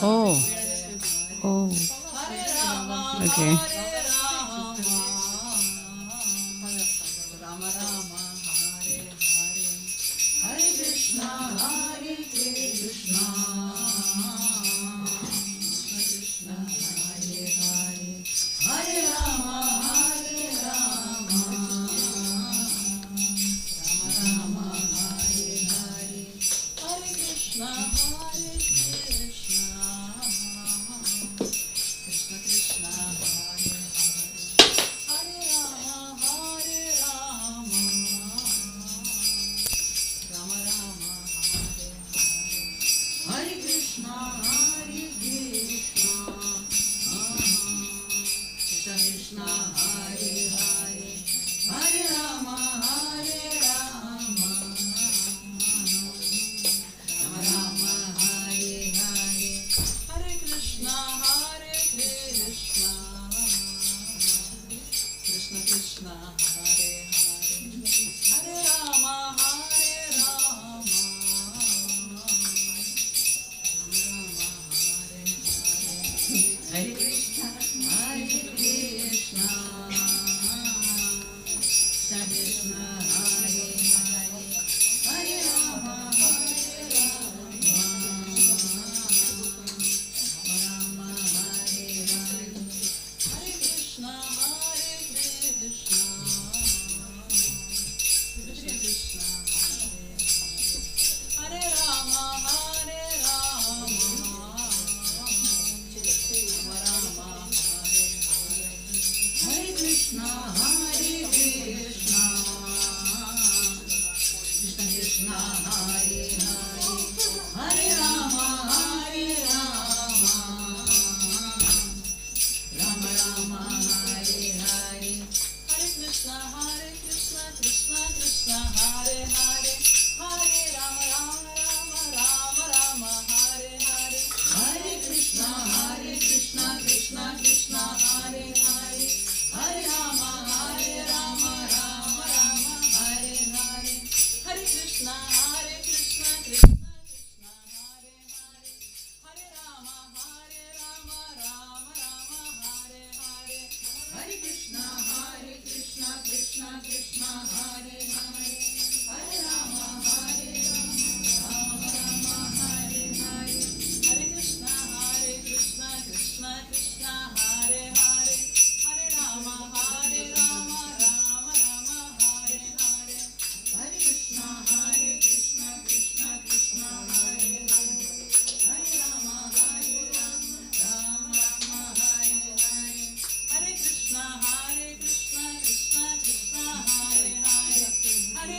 Oh. Oh. Okay. Hare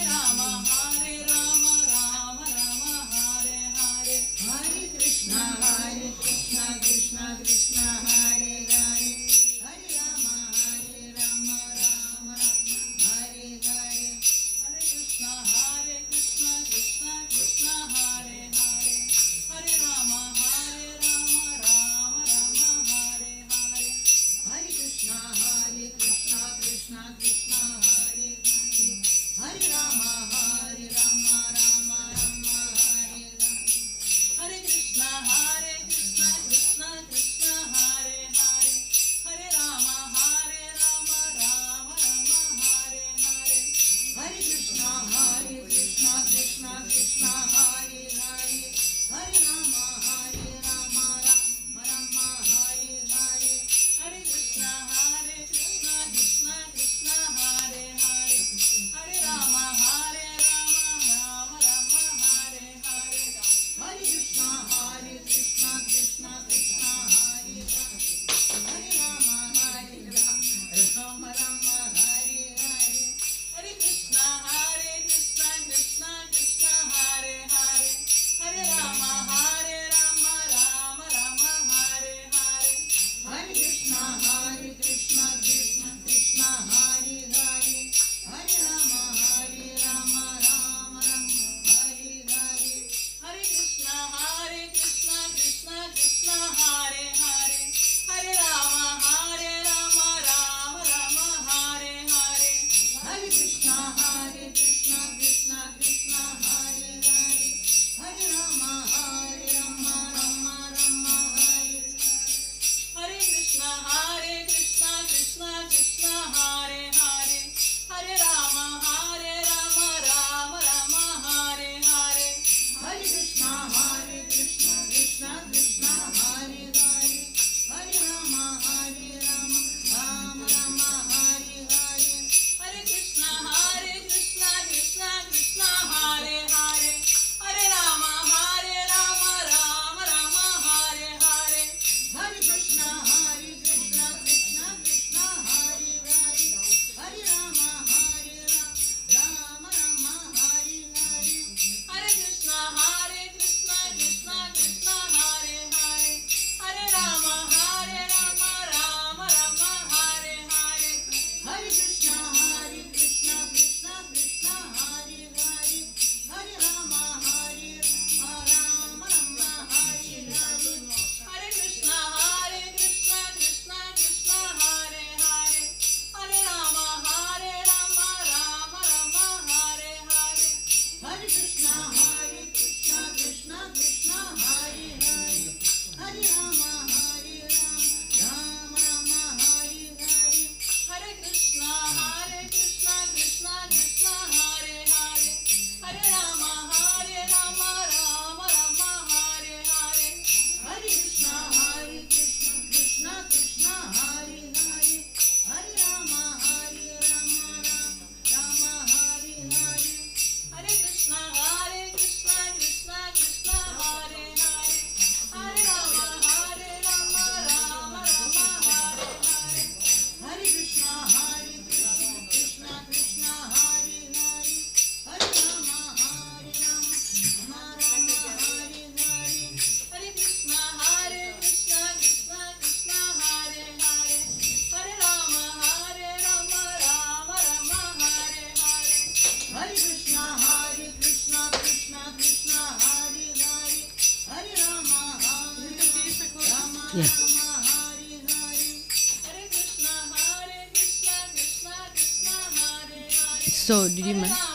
Yeah. So, did you mind?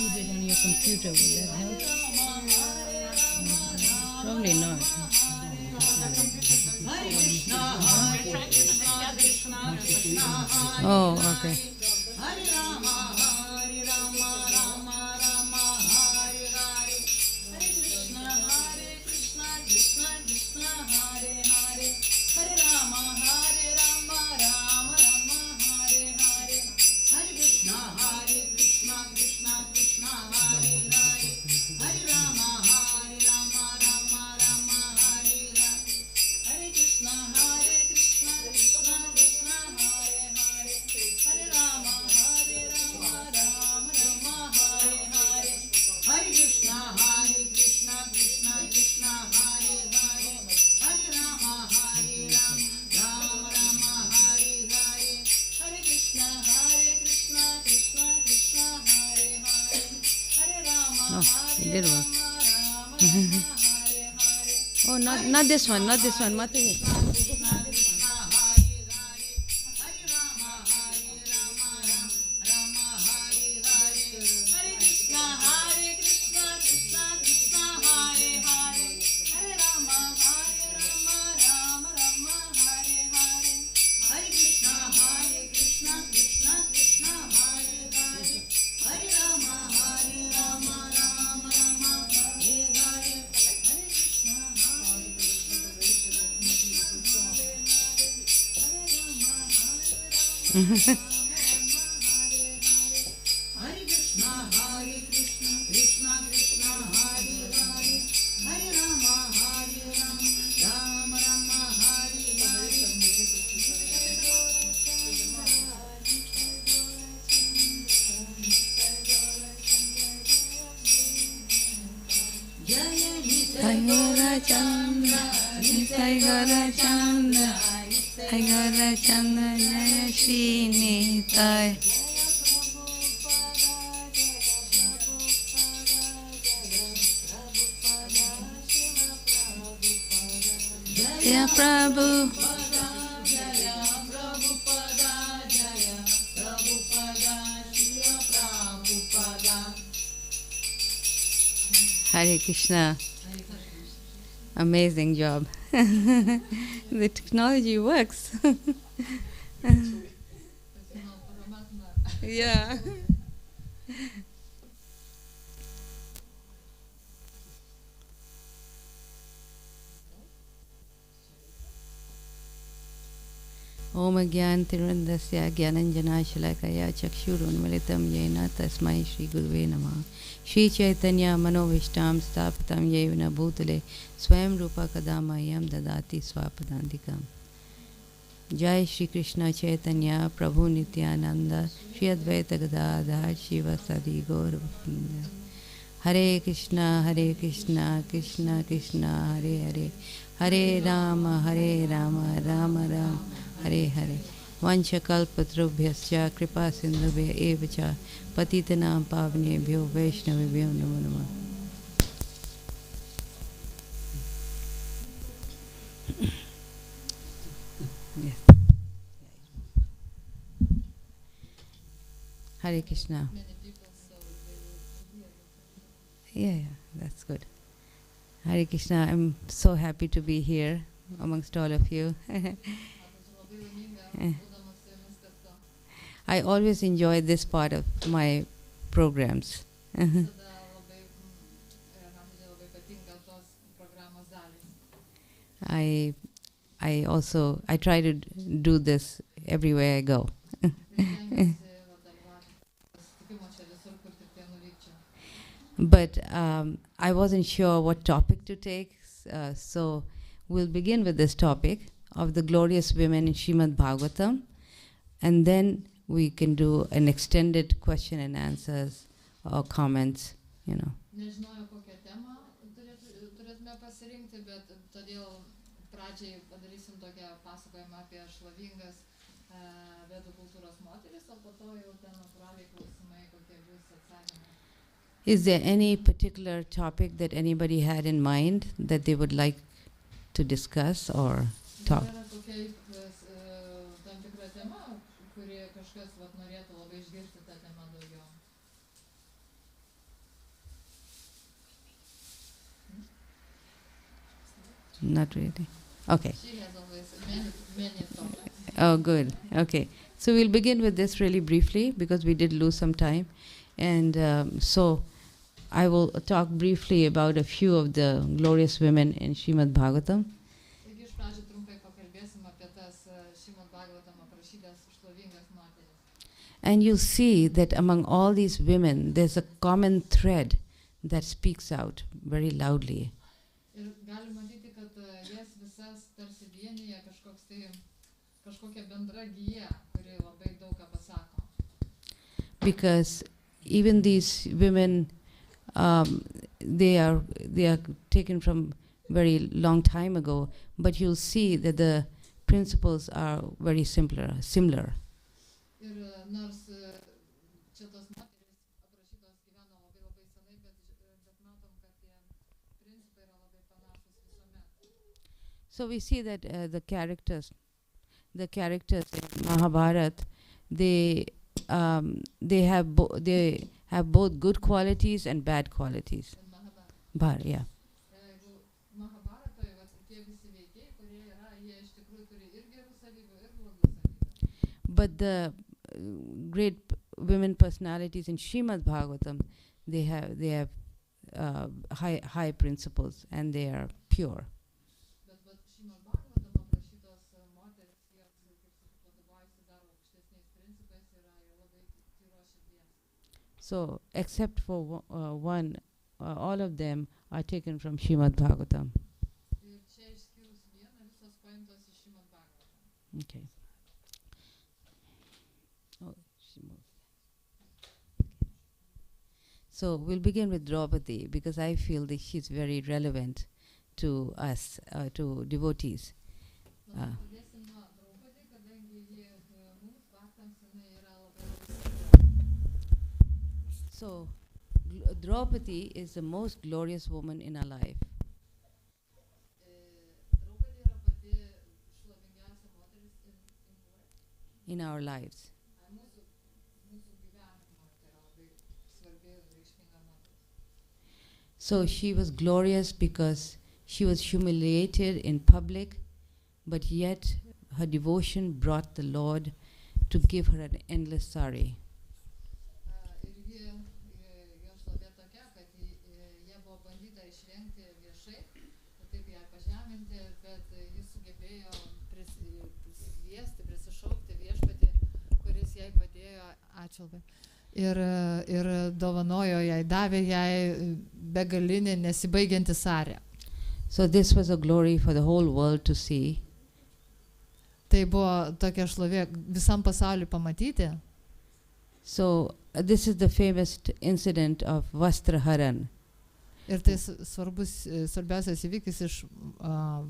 feed it on your computer. Will that help? Probably not. Oh, okay. It did work. Oh, not this one, not this one, Mataji. Jaya Prabhu. Hare Krishna. Amazing job. The technology works. Yeah. Om Gyan Tirundasya Gyananjana Shalakaya Chakshurunmilitam Yena Tasmai Shri Guruve Namah Shri Chaitanya Manovishtam Stapitam Yevana Bhutale Swayam Rupa Kadamayam Dadati Swapadandikam. Jai Shri Krishna Chaitanya Prabhu Nityananda Shri Advaita Gadadhar Shiva Sadi Gaur Bhaktinda. Hare Krishna Krishna Krishna Hare Hare Hare Rama Rama Rama Hare Hare. Vancha kalpatrubhyascha kripa sindhubhya evacha patitanam pavnebhyo vaishnavibhyo namo namah. Yes. Hare Krishna. Yeah, that's good. Hare Krishna, I'm so happy to be here amongst all of you. I always enjoy this part of my programs. I try to do this everywhere I go. But I wasn't sure what topic to take, so we'll begin with this topic of the glorious women in Šrimad Bhagavatam, and then we can do an extended question and answers or comments, you know. Nežinojau, kokią temą turėtume pasirinkti, bet todėl pradžiai padarysim tokią pasakojimą apie šlovingas vedų kultūros moteris, o po to jau ten natūraliai klausimai, kokie bus atsakymai. Is there any particular topic that anybody had in mind that they would like to discuss or talk? Yra kokia tam tikra tema, kuri kažkas norėtų labai išgirsti tą temą daugiau. Not really. Okay. She has always many topics. Oh, good. Okay. So we'll begin with this really briefly because we did lose some time. And so I will talk briefly about a few of the glorious women in Šrimad Bhagavatam. Taigi iš pradžių trumpai pakalbėsim apie tas Šrimad Bhagavatam aprašytas šlovingas moteris. And you'll see that among all these women, there's a common thread that speaks out very loudly. Ir galim matyti, kad jas visas tarsi vienyje kažkokia bendra gija, kuri labai daug ką pasako. Because even these women, they are taken from very long time ago, but you'll see that the principles are very similar. Ir nors čia tos moterys aprašytos gyveno labai senai, bet matom, kad tie principai yra labai panašus visuomet. So we see that the characters in Mahabharata, they have both good qualities and bad qualities. Yeah. Mahabharatoje tie visi veikėjai, kurie yra, jie iš tikrųjų turi ir gerų savybių, ir blogų savybių. But the great women personalities in Šrimad Bhagavatam, they have high principles and they are pure. Bet Šrimad Bhagavatam aprašytos moterys, jos vadovaujasi dar aukštesniais principais ir labai tyros širdies. So, except for one, all of them are taken from Šrimad Bhagavatam. Ir čia išskyrus vieną, visos paimtos iš Šrimad Bhagavatam. Okay. So we'll begin with Draupadi because I feel that she's very relevant to us, to devotees. Pradėsim nuo Draupadi, kadangi ji mums vaktams yra labai. So Draupadi is the most glorious woman in our life. Draupadi yra pati šlovingiausia moteris in our lives. So she was glorious because she was humiliated in public, but yet her devotion brought the Lord to give her an endless sari. Ir dovanojo jai, davė jai begalinį nesibaigiantį sarę. So this was a glory for the whole world to see. Tai buvo tokia šlovė visam pasauliu pamatyti. So this is the famous incident of Vastraharan. Ir tai svarbiausias įvykis iš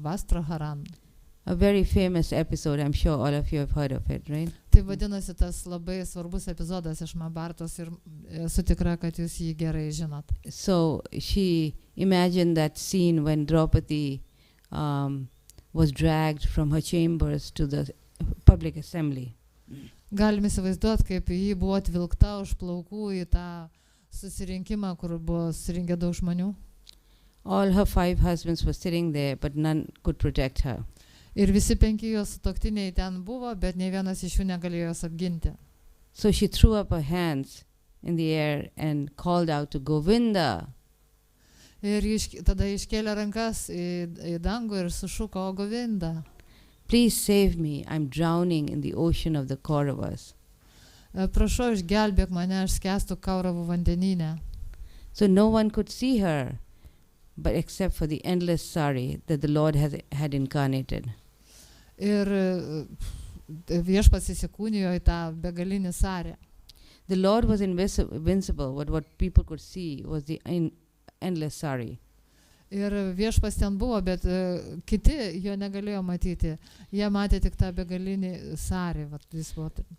Vastraharan. A very famous episode, I'm sure all of you have heard of it, right? Tai vadinasi tas labai svarbus epizodas iš Mahabharatos ir esu tikra, kad jūs jį gerai žinot. So she imagined that scene when Draupadi was dragged from her chambers to the public assembly. Galime įsivaizduoti, kaip ji buvo atvilkta už plaukų į tą susirinkimą, kur buvo susirinkę daug žmonių. All her 5 husbands were sitting there, but none could protect her. Ir visi 5 jos sutuoktiniai ten buvo, bet nei vienas iš jų negalėjo jos apginti. So she threw up her hands in the air and called out to Govinda. Ir tada iškėlė rankas į dangų ir sušuko, o Govinda. Please save me, I'm drowning in the ocean of the Kauravas. Prašau, išgelbėk mane, aš skęstu Kauravų vandenyne. So no one could see her, but except for the endless sari that the Lord had incarnated. Ir viešpats įsikūnijo į tą begalinį sarę. The Lord was invincible, but what people could see was the endless sari. Ir viešpats ten buvo, bet kiti jo negalėjo matyti. Jie matė tik tą begalinį sarį.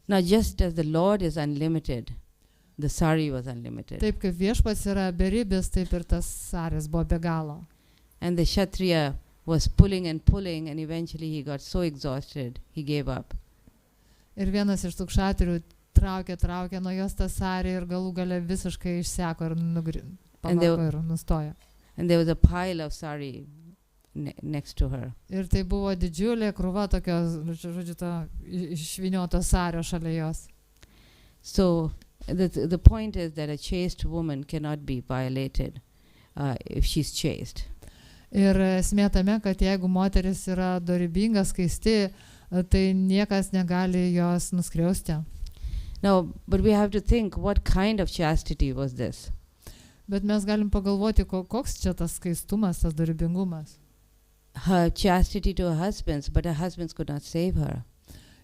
Now just as the Lord is unlimited, the sari was unlimited. Taip kaip viešpats yra beribis, taip ir tas saris buvo be galo. And the Kshatriya was pulling and pulling, and eventually he got so exhausted, he gave up. Ir vienas iš tų kšatrių traukė nuo jos tą sarį ir galų gale visiškai išseko ir pavargo ir nustojo. And there was a pile of sari next to her. Ir tai buvo didžiulė krūva tokios, žodžiu, to išvynioto sario šalia jos. So the point is that a chaste woman cannot be violated if she's chaste. Ir esmė tame, kad jeigu moteris yra dorybinga, skaisti, tai niekas negali jos nuskriausti. Now, but we have to think, what kind of chastity was this? Bet mes galim pagalvoti, koks čia tas skaistumas, tas dorybingumas. Her chastity to her husbands, but her husbands could not save her.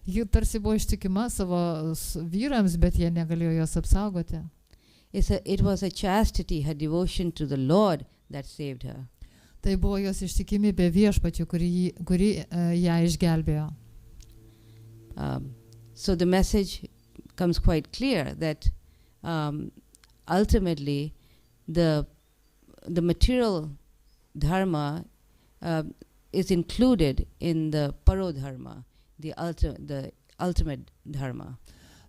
Ji tarsi buvo ištikima savo vyrams, bet jie negalėjo jos apsaugoti. It was a chastity, her devotion to the Lord, that saved her. Tai buvo jos ištikimybė viešpačiui, kuri ją išgelbėjo. So the message comes quite clear that ultimately the material dharma is included in the parodharma, the ultimate dharma.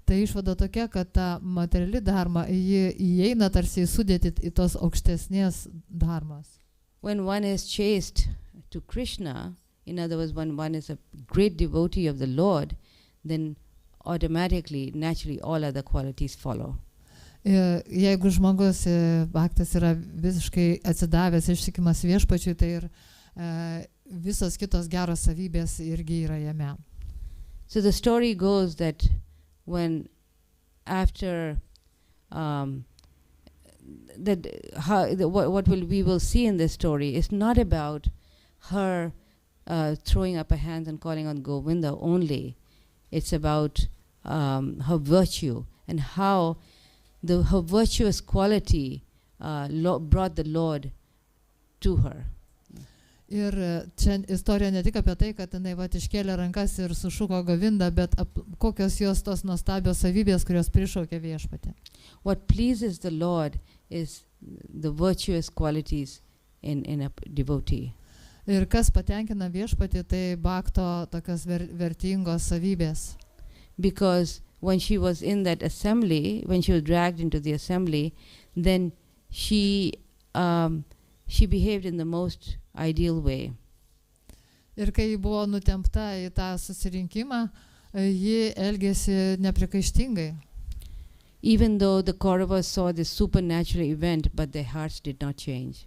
Tai išvada tokia, kad ta materiali dharma įeina tarsi sudėti į tos aukštesnės dharmas. When one is chaste to Krishna, in other words, when one is a great devotee of the Lord, then automatically, naturally, all other qualities follow. Jeigu žmogus aktas yra visiškai atsidavęs, ištikimas viešpačiui, tai ir visos kitos geros savybės irgi yra jame. So the story goes that when after what we will see in this story is not about her throwing up her hands and calling on Govinda only. It's about her virtue and how her virtuous quality brought the Lord to her. Ir čia istorija ne tik apie tai, kad jinai iškėlė rankas ir sušuko Govindą, bet kokios jos tos nuostabios savybės, kurios prišaukė viešpatį. What pleases the Lord is the virtuous qualities in a devotee. Ir kas patenkina viešpatį, tai bhakto tokios vertingos savybės. Because when she was in that assembly, when she was dragged into the assembly, then she behaved in the most ideal way. Ir kai ji buvo nutempta į tą susirinkimą, ji elgėsi neprikaištingai. Even though the Kauravas saw this supernatural event, but their hearts did not change.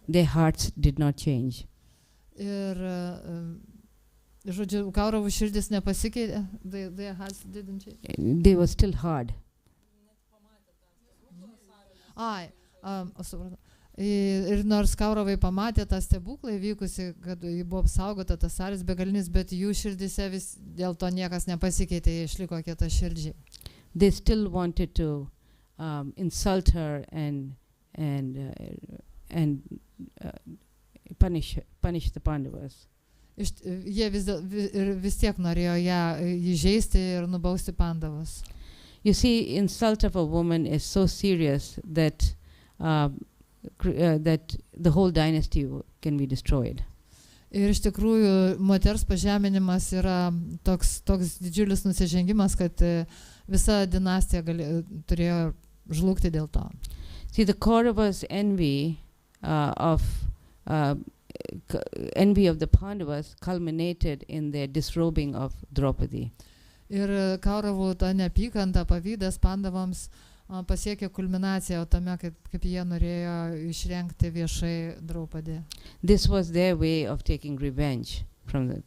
Their hearts did not change. Ir žodžiu, Kauravų širdis nepasikeitė. Their hearts didn't change. They were still hard. Supratau. Ir nors Kauravai pamatė tą stebuklą įvykusi, kad ji buvo apsaugota tas aris begalinis, bet jų širdise vis dėl to niekas nepasikeitė, jie išliko kietaširdžiai. They still wanted to insult her and punish the Pandavas. Jie vis tiek norėjo ją įžeisti ir nubausti Pandavas. You see, insult of a woman is so serious that that the whole dynasty can be destroyed. Ir iš tikrųjų moters pažeminimas yra toks didžiulis nusižengimas, kad visa dinastija turėjo žlugti dėl to. See, the Kauravas' envy of the Pandavas culminated in their disrobing of Draupadi. Ir Kauravų ta neapykanta, pavydas Pandavams pasiekė kulminaciją tame, kaip jie norėjo išrengti viešai Draupadi. This was their way of taking revenge from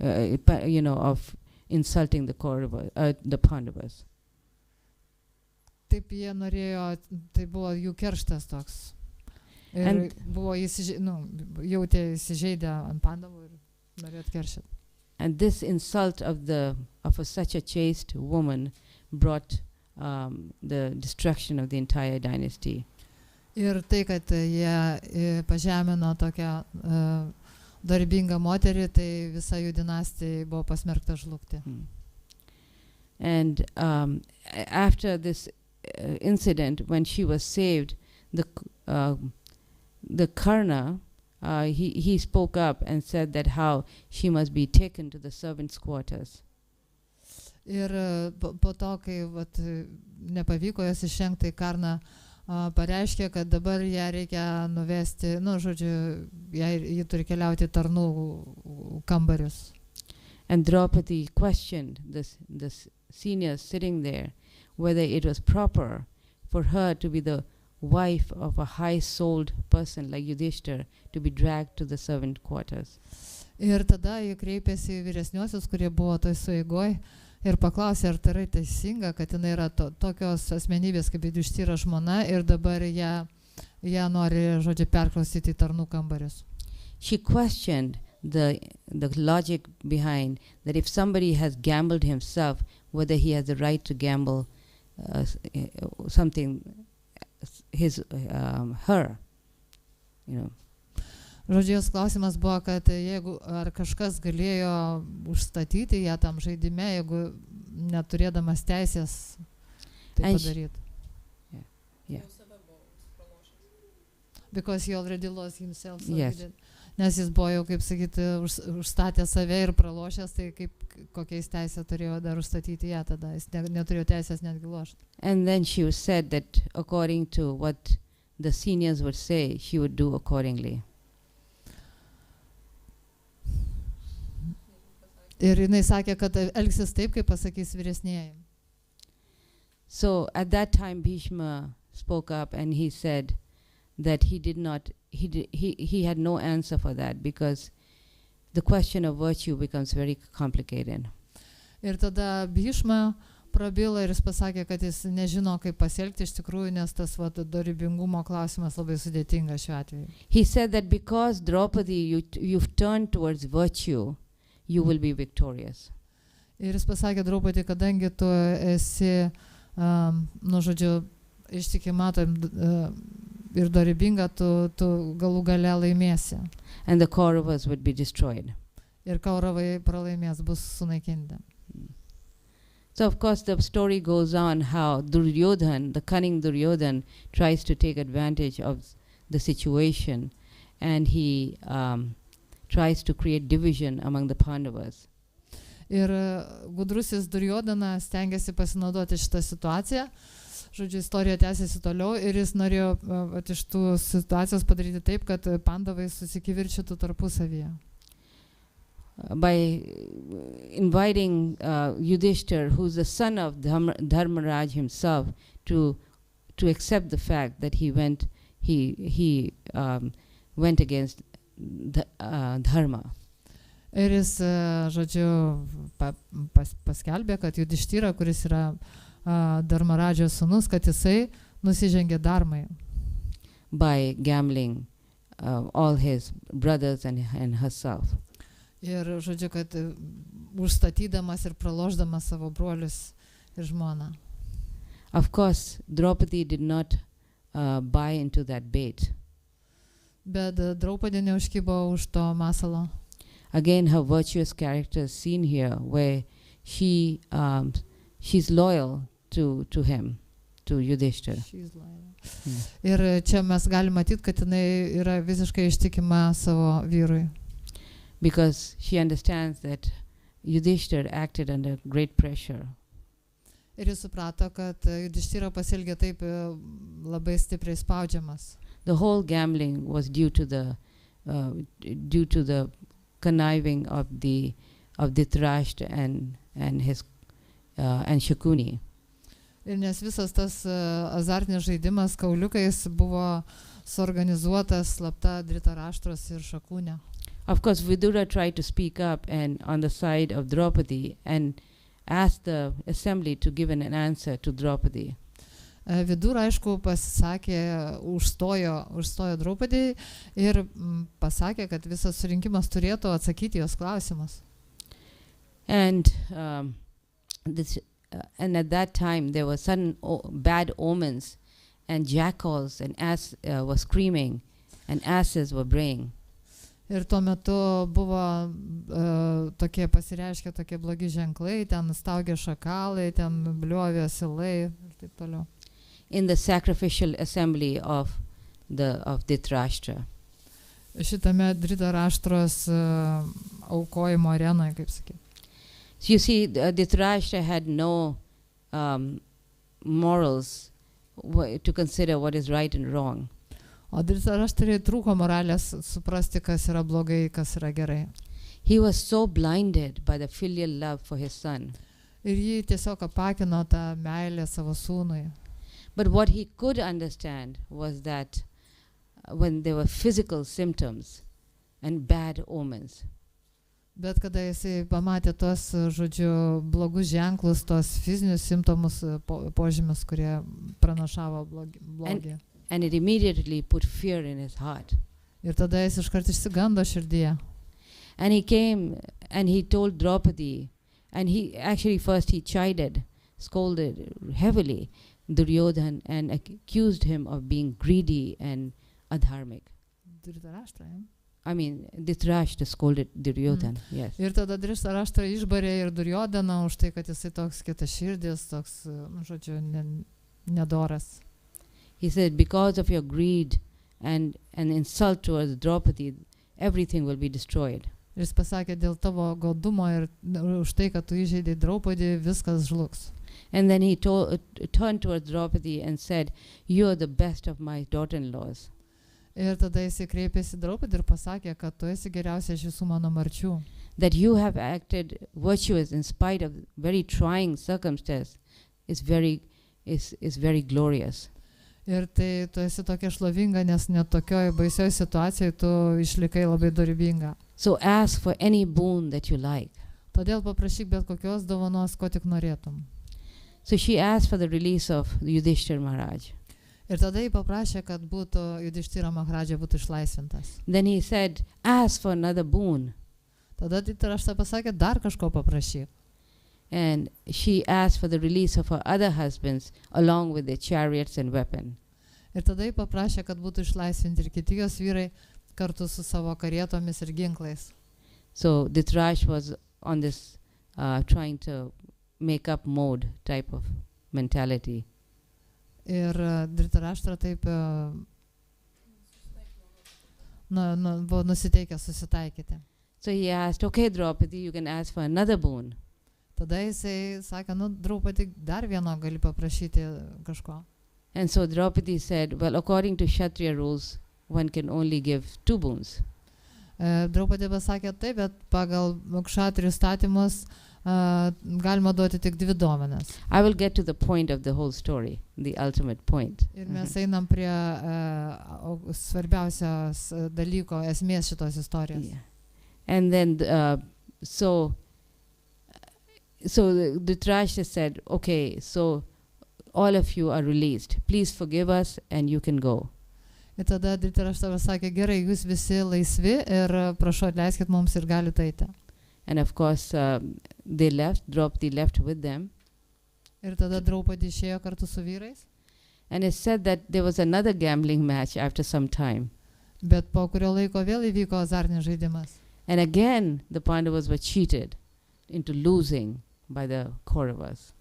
of insulting the Kauravas, the Pandavas. Taip jie norėjo, tai buvo jų kerštas toks. Ir buvo jautė įsižeidę ant Pandavų ir norėjo atkeršyti. And this insult of such a chaste woman brought the destruction of the entire dynasty. Ir tai, kad jie pažemino tokią darbingą moterį, tai visa jų dinastija buvo pasmerkta žlugti. And after this incident, when she was saved, the Karna, he spoke up and said that how she must be taken to the servants' quarters. Ir po to, kai nepavyko jas išrengti, Karna pareiškė, kad dabar ją reikia nuvesti, žodžiu, ji turi keliauti į tarnų kambarius. And Draupadi questioned the seniors sitting there whether it was proper for her to be the wife of a high-souled person like Yudhishthira to be dragged to the servant quarters. Ir tada ji kreipėsi į vyresniuosius, kurie buvo toj sueigoj, ir paklausė, ar tai yra teisinga, kad jinai yra tokios asmenybės kaip Yudhishthira žmona ir dabar ją nori, žodžiu, perklausyti į tarnų kambarius. She questioned the logic behind that if somebody has gambled himself, whether he has the right to gamble something, her, Žodžiu, jos klausimas buvo, kad jeigu ar kažkas galėjo užstatyti ją tam žaidime, jeigu neturėdamas teisės tai padaryti. Yeah. Because he already lost himself. So yes. Nes jis buvo jau, kaip sakyti, užstatė save ir pralošęs, tai kokiais teisė turėjo dar užstatyti ją tada. Jis neturėjo teisės netgi lošti. And then she said that according to what the seniors would say, she would do accordingly. Ir jinai sakė, kad elgsis taip, kaip pasakys vyresnieji. So at that time Bhishma spoke up and he said that he had no answer for that because the question of virtue becomes very complicated. Ir tada Bhishma prabilo ir jis pasakė, kad jis nežino, kaip pasielgti iš tikrųjų, nes tas dorybingumo klausimas labai sudėtingas šiuo atveju. He said that because Draupadi, you've turned towards virtue, you will be victorious. Ir jis pasakė Draupadi, kadangi tu esi, žodžiu, ištikima ir dorybinga, tu galų gale laimėsi. And the Kauravas would be destroyed. Ir Kauravai pralaimės, bus sunaikinti. So of course the story goes on how Duryodhan, the cunning Duryodhan, tries to take advantage of the situation and he tries to create division among the Pandavas. Ir gudrusis Duryodhanas stengiasi pasinaudoti šitą situaciją. Žodžiu, istorija tęsiasi toliau ir jis norėjo iš tų situacijos padaryti taip, kad Pandavai susikivirčytų tarpusavyje. By inviting Yudhishthira, who's the son of Dharmaraj himself, to accept the fact that he went against Dharma. Ir jis, žodžiu, paskelbė, kad Yudhishthira, kuris yra Dharmaradžio sūnus, kad jisai nusižengė dharmai. By gambling all his brothers and herself. Ir, žodžiu, kad užstatydamas ir pralošdamas savo brolius ir žmoną. Of course, Draupadi did not buy into that bait. Bet Draupadi neužkibo už to masalo. Again, her virtuous character is seen here, where she's loyal to him, to Yudhishthira. She's loyal. Ir čia mes galime matyti, kad jinai yra visiškai ištikima savo vyrui. Because she understands that Yudhishthira acted under great pressure. Ir jis suprato, kad Yudhishthira pasielgė taip labai stipriai spaudžiamas. The whole gambling was due to the conniving of Dhritarashtra and his and Shakuni. Ir nes visas tas azartinis žaidimas kauliukais buvo suorganizuotas slapta Dhritarashtros ir Šakūnė. Of course, Vidura tried to speak up and on the side of Draupadi and asked the assembly to give an answer to Draupadi. Vidura, aišku, pasisakė, užstojo Draupadi ir pasakė, kad visas surinkimas turėtų atsakyti jos klausimus. And at that time there were sudden bad omens, and jackals and ass were screaming, and asses were braying. Ir tuo metu buvo tokie pasireiškia tokie blogi ženklai, ten staugė šakalai, ten bliovė asilai ir taip toliau. In the sacrificial assembly of Dhritarashtra. Šitame Dhritarashtros aukojimo arenoje, kaip sakyti. So you see, Dhritarashtra had no morals to consider what is right and wrong. O Dhritarashtra trūko moralės suprasti, kas yra blogai, kas yra gerai. He was so blinded by the filial love for his son. Ir jį tiesiog apakino tą meilę savo sūnui. But what he could understand was that when there were physical symptoms and bad omens, Bet kada jisai pamatė tos, žodžiu, blogus ženklus, tos fizinius simptomus, požymius, kurie pranašavo blogį. and it immediately put fear in his heart. Ir tada jis iškart išsigando širdyje. And he came and he told Draupadi, and he actually first he chided, scolded heavily Duryodhan and accused him of being greedy and adharmic. Dhritarashtra, I mean, Dhritarashtra scolded Duryodhan, yes. Ir tada Dhritarashtra išbarė ir Duryodaną už tai, kad jisai toks kietaširdis, toks, žodžiu, nedoras. He said, because of your greed and an insult towards Draupadi, everything will be destroyed. Ir jis pasakė, dėl tavo godumo ir už tai, kad tu įžeidei Draupadį, viskas žlugs. And then he turned towards Draupadi and said, you are the best of my daughter-in-laws. Ir tada jis kreipėsi Draupadį ir pasakė, kad tu esi geriausia iš visų mano marčių. That you have acted virtuous in spite of very trying circumstance is very glorious. Ir tai tu esi tokia šlovinga, nes net tokioj baisioj situacijoj tu išlikai labai dorybinga. So ask for any boon that you like. Todėl paprašyk bet kokios dovanos, ko tik norėtum. So she asked for the release of Yudhishthira Maharaj. Ir tada jį paprašė, kad būtų Yudhishthira Maharajā būtų išlaisvintas. Then he said, ask for another boon. Tada Dhritarashtra pasakė, dar kažko paprašyk. And she asked for the release of her other husbands along with their chariots and weapon. Ir tada jį paprašė, kad būtų išlaisvinti ir kiti jos vyrai kartu su savo karietomis ir ginklais. So Dhritarashtra was on this trying to make up mode type of mentality. Ir Dhritarashtra taip buvo nusiteikęs susitaikyti. So he asked, okay, Draupadi, you can ask for another boon. Tada jisai sakė, Draupadi, dar vieno gali paprašyti kažko. And so Draupadi said, well, according to Kshatriya rules, one can only give 2 boons. Draupadi pasakė, taip, bet pagal Kshatriya statymus galima duoti tik 2 dovanas. I will get to the point of the whole story, the ultimate point. Ir mes einam prie svarbiausios dalyko, esmės šitos istorijos. Yeah. And then, so the Dhritarashtra said, okay, so all of you are released. Please forgive us and you can go. Ir tada Dhritarashtra sakė, gerai, jūs visi laisvi ir prašau atleiskit mums ir galite eiti. And of course, they left, Draupadi left with them. Ir tada Draupadi išėjo kartu su vyrais. And it said that there was another gambling match after some time. Bet po kurio laiko vėl įvyko azartinis žaidimas. And again, the Pandavas were cheated into losing by the Kauravas.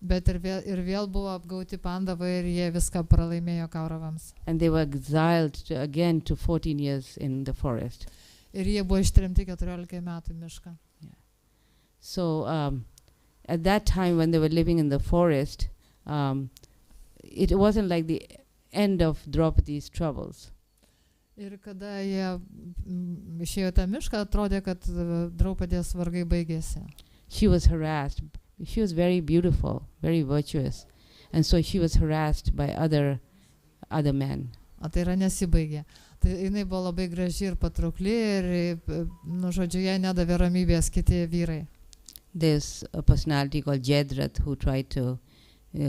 Bet ir vėl buvo apgauti Pandavai ir jie viską pralaimėjo Kauravams. And they were exiled again to 14 years in the forest. Ir jie buvo ištremti 14 metų į mišką. Yeah. So at that time when they were living in the forest, it wasn't like the end of Draupadi's troubles. Ir kada jie išėjo tą mišką, atrodė, kad Draupadės vargai baigėsi. She was harassed. She was very beautiful, very virtuous. And so she was harassed by other men. O tai yra nesibaigė. Tai jinai buvo labai graži ir patraukli ir, žodžiu, jai nedavė ramybės kiti vyrai. There's a personality called Jedrat who tried to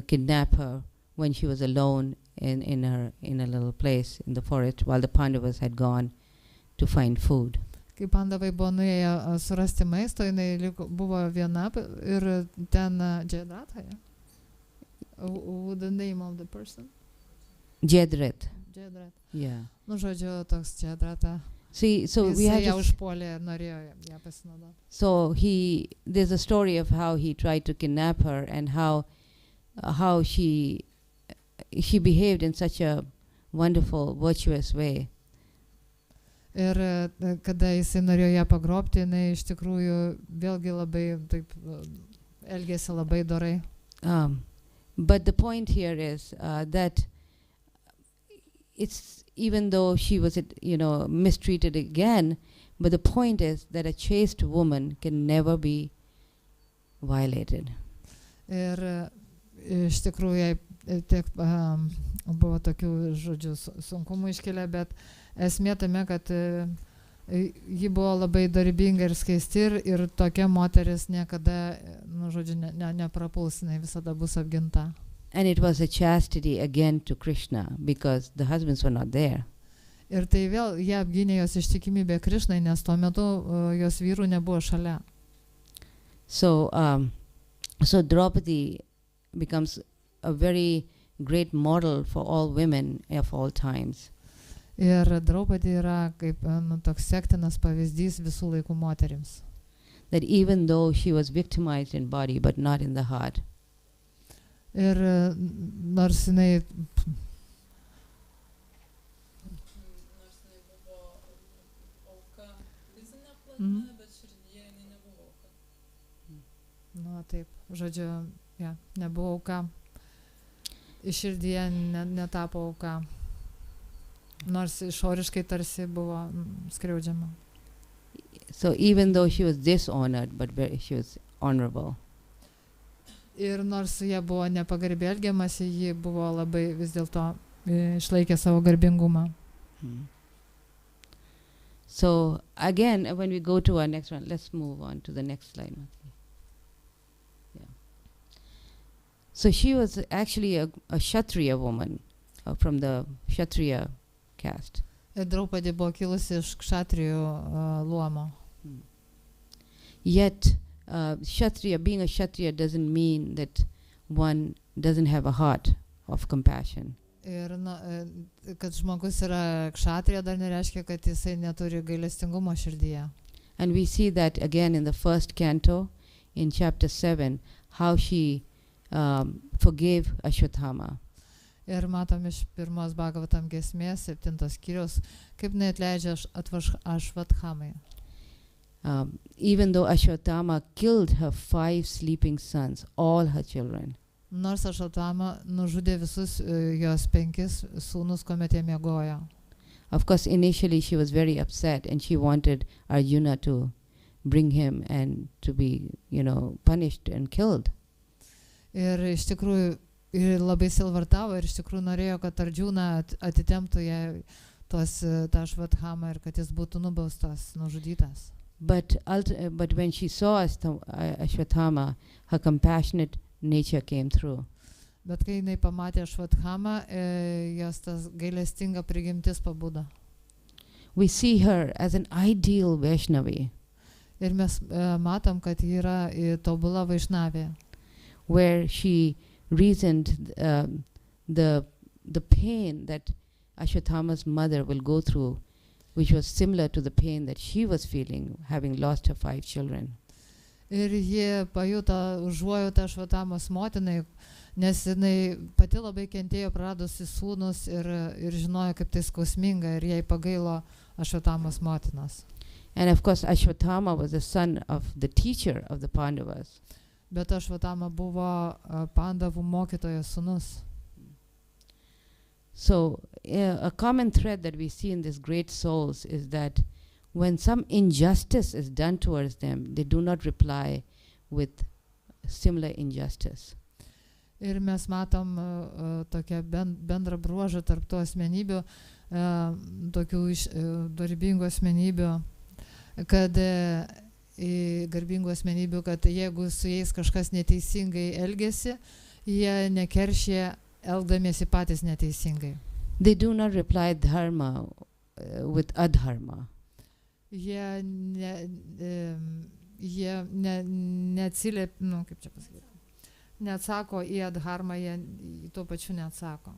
kidnap her when she was alone in a little place in the forest while the Pandavas had gone to find food. Kai Pandavai buvo nuėję surasti maisto, jinai buvo viena ir ten Jedratha, the name of the person? Jedrat. Jedrat. Yeah. Žodžiu, toks Jedratha. See, so we have ją užpuolė, norėjo ją pasinaudoti. So there's a story of how he tried to kidnap her and how she behaved in such a wonderful, virtuous way. Ir kada jisai norėjo ją pagrobti, jinai iš tikrųjų vėlgi labai taip elgėsi labai dorai. But the point here is that it's even though she was, mistreated again, but the point is that a chaste woman can never be violated. Ir iš tikrųjų jai tiek buvo tokių, žodžiu, sunkumų iškilę, bet esmė tame, kad ji buvo labai dorybinga ir skaisti ir tokia moteris niekada, žodžiu, neprapuls, jinai visada bus apginta. And it was a chastity again to Krishna because the husbands were not there. Ir tai vėl jie apgynė jos ištikimybę Krišnai, nes tuo metu jos vyrų nebuvo šalia. So Draupadi becomes a very great model for all women of all times. Ir Draupadi yra kaip toks sektinas pavyzdys visų laikų moterims. That even though she was victimized in body but not in the heart. Ir nors jinai buvo auka fizinė plane, bet širdyje jinai nebuvo auka. Taip, žodžiu, nebuvo auka. Iš širdyje netapo auka. Nors išoriškai tarsi buvo skriaudžiama. So even though she was dishonored, but she was honorable. Ir nors jie buvo nepagarbiai elgiamasi, ji buvo labai vis dėlto išlaikė savo garbingumą. So again, when we go to our next one, let's move on to the next slide. Yeah. So she was actually a Kshatriya woman from the Kshatriya caste. Draupadi buvo kilusi iš kšatrijų luomo. Yet being a Kshatriya doesn't mean that one doesn't have a heart of compassion. Ir kad žmogus yra kšatrija, dar nereiškia, kad jisai neturi gailestingumo širdyje. And we see that again in the first canto, in chapter 7, how she forgave Ashwatthama. Ir matom iš pirmos Bhagavatam giesmės, 7 skyriaus, kaip jinai atleidžia Ashwathamai. Even though Ashwatthama killed her 5 sleeping sons, all her children. Nors Ashwatthama nužudė visus jos 5 sūnus, kuomet jie miegojo. Of course, initially she was very upset and she wanted Arjuna to bring him and to be, punished and killed. Ir iš tikrųjų labai silvartavo ir iš tikrųjų norėjo, kad Arjuna atitemptų ją tą Ashwathamą ir kad jis būtų nubaustas, nužudytas. But when she saw Ashwatthama, her compassionate nature came through. Bet kai jinai pamatė Ashwathamą, jos tas gailestinga prigimtis pabudo. We see her as an ideal Vaishnavi. Ir mes matom, kad ji yra tobula Vaishnavė. Where she reasoned the pain that Ashwatthama's mother will go through, which was similar to the pain that she was feeling, having lost her 5 children. Ir ji pajuto užuojautą Ashwatthamos motinai, nes jinai pati labai kentėjo praradusi sūnus ir žinojo, kaip tai skausminga, ir jai pagailo Ashwatthamos motinos. And of course, Ashwatthama was the son of the teacher of the Pandavas. Bet Ashwatthama buvo Pandavų mokytojo sūnus. So a common thread that we see in these great souls is that when some injustice is done towards them, they do not reply with similar injustice. Ir mes matom tokią bendrą bruožą tarp tų asmenybių, tokių dorybingų asmenybių, kad garbingų asmenybių, kad jeigu su jais kažkas neteisingai elgesi, jie nekeršia elgdamiesi patys neteisingai. They do not reply dharma with adharma. Jie neatsiliep, kaip čia pasakyti, neatsako į adharmą, jie tuo pačiu neatsako.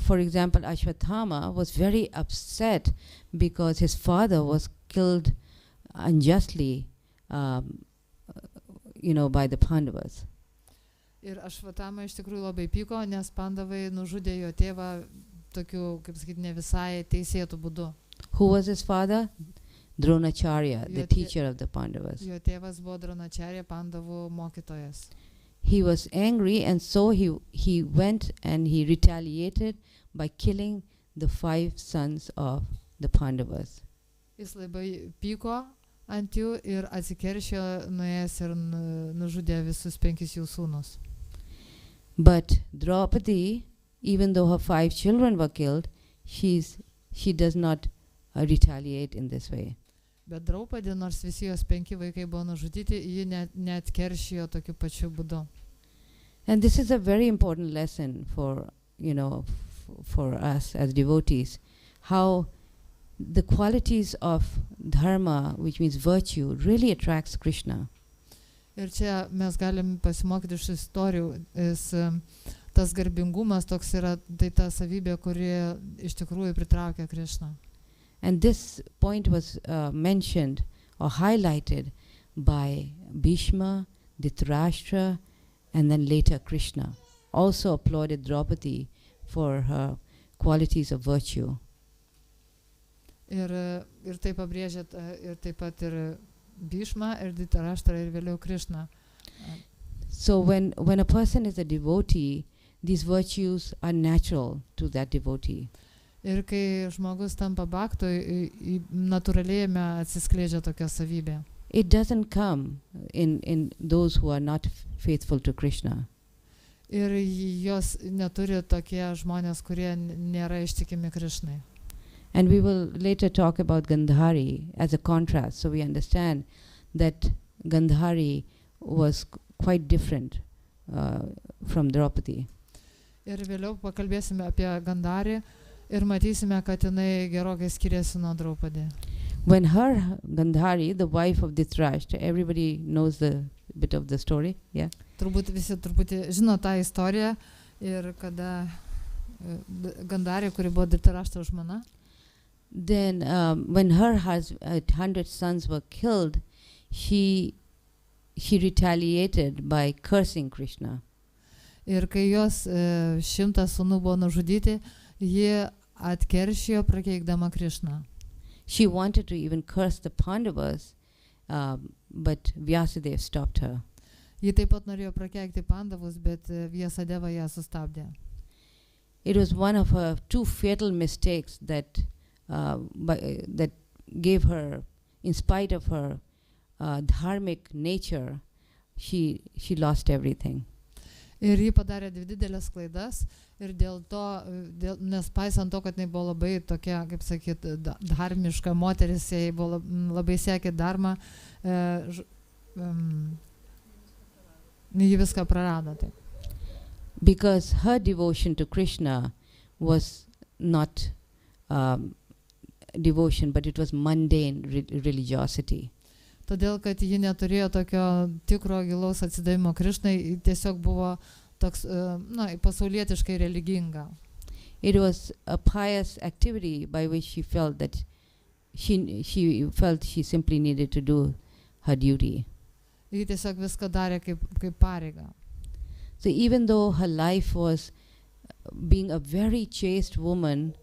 For example, Ashwatthama was very upset because his father was killed unjustly, by the Pandavas. Ir Ashwatthama iš tikrųjų labai pyko, nes Pandavai nužudė jo tėvą tokiu, kaip sakyti, ne visai teisėtų būdu. Who was his father? Dronacharya, the teacher of the Pandavas. Jo tėvas buvo Dronacharya, Pandavų mokytojas. he was angry, and so he went and he retaliated by killing the 5 sons of the Pandavas. Jis labai pyko ant jų ir atsikeršijo, nuėjęs ir nužudė visus 5 jų sūnus. But Draupadi, even though her 5 children were killed, she does not retaliate in this way. Bet Draupadi, nors visi jos 5 vaikai buvo nužudyti, ji net keršijo tokiu pačiu būdu. And this is a very important lesson for, for us as devotees, how the qualities of dharma, which means virtue, really attracts Krishna. Ir čia mes galim pasimokyti iš istorijų. Tas garbingumas toks yra, tai ta savybė, kuri iš tikrųjų pritraukia Krišną. And this point was mentioned or highlighted by Bhishma, Dhritarashtra, and then later Krishna. Also applauded Draupadi for her qualities of virtue. Ir tai pabrėžia ir taip pat ir Bhishma, ir Dhritarashtra, ir vėliau Krishna. So when a person is a devotee, these virtues are natural to that devotee. Ir kai žmogus tampa bhaktu, natūraliai jame atsiskleidžia tokia savybė. It doesn't come in those who are not faithful to Krishna. Ir jos neturi tokie žmonės, kurie nėra ištikimi Krishnai. And we will later talk about Gandhari as a contrast, so we understand that Gandhari was quite different from Draupadi. Ir vėliau pakalbėsime apie Gandharį ir matysime, kad jinai gerokai skiriasi nuo Draupadi. When her, Gandhari, the wife of Dhritarashtra, everybody knows the bit of the story, yeah? Turbūt visi truputį žino tą istoriją ir kada Gandharį, kuri buvo Dhritarashtra žmona. Then when her 100 sons were killed, she retaliated by cursing Krishna. Ir kai jos 100 sūnų buvo nužudyti, ji atkeršijo prakeikdama Krishną. She wanted to even curse the Pandavas, but Vyasadeva stopped her. Ji taip pat norėjo prakeikti Pandavus, bet Vyasadeva ją sustabdė. It was one of her 2 fatal mistakes that gave her, in spite of her dharmic nature, she lost everything. Ir ji padarė 2 didelės klaidas ir dėl to, nes paisant to, kad jinai buvo labai tokia, kaip sakyt, dharmiška moteris, jai buvo labai sekė dharmą, ji viską prarado. Taip. Because her devotion to Krishna was not devotion, but it was mundane religiosity. Todėl, kad ji neturėjo tokio tikro gilaus atsidavimo Krišnai, tiesiog buvo toks, pasaulietiškai religinga. It was a pious activity by which she felt that she felt she simply needed to do her duty. Ji tiesiog viską darė kaip pareigą. So even though her life was being a very chaste woman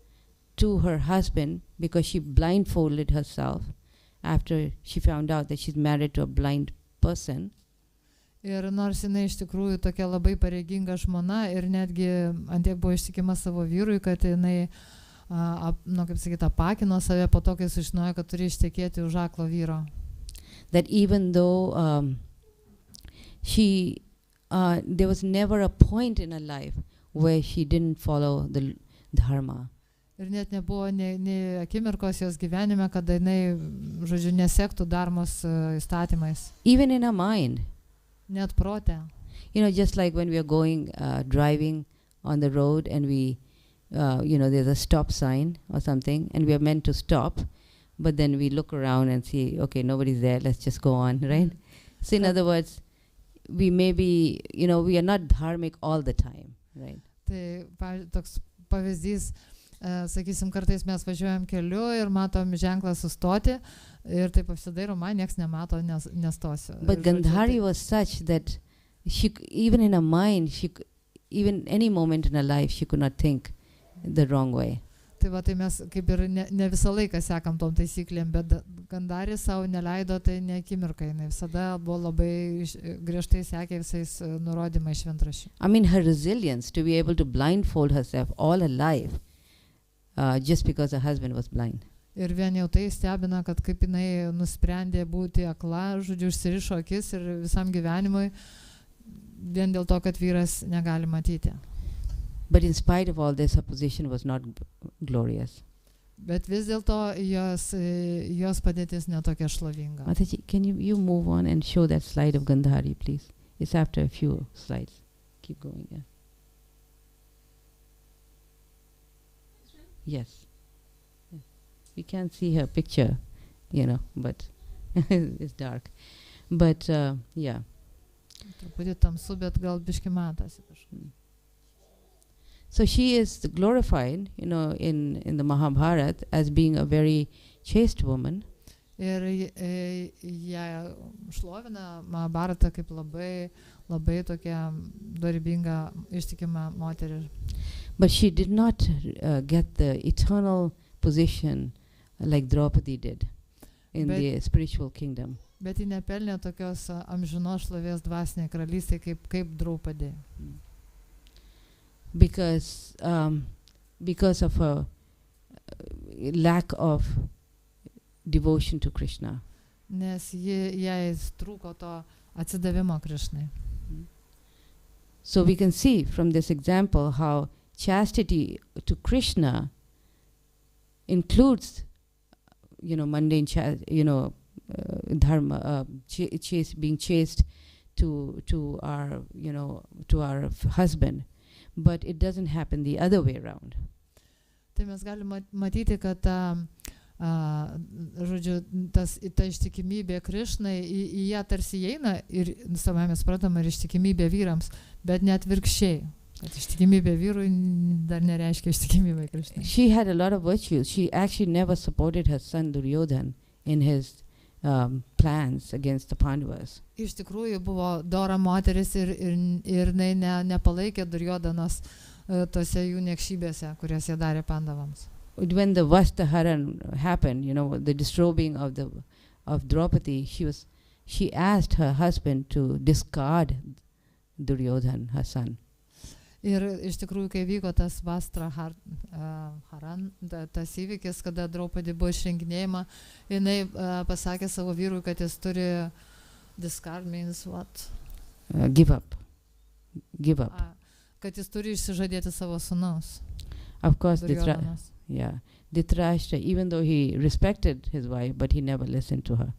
to her husband, because she blindfolded herself after she found out that she's married to a blind person. Ir nors jinai iš tikrųjų tokia labai pareiginga žmona ir netgi antiek buvo ištikima savo vyrui, kad jinai, kaip sakyt, apakino save po to, kai sužinojo, kad turi ištekėti už aklo vyro. That even though there was never a point in her life where she didn't follow the dharma. Ir net nebuvo nei akimirkos jos gyvenime, kada jinai, žodžiu, nesektų dharmos įstatymais. Even in her mind. Net prote. Just like when we are going, driving on the road and we, there's a stop sign or something and we are meant to stop, but then we look around and see, okay, nobody's there, let's just go on, right? So in other words, we may be, we are not dharmic all the time, right? Tai toks pavyzdys, sakysim, kartais mes važiuojam keliu ir matom ženklą sustoti ir taip apsidairom, nieks nemato, nestosiu. But Gandhari was such that she, even in her mind, even any moment in her life, she could not think the wrong way. Tai Tai va, tai mes kaip ir ne visą laiką sekam tom taisyklėm, bet Gandhari savo neleido, tai ne akimirkai, jinai visada buvo labai griežtai sekė visais nurodymais šventraščių. I mean, her resilience to be able to blindfold herself all her life just because her husband was blind. Ir vien jau tai stebina, kad kaip jinai nusprendė būti akla, žodžiu, užsirišo akis ir visam gyvenimui, vien dėl to, kad vyras negali matyti. But in spite of all this, her position was not glorious. Bet vis dėlto jos padėtis netokia šlovinga. Mataji, can you move on and show that slide of Gandhari, please? It's after a few slides. Keep going, yeah. Yes. Yeah. We can't see her picture, but it's dark. But, yeah. Truputį tamsu, bet gal biški matosi kažkaip. So she is glorified, in the Mahabharata as being a very chaste woman. Ir ją šlovina Mahabharata kaip labai tokia dorybinga, ištikima moteris. But she did not get the eternal position like Draupadi did in the spiritual kingdom. Bet ji nepelnė tokios amžinos šlovės dvasinėje karalystėje kaip Draupadi. Because of her lack of devotion to Krishna. Nes jai trūko to atsidavimo Krišnai. So we can see from this example how chastity to Krishna includes, mundane, dharma, being chaste to our husband. But it doesn't happen the other way around. Tai mes galime matyti, kad ta ištikimybė Krišnai į ją tarsi įeina ir savame suprantama ir ištikimybė vyrams, bet net atvirkščiai. Kad ištikimybė vyrui dar nereiškia ištikimybė Krišnai. She had a lot of virtues. She actually never supported her son Duryodhan in his plans against the Pandavas. Iš tikrųjų buvo dora moteris ir nepalaikė Duryodanos tose jų niekšybėse, kurias jie darė Pandavams. When the Vastaharan happened, the disrobing of Draupadi, she asked her husband to discard Duryodhan, her son. Ir iš tikrųjų, kai vyko tas Vastaharan, tas įvykis, kada Draupadi buvo išrenginėjama, jinai pasakė savo vyrui, kad jis turi discard means what? Give up. Kad jis turi išsižadėti savo sūnaus. Of course, Dhritarashtra, even though he respected his wife, but he never listened to her.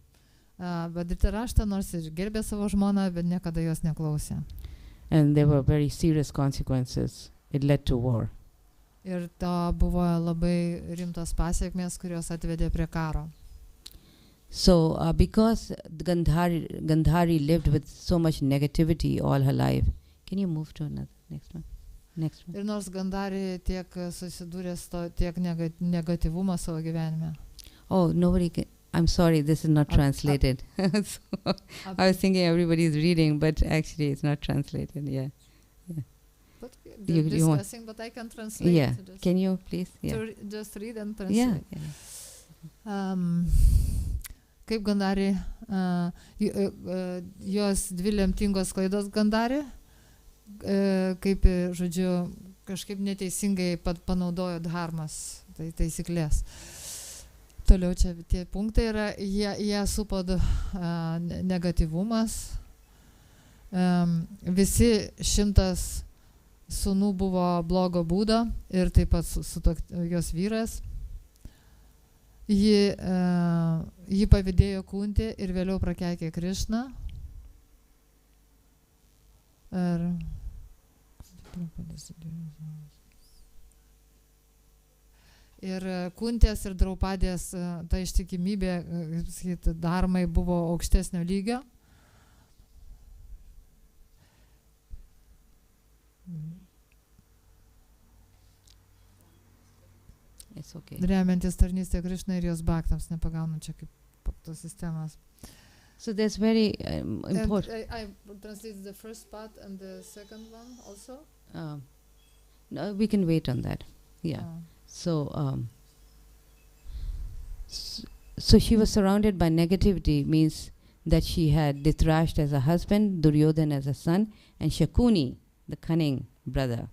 Bet Dhritarashtra nors ir gerbė savo žmoną, bet niekada jos neklausė. And there were very serious consequences. It led to war. Ir to buvo labai rimtos pasiekmės, kurios atvedė prie karo. So, because Gandhari lived with so much negativity all her life, can you move to another next one? Ir nors Gandhari tiek susidūrė su to, tiek negatyvumą savo gyvenime. Oh, nobody can. I'm sorry, this is not translated. So, I was thinking everybody is reading, but actually it's not translated. Yeah. But they're discussing, but I can translate. Yeah. Can you please? Yeah. Just read and translate. Yeah. Kaip Gandhari, jos dvi lemtingos klaidos Gandhari, kaip, žodžiu, kažkaip neteisingai panaudojo dharmas, taisyklės. Toliau čia tie punktai yra, jie supo negatyvumas. Visi 100 sūnų buvo blogo būdo ir taip pat jos vyras. Ji pavydėjo Kunti ir vėliau prakeikė Krišną. Ir Kuntės ir Draupadės ta ištikimybė, dharmai buvo aukštesnio lygio. Okay. Remiantis tarnystė Krišnai ir jos bhaktams, nepagaunu čia kaip tos sistemas. So that's very important. I translated the first part and the second one also. No, we can wait on that. Yeah. So she was surrounded by negativity, means that she had Dhritarashtra as a husband, Duryodhana as a son, and Shakuni, the cunning brother.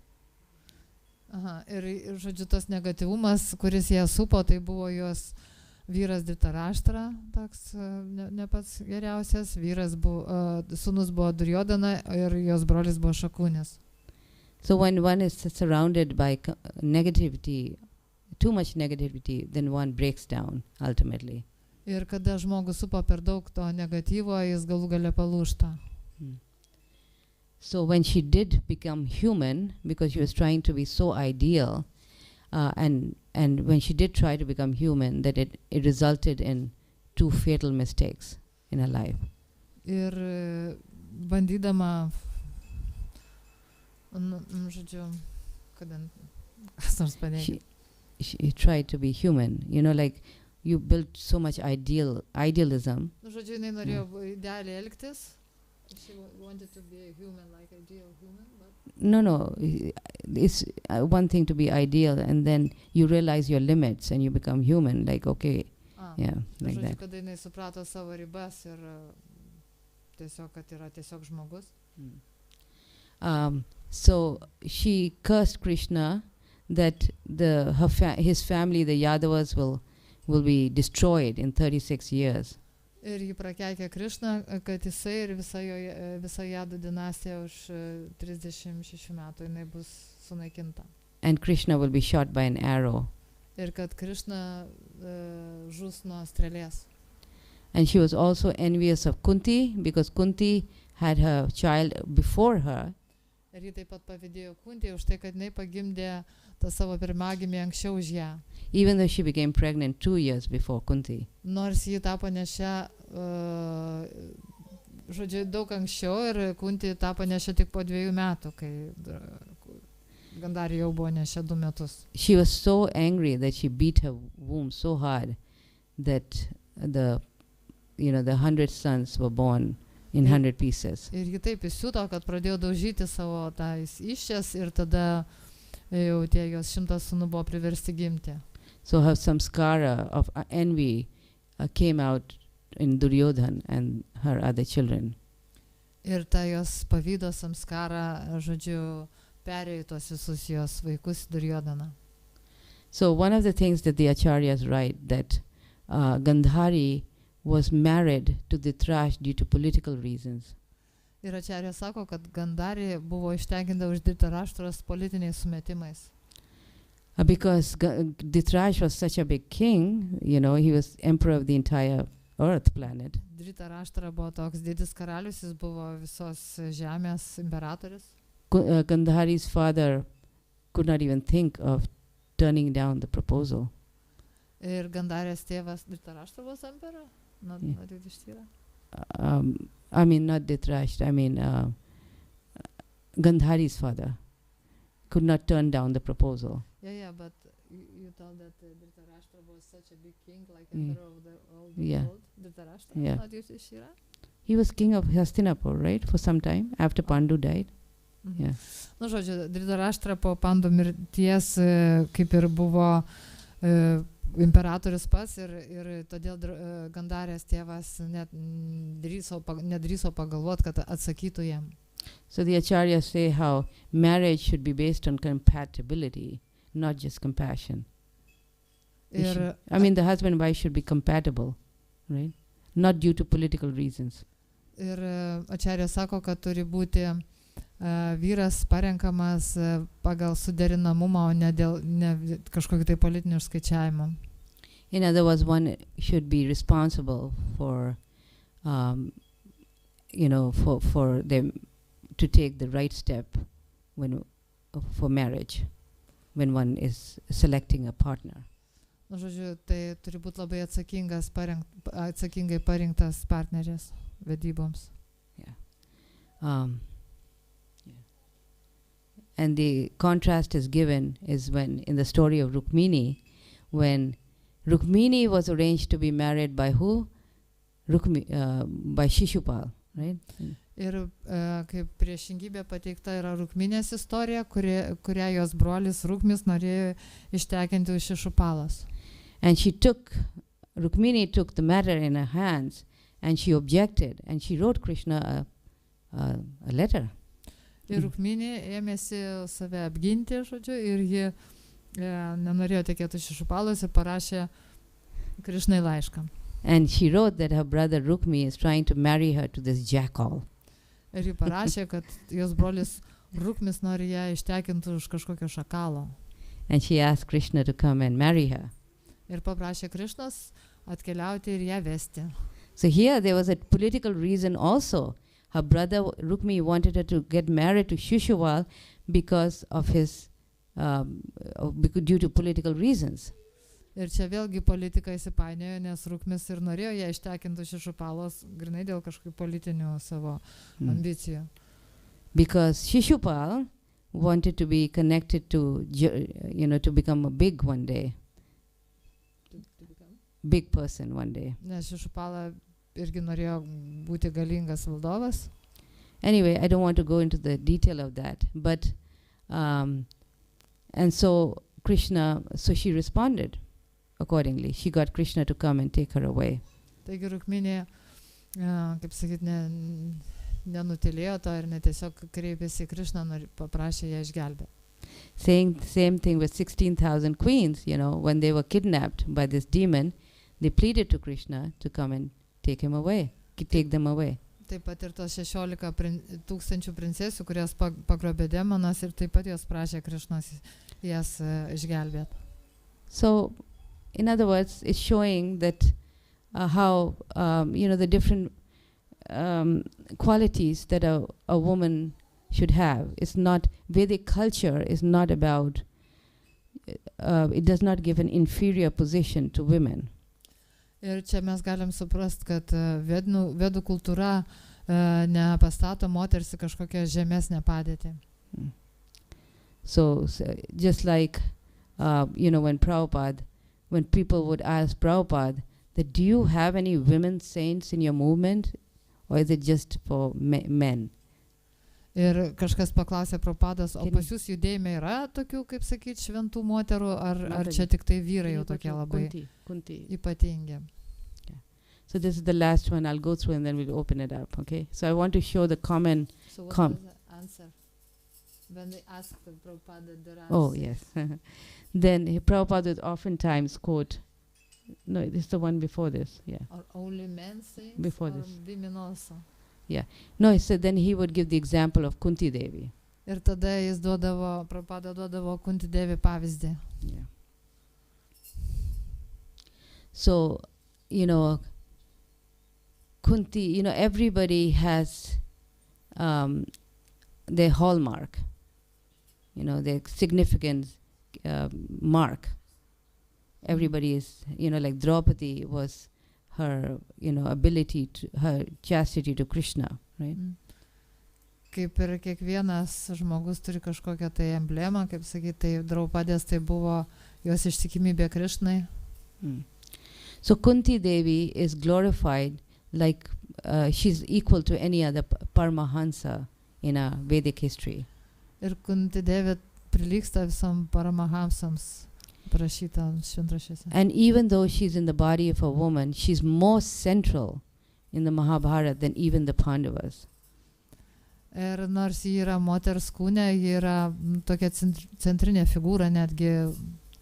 Aha, ir žodžiu, tas negatyvumas, kuris ją supo, tai buvo jos vyras Dhritarashtra, toks ne pats geriausias, sūnus buvo Duryodhana ir jos brolis buvo Šakunis. So when one is surrounded by negativity, too much negativity, then one breaks down ultimately. Ir kada žmogus supo per daug to negatyvo, jis galų gale palūžta. So when she did become human, because she was trying to be so ideal, and when she did try to become human, that it resulted in 2 fatal mistakes in her life. Ir bandydama, žodžiu, kada kas nors paneigia. She tried to be human, like you built so much idealism. Žodžiu, jinai norėjo idealiai elgtis. She wanted to be a human, like ideal human, but No, it's one thing to be ideal, and then you realize your limits and you become human, like, okay, yeah, like that. Kada jinai suprato savo ribas ir tiesiog, kad yra tiesiog žmogus. So she cursed Krishna that his family, the Yadavas, will be destroyed in 36 years. Ir jį prakeikė Krišną, kad jisai ir visa Jadų dinastija už 36 metų jinai bus sunaikinta. And Krishna will be shot by an arrow. Ir kad Krišna žus nuo strėlės. And she was also envious of Kunti, because Kunti had her child before her. Ir jį taip pat pavydėjo Kunti už tai, kad jinai pagimdė tą savo pirmagimį anksčiau už ją. Even though she became pregnant 2 years before Kunti. Nors jį tapo nešia, žodžiu, daug anksčiau, ir Kunti tapo nešia tik po 2 metų, kai Gandhari jau buvo nešia 2 metus. She was so angry that she beat her womb so hard that the 100 sons were born in 100 pieces. Ir ji taip įsiuto, kad pradėjo daužyti savo tais iščias, ir tada jau tie jos 100 sūnų buvo priversti gimti. So her samskara of envy came out in Duryodhana and her other children. Ir ta jos pavydo samskara, žodžiu, perėjo tos visus jos vaikus Duryodaną. So one of the things that the acharyas write, that Gandhari was married to Dhritarashtra due to political reasons. Ir acharya sako, kad Gandhari buvo ištekinta už Dhritarashtros politiniais sumetimais. Because Dhritarashtra was such a big king, he was emperor of the entire earth planet. Dhritarashtra buvo toks didis karalius, jis buvo visos žemės imperatorius. Gandhari's father could not even think of turning down the proposal. Ir Gandharės tėvas Dhritarashtra was emperor? Not Yudhishthira? I mean, not Dhritarashtra, I mean Gandhari's father could not turn down the proposal. Yeah, but you told that Dhritarashtra was such a big king, like emperor of the world. Dhritarashtra, not Yudhishthira? He was king of Hastinapur, right, for some time, after Pandu died. Yeah. Nu, žodžiu, Dhritarashtra po Pandų mirties kaip ir buvo imperatorius pats, ir todėl Gandharės tėvas nedrįso pagalvoti, kad atsakytų jam. So the acharyas say how marriage should be based on compatibility, not just compassion. The husband and wife should be compatible, right? Not due to political reasons. Ir acharya sako, kad turi būti vyras parenkamas pagal suderinamumą, o ne dėl kažkokio tai politinio skaičiavimo. In other words, one should be responsible for, for them to take the right step for marriage when one is selecting a partner. Nu, žodžiu, tai turi būti labai atsakingai parinktas partneris vedyboms. And the contrast is given is when in the story of Rukmini, when Rukmini was arranged to be married by who? By Shishupal, right? Ir kaip priešingybė pateikta yra Rukminės istorija, kurią jos brolis Rukmis norėjo ištekinti už Šišupalos. And Rukmini took the matter in her hands and she objected and she wrote Krishna a letter. Ir Rukminė ėmėsi save apginti, žodžiu, ir ji nenorėjo tekėti už Šišupalos ir parašė Krišnai laišką. And she wrote that her brother Rukmi is trying to marry her to this jackal. Ir ji parašė, kad jos brolis Rukmis nori ją ištekinti už kažkokio šakalo. And she asked Krishna to come and marry her. Ir paprašė Krišnos atkeliauti ir ją vesti. So here there was a political reason also. Her brother Rukmi wanted her to get married to Shishupal because of his, due to political reasons. Ir čia vėlgi politika įsipainiojo, nes Rukmis ir norėjo ją ištekinti už Šišupalos grinai dėl kažkokių politinių savo ambicijų. Because Shishupal wanted to be connected to, to become a big one day. Big person one day. Nes Šišupala irgi norėjo būti galingas valdovas. Anyway, I don't want to go into the detail of that, but and so she responded accordingly. She got Krishna to come and take her away. Taigi Rukminė, kaip sakyt, nenutilėjo to ir netiesiog kreipėsi į Krišną ir paprašė ją išgelbėti. Same thing with 16,000 queens, when they were kidnapped by this demon, they pleaded to Krishna to come and take them away. Taip pat ir tos 16 tūkstančių princesių, kurias pagrobė demonas ir taip pat jos prašė Krišnos jas išgelbėti. So, in other words, it's showing that how, the different qualities that a woman should have. It's not, Vedic culture is not about, it does not give an inferior position to women. Ir čia mes galim suprast, kad vedų kultūra nepastato moteris į kažkokią žemesnę padėtį. So just like, when people would ask Prabhupada, that do you have any women saints in your movement, or is it just for men? Ir kažkas paklausė Prabhupados, o pas jūs judėjime yra tokių, kaip sakyt, šventų moterų, ar čia tik tai vyrai jau tokie labai ypatingi? So this is the last one. I'll go through and then we'll open it up, okay? So I want to show the common... So what was the answer? When they asked Prabhupada the answer? Oh, yes. Then Prabhupada would oftentimes quote... No, this is the one before this, yeah. Or only men saints? Before or this. Women also? Yeah. No, he said then he would give the example of Kunti Devi. Ir tada jis Prabhupada duodavo Kunti Devi pavyzdį. Yeah. So, Kunti, everybody has their hallmark, their significant mark. Everybody is, like Draupadi was her, ability to, her chastity to Krishna, right? Kaip ir kiekvienas žmogus turi kažkokią tai emblemą, kaip sakyti, tai Draupadės tai buvo jos ištikimybė Krishnai. So Kunti Devi is glorified like she's equal to any other Paramahansa in a Vedic history. Ir Kunti Devi prilygsta visom Paramahamsams parašyta šventraščiuose. And even though she's in the body of a woman, she's more central in the Mahabharata than even the Pandavas. Ir nors ji yra moters kūne, ji yra tokia centrinė figūra netgi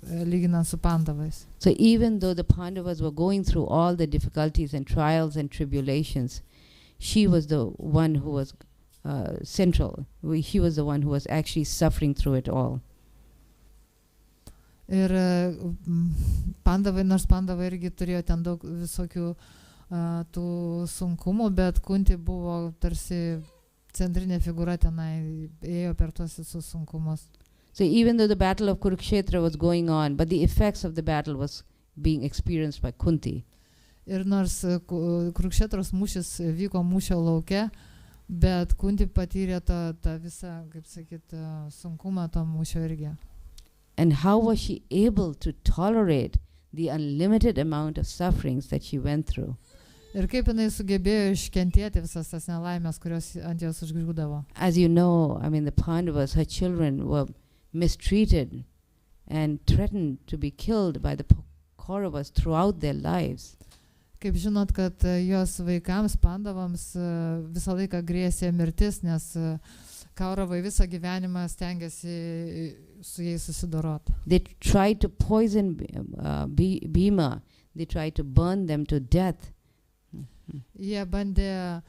lyginant su Pandavais. So even though the Pandavas were going through all the difficulties and trials and tribulations, she was the one who was central. She was the one who was actually suffering through it all. Ir nors Pandavai irgi turėjo ten daug visokių tų sunkumų, bet Kunti buvo tarsi centrinė figūra tenai, ėjo per tuos visus sunkumus. So even though the battle of Kurukshetra was going on, but the effects of the battle was being experienced by Kunti. Ir nors Kurukshetros mūšis vyko mūšio lauke, bet Kunti patyrė tą visą, kaip sakyt, sunkumą to mūšio irgi. And how was she able to tolerate the unlimited amount of sufferings that she went through? Ir kaip jinai sugebėjo iškentėti visas tas nelaimės, kurios ant jos užgriūdavo. As you know, I mean, the Pandavas, her children, were mistreated and threatened to be killed by the Kauravas throughout their lives. Kaip žinot, kad jos vaikams, Pandavams visą laiką grėsė mirtis, nes Kauravai visą gyvenimą stengiasi su jais susidoroti. They tried to poison Bhima. They tried to burn them to death. Jie bandė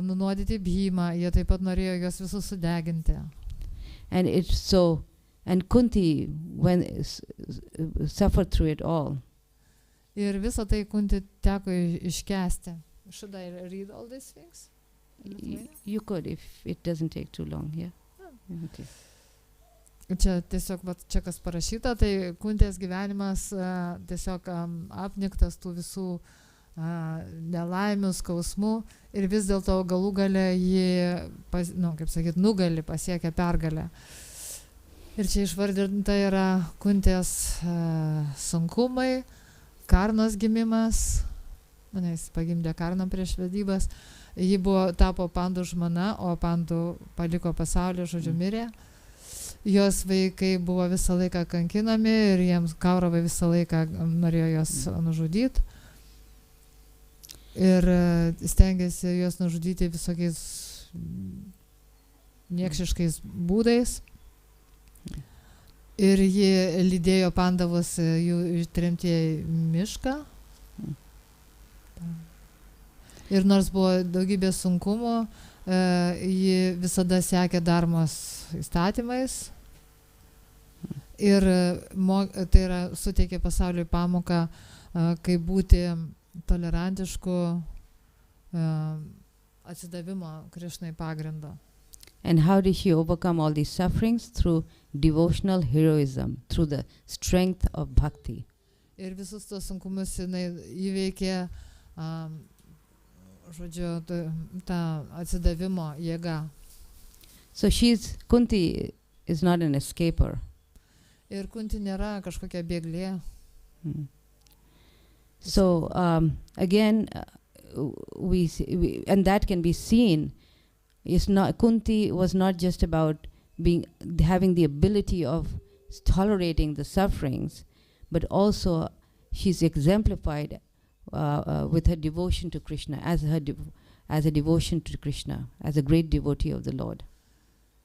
nunuodyti Bhimą, jie taip pat norėjo juos visus sudeginti. And Kunti suffered through it all. Ir visą tai Kunti teko iškęsti. Should I read all these things? You could if it doesn't take too long, yeah? Okay. Čia tiesiog, čia kas parašyta, tai Kuntės gyvenimas tiesiog apniktas tų visų nelaimių, skausmų ir vis dėlto galų gale ji, nugali, pasiekia pergalę. Ir čia išvardinta yra Kuntės sunkumai, Karnos gimimas, jis pagimdė Karną prieš vedybas, ji tapo Pandų žmona, o Pandų paliko pasaulį, žodžiu, mirė. Jos vaikai buvo visą laiką kankinami ir jiems Kauravai visą laiką norėjo jos nužudyti. Ir stengiasi juos nužudyti visokiais niekšiškais būdais. Ir ji lydėjo Pandavus jų tremti mišką. Ir nors buvo daugybė sunkumų, ji visada sekė Dharmos įstatymais. Ir tai yra suteikė pasauliui pamoką, kaip būti tolerantišku atsidavimo Krišnai pagrindo. And how did she overcome all these sufferings? Through devotional heroism, through the strength of bhakti. Ir visus tos sunkumus jinai įveikė, žodžiu, tą atsidavimo jėgą. So Kunti is not an escaper. Ir Kunti nėra kažkokia bėglė. So again, and that can be seen. Kunti was not just about having the ability of tolerating the sufferings, but also she's exemplified with her devotion to Krishna, as a devotion to Krishna, as a great devotee of the Lord.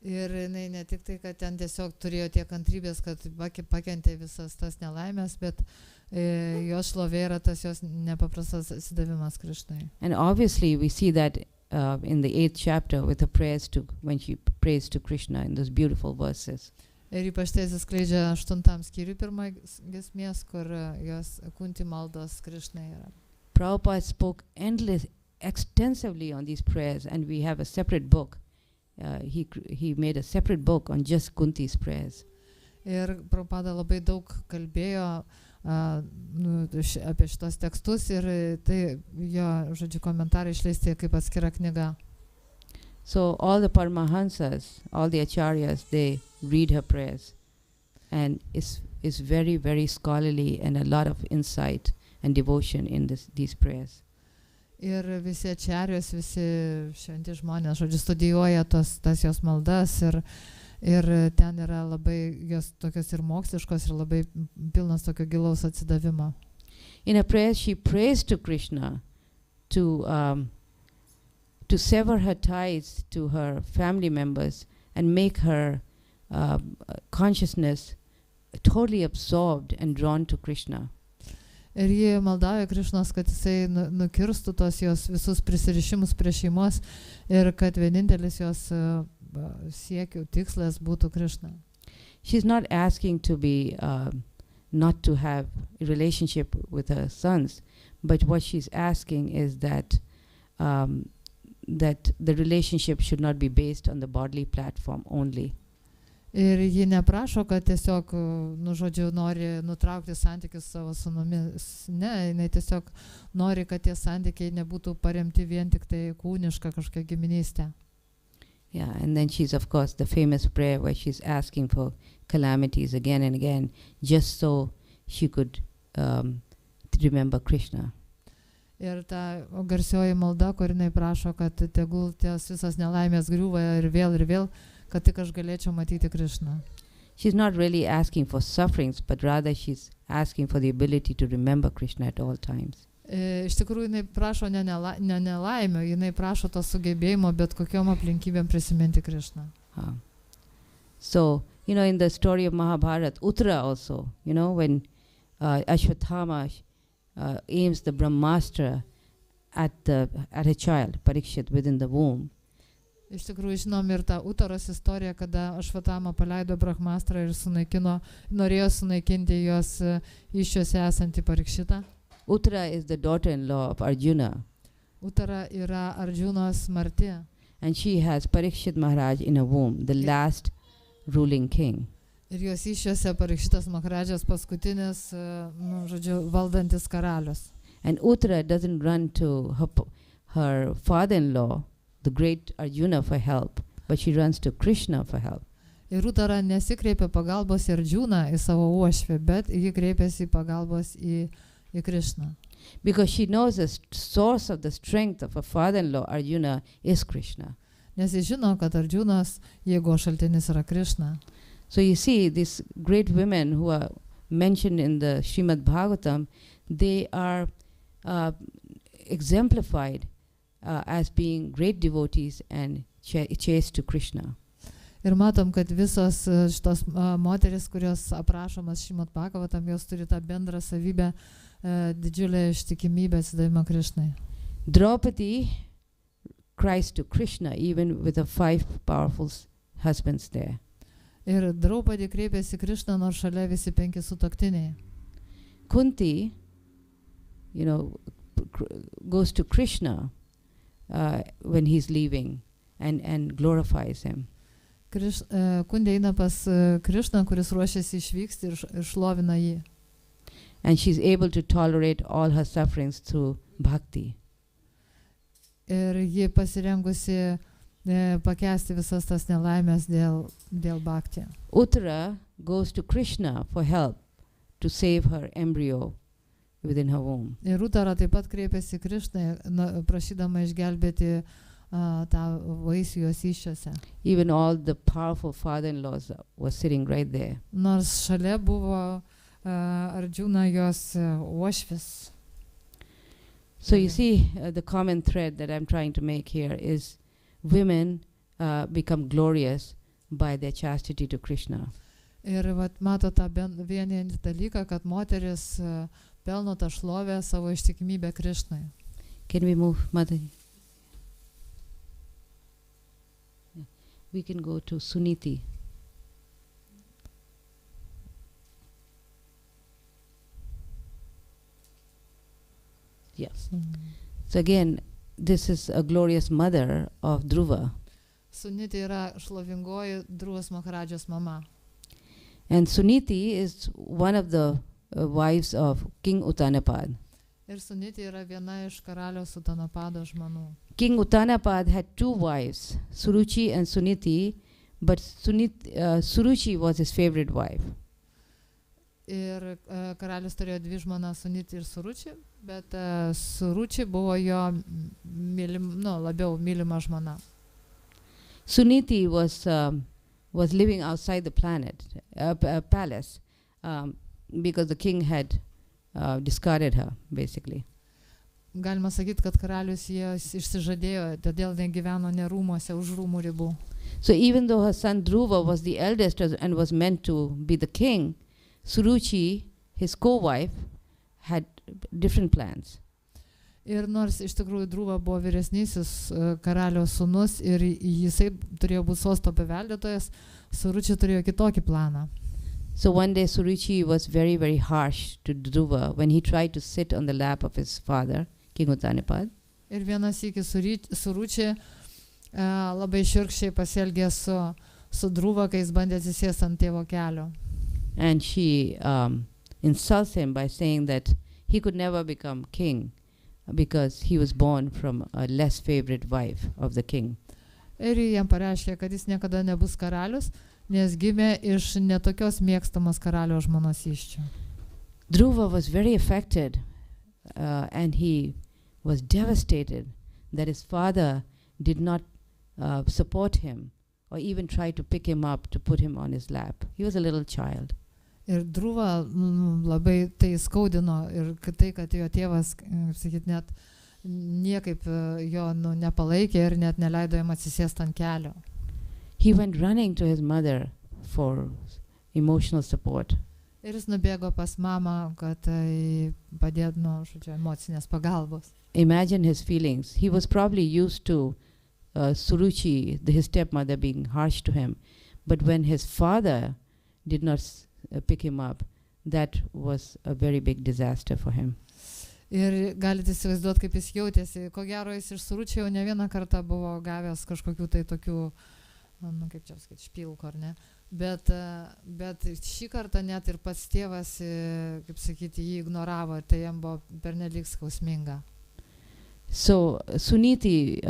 Ir jinai ne tik tai, kad ten tiesiog turėjo tiek kantrybės, kad pakentė visas tas nelaimės, bet jos šlovė yra tas jos nepaprastas atsidavimas Krishnai. And obviously we see that in the 8th chapter with her prayers when she prays to Krishna in those beautiful verses. Ir ypač tai atsiskleidžia 8 skyriui pirmai giesmės, kur jos Kunti maldos Krishnai yra. Prabhupada spoke extensively on these prayers, and we have a separate book. He made a separate book on just Kunti's prayers. Ir Prabhupada labai daug kalbėjo apie šitos tekstus ir tai jo, žodžiu, komentarai išleisti kaip atskira knyga. So all the Paramahansas, all the acharyas, they read her prayers, and is very, very scholarly and a lot of insight and devotion in these prayers. Ir visi acharyos, visi šventi žmonės, žodžiu, studijuoja tas jos maldas ir ten yra labai jos tokios ir moksliškos ir labai pilnas tokio gilaus atsidavimo. In her prayers, she prays to Krishna to sever her ties to her family members and make her consciousness totally absorbed and drawn to Krishna. Ir ji maldauja Krišnos, kad jisai nukirstų tos jos visus prisirišimus prie šeimos ir kad vienintelis jos siekių tikslas būtų Krišna. She's not asking to be not to have a relationship with her sons, but what she's asking is that the relationship should not be based on the bodily platform only. Ir ji neprašo, kad tiesiog, žodžiu, nori nutraukti santykius savo sūnumis. Ne, jinai tiesiog nori, kad tie santykiai nebūtų paremti vien tik tai kūnišką kažkokią giminystę. Yeah, and then she's, of course, the famous prayer where she's asking for calamities again and again, just so she could remember Krishna. Ir ta garsioji malda, kur jinai prašo, kad tegul ties visas nelaimės griūva ir vėl, kad tik aš galėčiau matyti Krišną. She's not really asking for sufferings, but rather she's asking for the ability to remember Krishna at all times. Iš tikrųjų, jinai prašo ne nelaimio, jinai prašo to sugebėjimo, bet kokiom aplinkybėm prisiminti Krišną. So, in the story of Mahabharata, Uttara also, when Ashwatthama aims the Brahmastra at a child, Parikshit, within the womb. Iš tikrųjų, žinom ir tą Uttaros istoriją, kada Ashwatthama paleido Brahmastrą ir norėjo sunaikinti jos įsčiose esantį Parikshitą. Uttara is the daughter-in-law of Arjuna. Uttara yra Arjunos marti. And she has Parikshit Maharaj in her womb, the last ruling king. Ir jos įsčiose Parikshitas Maharajas paskutinis, valdantis karalius. And Uttara doesn't run to her father-in-law, the great Arjuna, for help, but she runs to Krishna for help. Ir Uttara nesikreipia pagalbos į Arjuną, į savo uošvę, bet ji kreipiasi pagalbos į Krishną. Because she knows the source of the strength of her father-in-law, Arjuna, is Krishna. Nes jis žino, kad Arjunos jėgos šaltinis yra Krishna. So you see, these great women who are mentioned in the Šrimad Bhagavatam, they are exemplified as being great devotees and chaste to Krishna. Ir matom, kad visos šitos moteris, kurios aprašomas Šrimad Bhagavatam, jos turi tą bendrą savybę didžiulę ištikimybę atsidavimą Krishnai. Draupadi cries to Krishna even with her 5 powerful husbands there. Ir Draupadi kreipiasi Krishna, nors šalia visi 5 sutuoktiniai. Kunti, goes to Krishna when he's leaving and glorifies him. Kundė eina pas Krishną, kuris ruošiasi išvykti ir šlovina jį. And she's able to tolerate all her sufferings through bhakti. Ir ji pasirengusi pakęsti visas tas nelaimės dėl bhakti. Uttara goes to Krishna for help to save her embryo within her womb. Ir Uttara taip pat kreipiasi Krishnai, prašydama išgelbėti tą vaisių jos įsčiose. Even all the powerful father-in-laws were sitting right there. Nors šalia buvo Arjuna jos uošvis. So you see, the common thread that I'm trying to make here is women become glorious by their chastity to Krishna. Ir mato tą vieninį dalyką, kad moteris pelno tą šlovę savo ištikimybę Krishnai. Can we move, Mataji? Yeah. We can go to Suniti. Yes. So again, this is a glorious mother of Dhruva. Suniti yra šlovingoji Dhruvos Maharajos mama. And Suniti is one of the wives of King Uttanapad. Ir Suniti yra viena iš karaliaus Uttanapado žmonų. King Uttanapad had 2 wives, Suruchi and Suniti, but Suruchi was his favorite wife. Ir karalius turėjo 2 žmonas, Suniti ir Suruchi, bet Suruchi buvo jo labiau mylima žmona. Suniti was living outside the palace because the king had discarded her, basically. Galima sakyti, kad karalius jas išsižadėjo, todėl negyveno ne rūmuose, už rūmų ribų. So even though her son Dhruva was the eldest and was meant to be the king, Suruchi, his co-wife, had different plans. Ir nors iš tikrųjų Dhruva buvo vyresnysis karaliaus sūnus ir jisai turėjo būti sosto paveldėtojas, Suruchi turėjo kitokį planą. So one day Suruchi was very, very harsh to Dhruva when he tried to sit on the lap of his father, King Uttanapad. Ir vienas iki Suruchi labai šiurkščiai pasielgė su Dhruva, kai jis bandė atsisėsti ant tėvo kelio. And she insults him by saying that he could never become king because he was born from a less favorite wife of the king. Ir jam pareiškė, kad jis niekada nebus karalius, nes gimė iš netokios mėgstamos karalio žmonos įsčių. Dhruva was very affected and he was devastated that his father did not support him or even try to pick him up to put him on his lap. He was a little child. Ir Dhruva labai tai skaudino ir tai, kad jo tėvas, sakyt, net niekaip jo nepalaikė ir net neleido jam atsisėsti ant kelio. He went running to his mother for emotional support. Ir jis nubėgo pas mamą, kad padėtų, emocinės pagalbos. Imagine his feelings. He was probably used to Suruchi, his stepmother, being harsh to him. But when his father did not pick him up, that was a very big disaster for him. Ir galite įsivaizduoti, kaip jis jautėsi. Ko gero, jis iš Suručio jau ne vieną kartą buvo gavęs kažkokių tai tokių, kaip čia sakyti, špilkų, ar ne? Bet šį kartą net ir pats tėvas, kaip sakyti, jį ignoravo, tai jam buvo pernelyg skausminga. So Suniti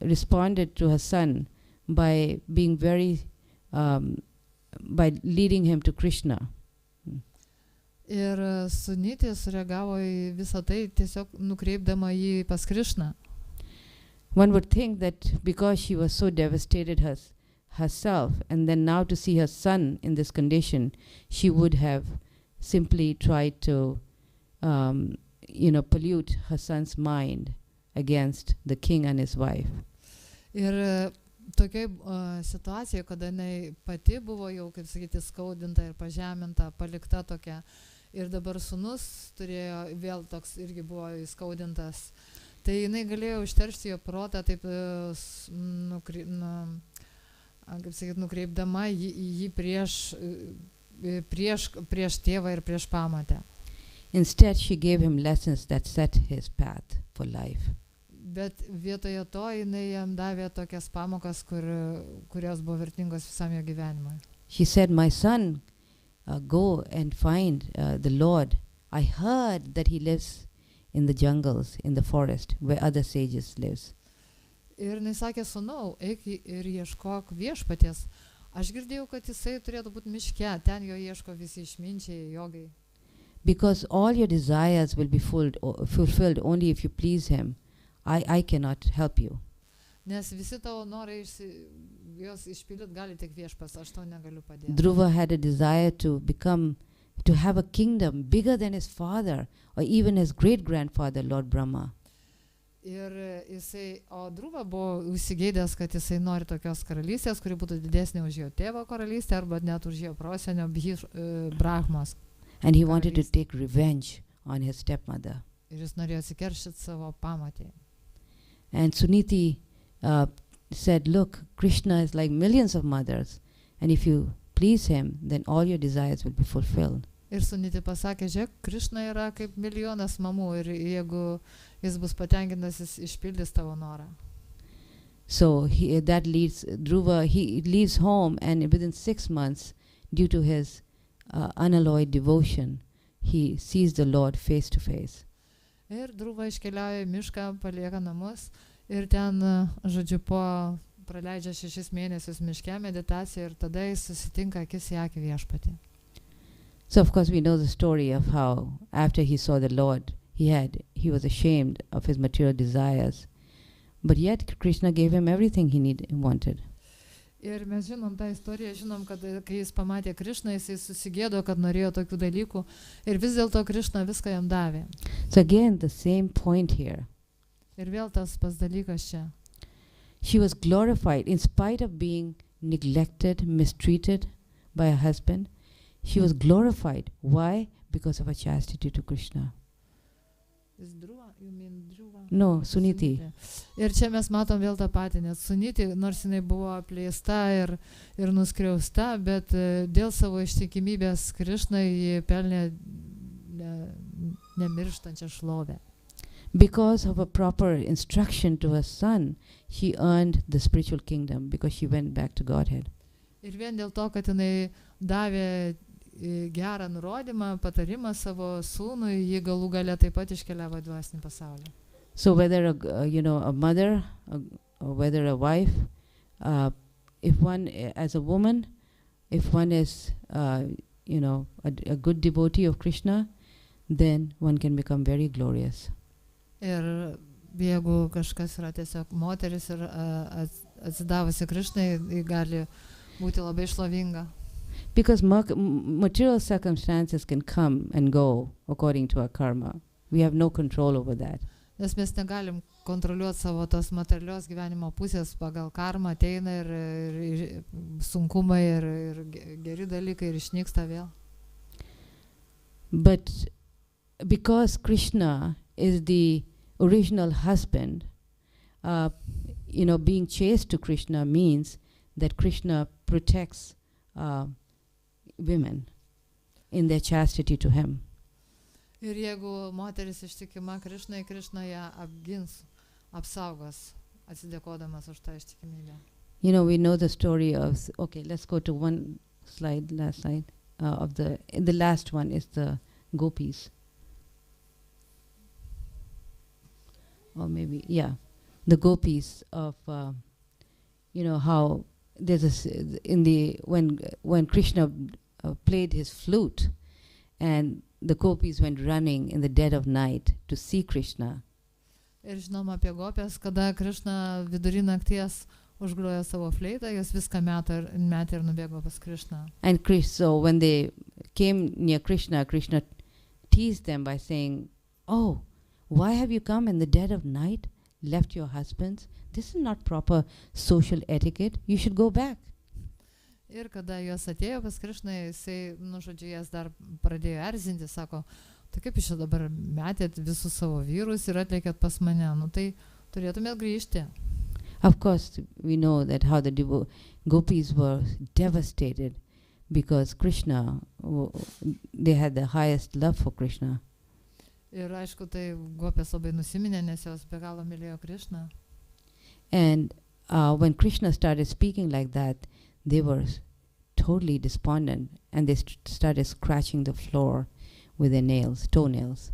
responded to her son by being by leading him to Krishna. Ir Suniti sureagavo į visą tai, tiesiog nukreipdama jį pas Krišną. One would think that because she was so devastated herself, and then now to see her son in this condition, she would have simply tried to, pollute her son's mind against the king and his wife. Ir tokiai situacijoje, kada jinai pati buvo jau, kaip sakyti, skaudinta ir pažeminta, palikta tokia, ir dabar sūnus turėjo vėl toks irgi buvo įskaudintas, tai jinai galėjo užteršti jo protą, taip kaip sakyti, nukreipdama jį prieš tėvą ir prieš pamatę. Instead, she gave him lessons that set his path for life. Bet vietoje to jinai jam davė tokias pamokas, kurios buvo vertingos visam jo gyvenimui. She said, "My son, go and find the Lord. I heard that he lives in the jungles, in the forest, where other sages lives." Ir jinai sakė, sūnau, eik ir ieškok viešpaties. Aš girdėjau, kad jisai turėtų būti miške, ten jo ieško visi išminčiai, jogai. Because all your desires will be fulfilled only if you please him. I cannot help you. Nes visi tavo norai jos išpildyti gali tik viešpas, aš tau negaliu padėti. Dhruva had a desire to have a kingdom bigger than his father or even his great-grandfather, Lord Brahma. Ir o Dhruva buvo užsigeidęs, kad jisai nori tokios karalystės, kuri būtų didesnė už jo tėvo karalystę arba net už jo prosenio Brahmos. And he wanted to take revenge on his stepmother. Ir jis norėjo atsikeršyti savo pamatį. And Suniti said, "Look, Krishna is like millions of mothers, and if you please him, then all your desires will be fulfilled." Ir Suniti pasakė, žiūrėk, Krišna yra kaip milijonas mamų ir jeigu jis bus patenkintas, jis išpildys tavo norą. So that leads Dhruva, he leaves home, and within 6 months, due to his unalloyed devotion, he sees the Lord face to face. Ir Dhruva iškeliauja į mišką, palieka namus ir ten, žodžiu, praleidžia 6 mėnesius miške meditaciją ir tada jis susitinka akis į akį viešpatį. So of course we know the story of how after he saw the Lord, he was ashamed of his material desires, but yet Krishna gave him everything he wanted. Ir mes žinom tą istoriją, žinom, kad kai jis pamatė Krišną, jis susigėdo, kad norėjo tokių dalykų ir vis dėlto Krišna viską jam davė. So again, the same point here. Ir vėl tas pats dalykas čia. She was glorified in spite of being neglected, mistreated by her husband. She was glorified. Why? Because of her chastity to Krishna. Is Dhruva? You mean Dhruva? No, Suniti. Ir čia mes matom vėl tą patį, nes Suniti, nors jinai buvo apleista ir nuskriausta, bet dėl savo ištikimybės Krišnai ji pelnė nemirštančią šlovę. Because of a proper instruction to her son, she earned the spiritual kingdom because she went back to Godhead. Ir vien dėl to, kad jinai davė gerą nurodymą, patarimą savo sūnui, ji galų gale taip pat iškeliavo dvasinį pasaulį. So whether a mother or whether a wife, if one as a woman, if one is a good devotee of Krishna, then one can become very glorious. Ir jeigu kažkas yra tiesiog moteris ir atsidavusi Krišnai, ji gali būti labai šlovinga. Because material circumstances can come and go according to our karma. We have no control over that. Nes mes negalim kontroliuoti savo tos materialios gyvenimo pusės pagal karmą, ateina ir sunkumai ir geri dalykai ir išnyksta vėl. But because Krishna is the original husband, being chaste to Krishna means that Krishna protects women in their chastity to him. Ir jeigu moteris ištikima Krišnai, Krišna ją apgins, apsaugos, atsidėkodamas už tą ištikimybę. We know the story of, let's go to one slide, last slide, the last one is the gopis. Or maybe, the gopis of, how there's when Krishna played his flute and the gopis went running in the dead of night to see Krishna. Ir žinoma apie gopės, kada Krišna vidury nakties užgrojo savo fleitą, jos viską metė ir nubėgo pas Krišną. And so when they came near Krishna, Krishna teased them by saying, "Oh, why have you come in the dead of night, left your husbands? This is not proper social etiquette. You should go back." Ir kada jos atėjo pas Krišną, jisai, jas dar pradėjo erzinti, sako, tai kaip jūs čia dabar metėt visus savo vyrus ir atlėkėt pas mane, tai turėtumėt grįžti. Of course, we know that how the gopis were devastated because Krishna, they had the highest love for Krishna. Ir aišku, tai gopės labai nusiminė, nes jos be galo mylėjo Krišną. And when Krishna started speaking like that, they were totally despondent and they started scratching the floor with their toenails.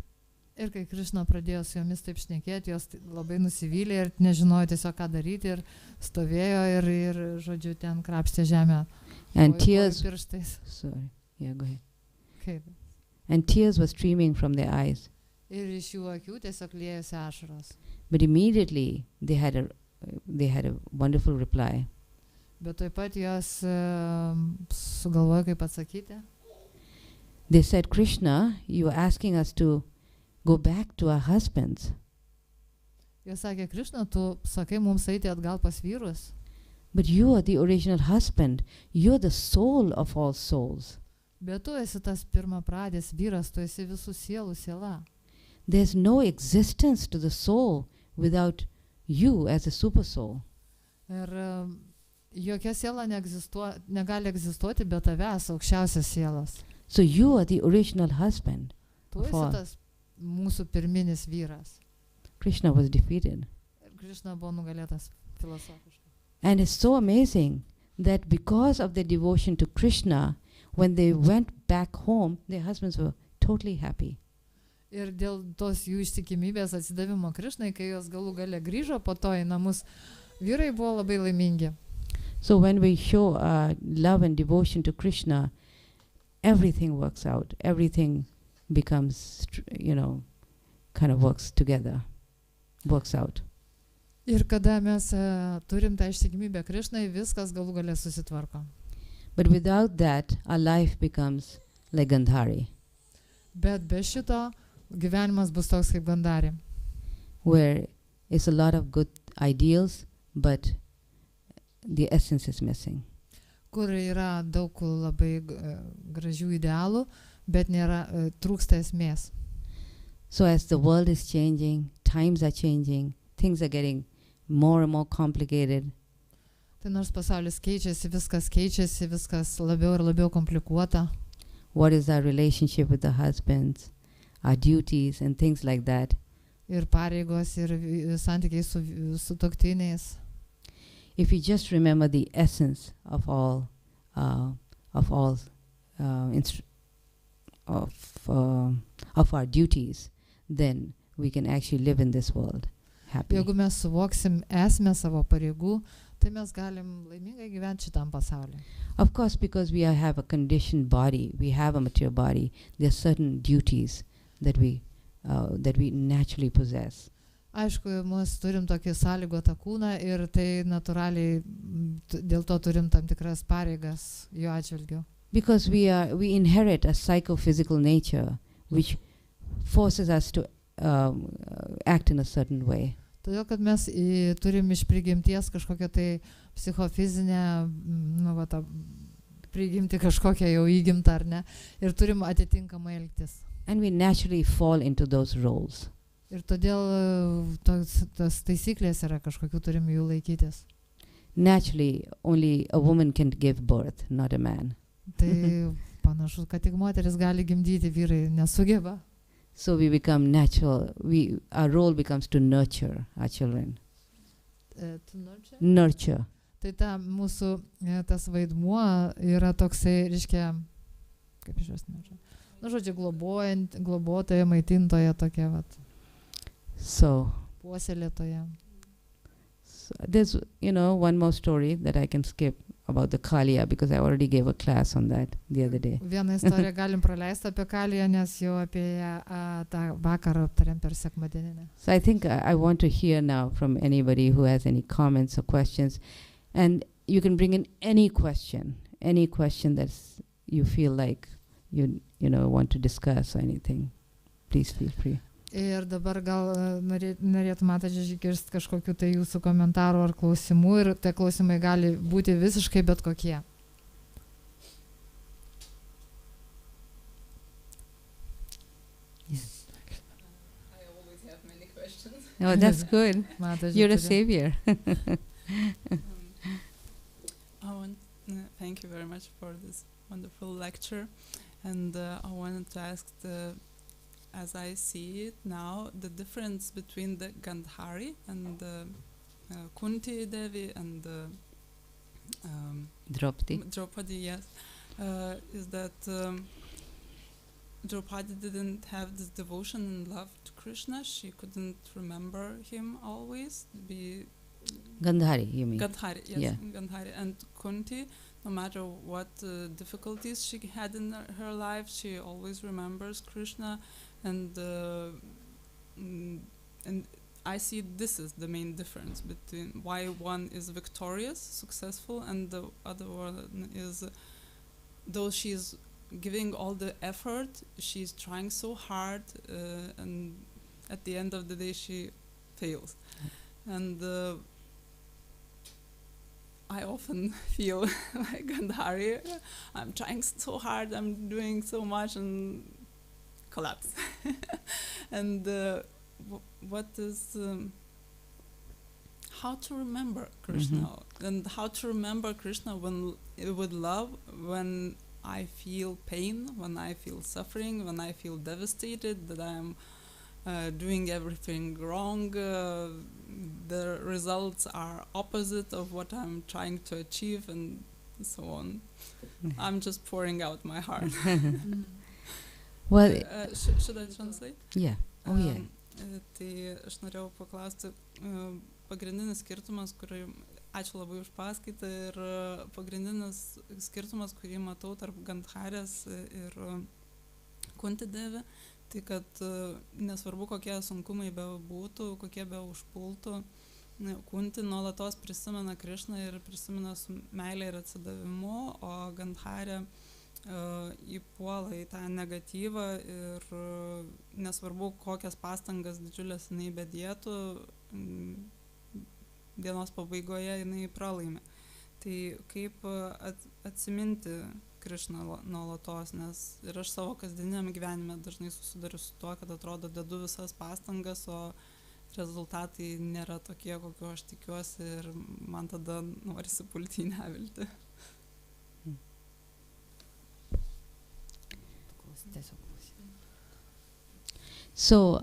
Ir kai Krišna pradėjo su jomis taip šnekėti, jos labai nusivylė ir nežinojo tiesiog ką daryti ir stovėjo ir žodžiu, ten krapštė žemę. And tears, pirštais. sorry, go ahead. Kaip? And tears were streaming from their eyes. Ir iš jų akių tiesiog liejosi ašaros. But immediately they had a wonderful reply. Bet taip pat jos sugalvojo kaip atsakyti. They said, "Krishna, you are asking us to go back to our husbands. Jos sakė, Krišna, tu sakai mums eiti atgal pas vyrus. But you are the original husband. You are the soul of all souls. Bet tu esi tas pirmapradės vyras, tu esi visų sielų siela. There's no existence to the soul without you as a super soul." Ir jokia siela negali egzistuoti be tavęs, aukščiausias sielas. So you are the original husband. Tu esi tas mūsų pirminis vyras. Krishna was defeated. Ir Krišna buvo nugalėtas filosofiškai. And it's so amazing that because of their devotion to Krishna, when they went back home, their husbands were totally happy. Ir dėl tos jų ištikimybės atsidavimo Krišnai, kai jos galų gale grįžo po to į namus, vyrai buvo labai laimingi. So when we show love and devotion to Krishna, everything works out. Everything becomes, kind of works together, works out. Ir kada mes turim tą ištikimybę Krišnai, viskas galų gale susitvarko. But without that, our life becomes like Gandhari. Bet be šito gyvenimas bus toks kaip Gandhari. Where it's a lot of good ideals, but the essence is missing. Kur yra daug labai gražių idealų, bet trūksta esmės. So as the world is changing, times are changing, things are getting more and more complicated. Tai nors pasaulis keičiasi, viskas labiau ir labiau komplikuota. What is our relationship with the husbands, our duties and things like that. Ir pareigos, ir santykiai su sutuoktiniais. If you just remember the essence of all our duties, then we can actually live in this world happy. Jeigu mes suvoksim esmę savo pareigų, tai mes galim laimingai gyventi šitam pasaulyje. Of course, because we have a conditioned body, we have a material body, there are certain duties that we naturally possess. Aišku, mes turim tokį sąlygotą kūną ir tai natūraliai dėl to turim tam tikras pareigas jo atžvilgiu. Because we inherit a psychophysical nature which forces us to act in a certain way. Todėl, kad mes turim iš prigimties kažkokią tai psichofizinę, tą prigimti kažkokią jau įgimtą, ar ne, ir turim atitinkamai elgtis. And we naturally fall into those roles. Ir todėl tas taisyklės yra kažkokių turim jų laikytis. Naturally, only a woman can give birth, not a man. Tai panašu, kad tik moteris gali gimdyti, vyrai nesugeba. So we become natural. Our role becomes to nurture our children. To nurture? Nurture. Tai mūsų tas vaidmuo yra toksai, reiškia, kaip iš vis nurture. Žodžiu, globotoja, maitintoja tokia, So puoselėtoja. There's, one more story that I can skip about the Kaliya because I already gave a class on that the other day. Vieną istoriją galim praleisti apie Kaliją, nes jau apie ją tą vakarą aptarėm per sekmadieninę. So I think I want to hear now from anybody who has any comments or questions. And you can bring in any question that you feel like you want to discuss or anything. Please feel free. Ir dabar gal norėtum išgirsti kažkokiu tai jūsų komentarų ar klausimų, ir tie klausimai gali būti visiškai bet kokie. I always have many questions. Oh, that's good. You're a savior. Thank you very much for this wonderful lecture. And I wanted to ask, as I see it now, the difference between the Gandhari and the Kunti Devi and the Draupadi, yes, is that Draupadi didn't have this devotion and love to Krishna. She couldn't remember him always. Gandhari, you mean? Gandhari, yes. Yeah. Gandhari. And Kunti, no matter what difficulties she had in her life, she always remembers Krishna. And I see this is the main difference between why one is victorious, successful, and the other one is, though she's giving all the effort, she's trying so hard, and at the end of the day she fails. And I often feel like Gandhari, I'm trying so hard, I'm doing so much, and collapse. And what is how to remember Krishna, and how to remember Krishna with love, when I feel pain, when I feel suffering, when I feel devastated that I'm doing everything wrong, the results are opposite of what I'm trying to achieve, and so on. I'm just pouring out my heart. Well, should I translate? Yeah. Oh, yeah. Tai aš norėjau paklausti, pagrindinis skirtumas, ačiū labai už paskaitą, ir pagrindinis skirtumas, kurį matau tarp Gandharės ir Kunti Devi, tai kad nesvarbu kokie sunkumai bebūtų, kokie be užpultų, Kunti nuolatos prisimena Krišną ir prisimena su meilė ir atsidavimu, o Gandharė įpuola į tą negatyvą ir nesvarbu kokias pastangas didžiulės jinai bedėtų, dienos pabaigoje jinai pralaimi. Tai kaip atsiminti Krišną nuolatos, nes ir aš savo kasdieniam gyvenime dažnai susiduriu su tuo, kad atrodo dedu visas pastangas, o rezultatai nėra tokie, kokio aš tikiuosi, ir man tada norisi pulti į neviltį. So,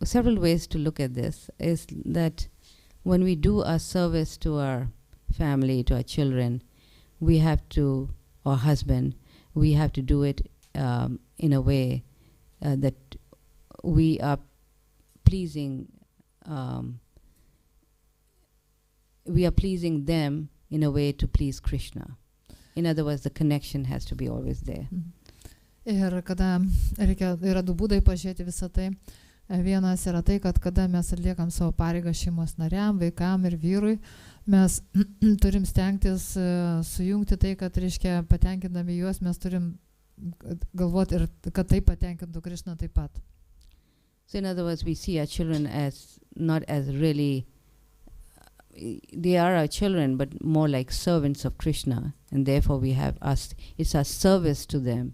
several ways to look at this is that when we do our service to our family, to our children, we have to, or husband, we have to do it in a way that we are pleasing them in a way to please Krishna. In other words, the connection has to be always there. Ir kada yra du būdai pažiūrėti visą tai, Vienas yra tai, kad kada mes atliekam savo pareigą šeimos nariam, vaikam ir vyrui, mes turim stengtis sujungti tai, kad, reiškia, patenkindami juos, mes turim galvoti ir kad tai patenkintų Krišną taip pat. So in other words, we see our children as not as really, they are our children, but more like servants of Krishna. And therefore we have us, it's our service to them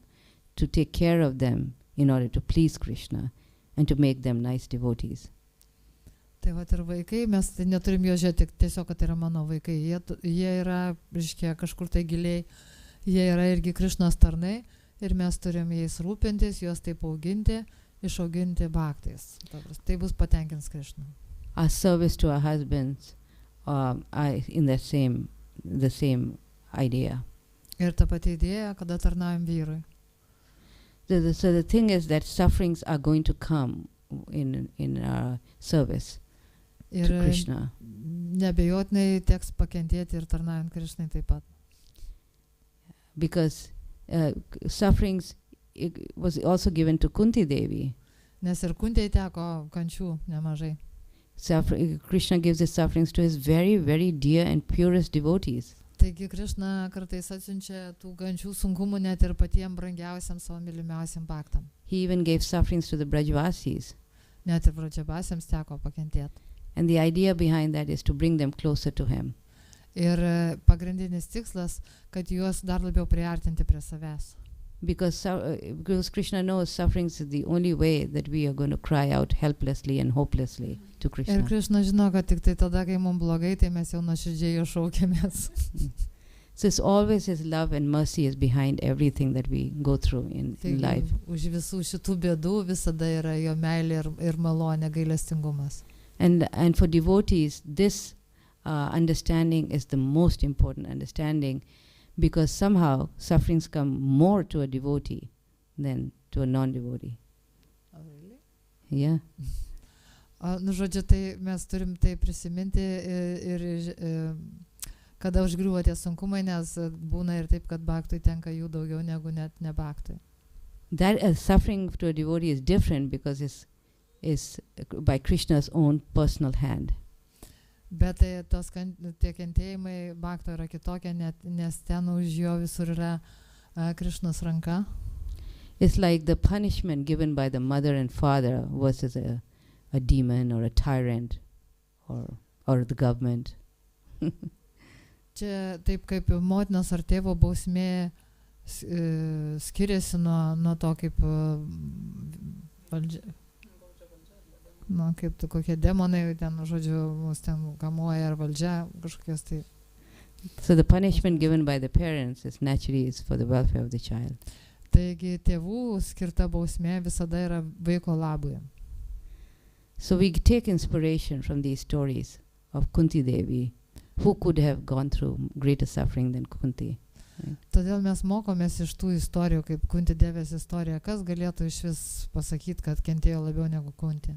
to take care of them in order to please Krishna and to make them nice devotees. Tai vat ir vaikai, mes neturim jo žiūrėti tiesiog, kad yra mano vaikai. Jie yra, reiškia, kažkur tai giliai, jie yra irgi Krišnos tarnai ir mes turim jais rūpintis, juos taip auginti, išauginti bhaktais. Tai bus patenkins Krišną. Our service to our husbands are in the same idea. Ir ta pati idėja, kada tarnaujam vyrui. So the thing is that sufferings are going to come in our service to Krishna. Nebejotinai teks pakentėti ir tarnaujant Krišnai taip pat. Because sufferings was also given to Kunti Devi. Nes ir Kuntei teko kančių nemažai. Krishna gives his sufferings to his very, very dear and purest devotees. Taigi Krišna kartais atsiunčia tų kančių sunkumų net ir patiem brangiausiam savo mylimiausiam bhaktam. He even gave sufferings to the Brajvasis. Net ir Brajvasiams teko pakentėti. And the idea behind that is to bring them closer to him. Ir pagrindinis tikslas, kad juos dar labiau priartinti prie savęs. Because Krishna knows sufferings is the only way that we are going to cry out helplessly and hopelessly to Krishna. Ir Krišna žino, kad tik tai tada, kai mums blogai, tai mes jau nuoširdžiai jo šaukiamės. So it's always his love and mercy is behind everything that we go through in life. Už visų šitų bėdų visada yra jo meilė ir malonė, gailestingumas. And for devotees, this understanding is the most important understanding, because somehow sufferings come more to a devotee than to a non-devotee. Oh, really? Yeah. Nu, žodžiu, tai mes turim tai prisiminti ir kada užgriuva tie sunkumai, nes būna ir taip, kad bhaktui tenka jų daugiau negu net ne bhaktui. That suffering to a devotee is different because it's by Krishna's own personal hand. Bet tie kentėjimai bhakto yra kitokie, nes ten už jo visur yra Krišnos ranka. It's like the punishment given by the mother and father versus a demon or a tyrant or the government. Čia taip kaip motinos ar tėvo bausmė skiriasi nuo to, kaip valdžia. Nu, kaip kokie demonai ten, žodžiu, mus ten kamuoja ar valdžia kažkokias tai. So the punishment given by the parents is naturally is for the welfare of the child. Taigi tėvų skirta bausmė visada yra vaiko labui. So we take inspiration from these stories of Kunti Devi, who could have gone through greater suffering than Kunti. Right? Todėl mes mokomės iš tų istorijų, kaip Kunti Devės istorija, kas galėtų iš vis pasakyti, kad kentėjo labiau negu Kunti.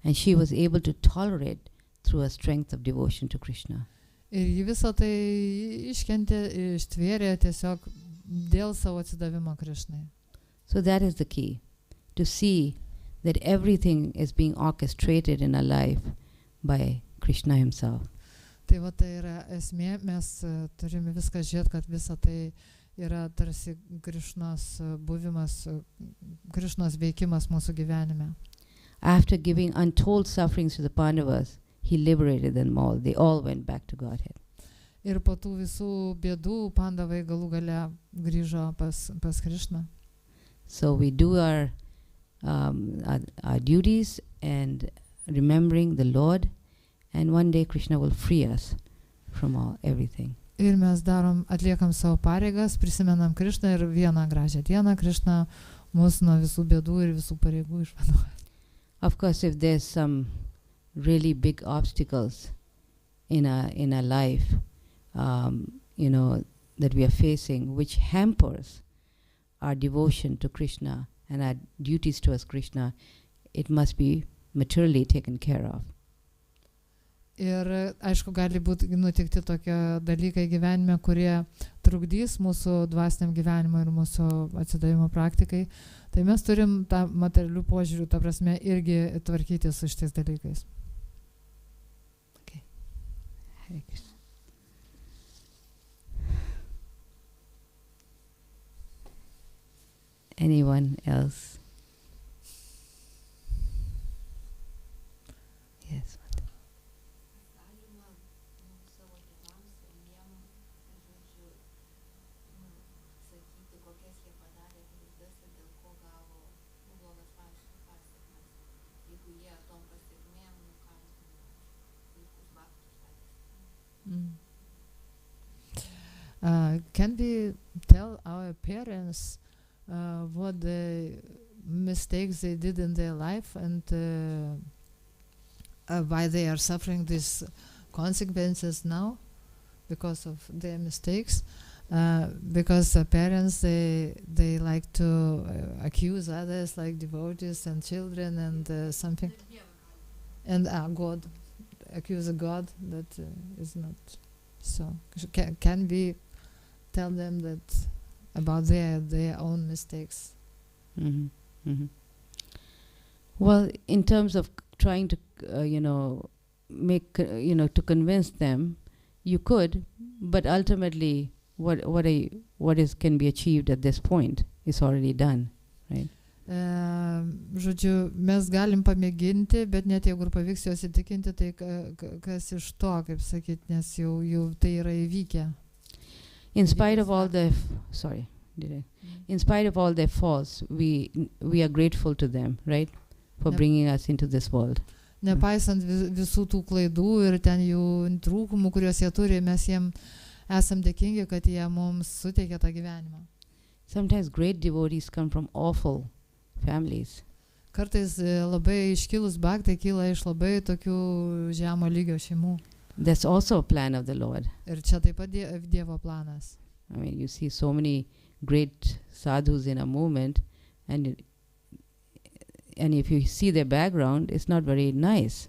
And she was able to tolerate through her strength of devotion to Krishna. Ir ji visą tai iškentė, ištvėrė tiesiog dėl savo atsidavimo Krišnai. So that is the key, to see that everything is being orchestrated in our life by Krishna himself. Tai va tai yra esmė, mes turime viską žiūrėti, kad visa tai yra tarsi Krišnos buvimas, Krišnos veikimas mūsų gyvenime. After giving untold sufferings to the Pandavas, he liberated them all. They all went back to Godhead. Ir po tų visų bėdų Pandavai galų gale grįžo pas Krišną. So we do our duties and remembering the Lord, and one day Krishna will free us from everything. Ir mes atliekam savo pareigas, prisimenam Krišną ir vieną gražią dieną Krišna mus nuo visų bėdų ir visų pareigų išvaduoja. Of course, if there's some really big obstacles in our life, that we are facing, which hampers our devotion to Krishna and our duties towards Krishna, it must be materially taken care of. Ir aišku, gali būti nutikti tokie dalykai gyvenime, kurie trukdys mūsų dvasiniam gyvenimui ir mūsų atsidavimo praktikai. Tai mes turim tą materialių požiūrių, ta prasme, irgi tvarkyti su šitais dalykais. Okay. Hare Krishna. Anyone else? Yes. Can we tell our parents what the mistakes they did in their life and why they are suffering these consequences now because of their mistakes? Because parents, they like to accuse others, like devotees and children and something. And God, accuse God that is not so. Can we tell them that about their own mistakes? Mm-hmm. Mm-hmm. Well, in terms of trying to, make, to convince them, you could, but ultimately, what can be achieved at this point is already done, right? Žodžiu, mes galim pamėginti, bet net jeigu ir pavyks juos įtikinti, tai kas iš to, kaip sakyt, nes jau tai yra įvykę. In spite of all their in spite of all their faults, we are grateful to them, right, for bringing us into this world. Nepaisant visų tų klaidų ir ten jų trūkumų, kuriuos jie turi, mes jiem esam dėkingi, kad jie mums suteikia tą gyvenimą. Sometimes great devotees come from awful families. Kartais labai iškilus bhaktai kyla iš labai tokių žemo lygio šeimų. That's also a plan of the Lord. Ir čia taip pat Dievo planas. I mean, you see so many great sadhus in a movement, and if you see their background, it's not very nice.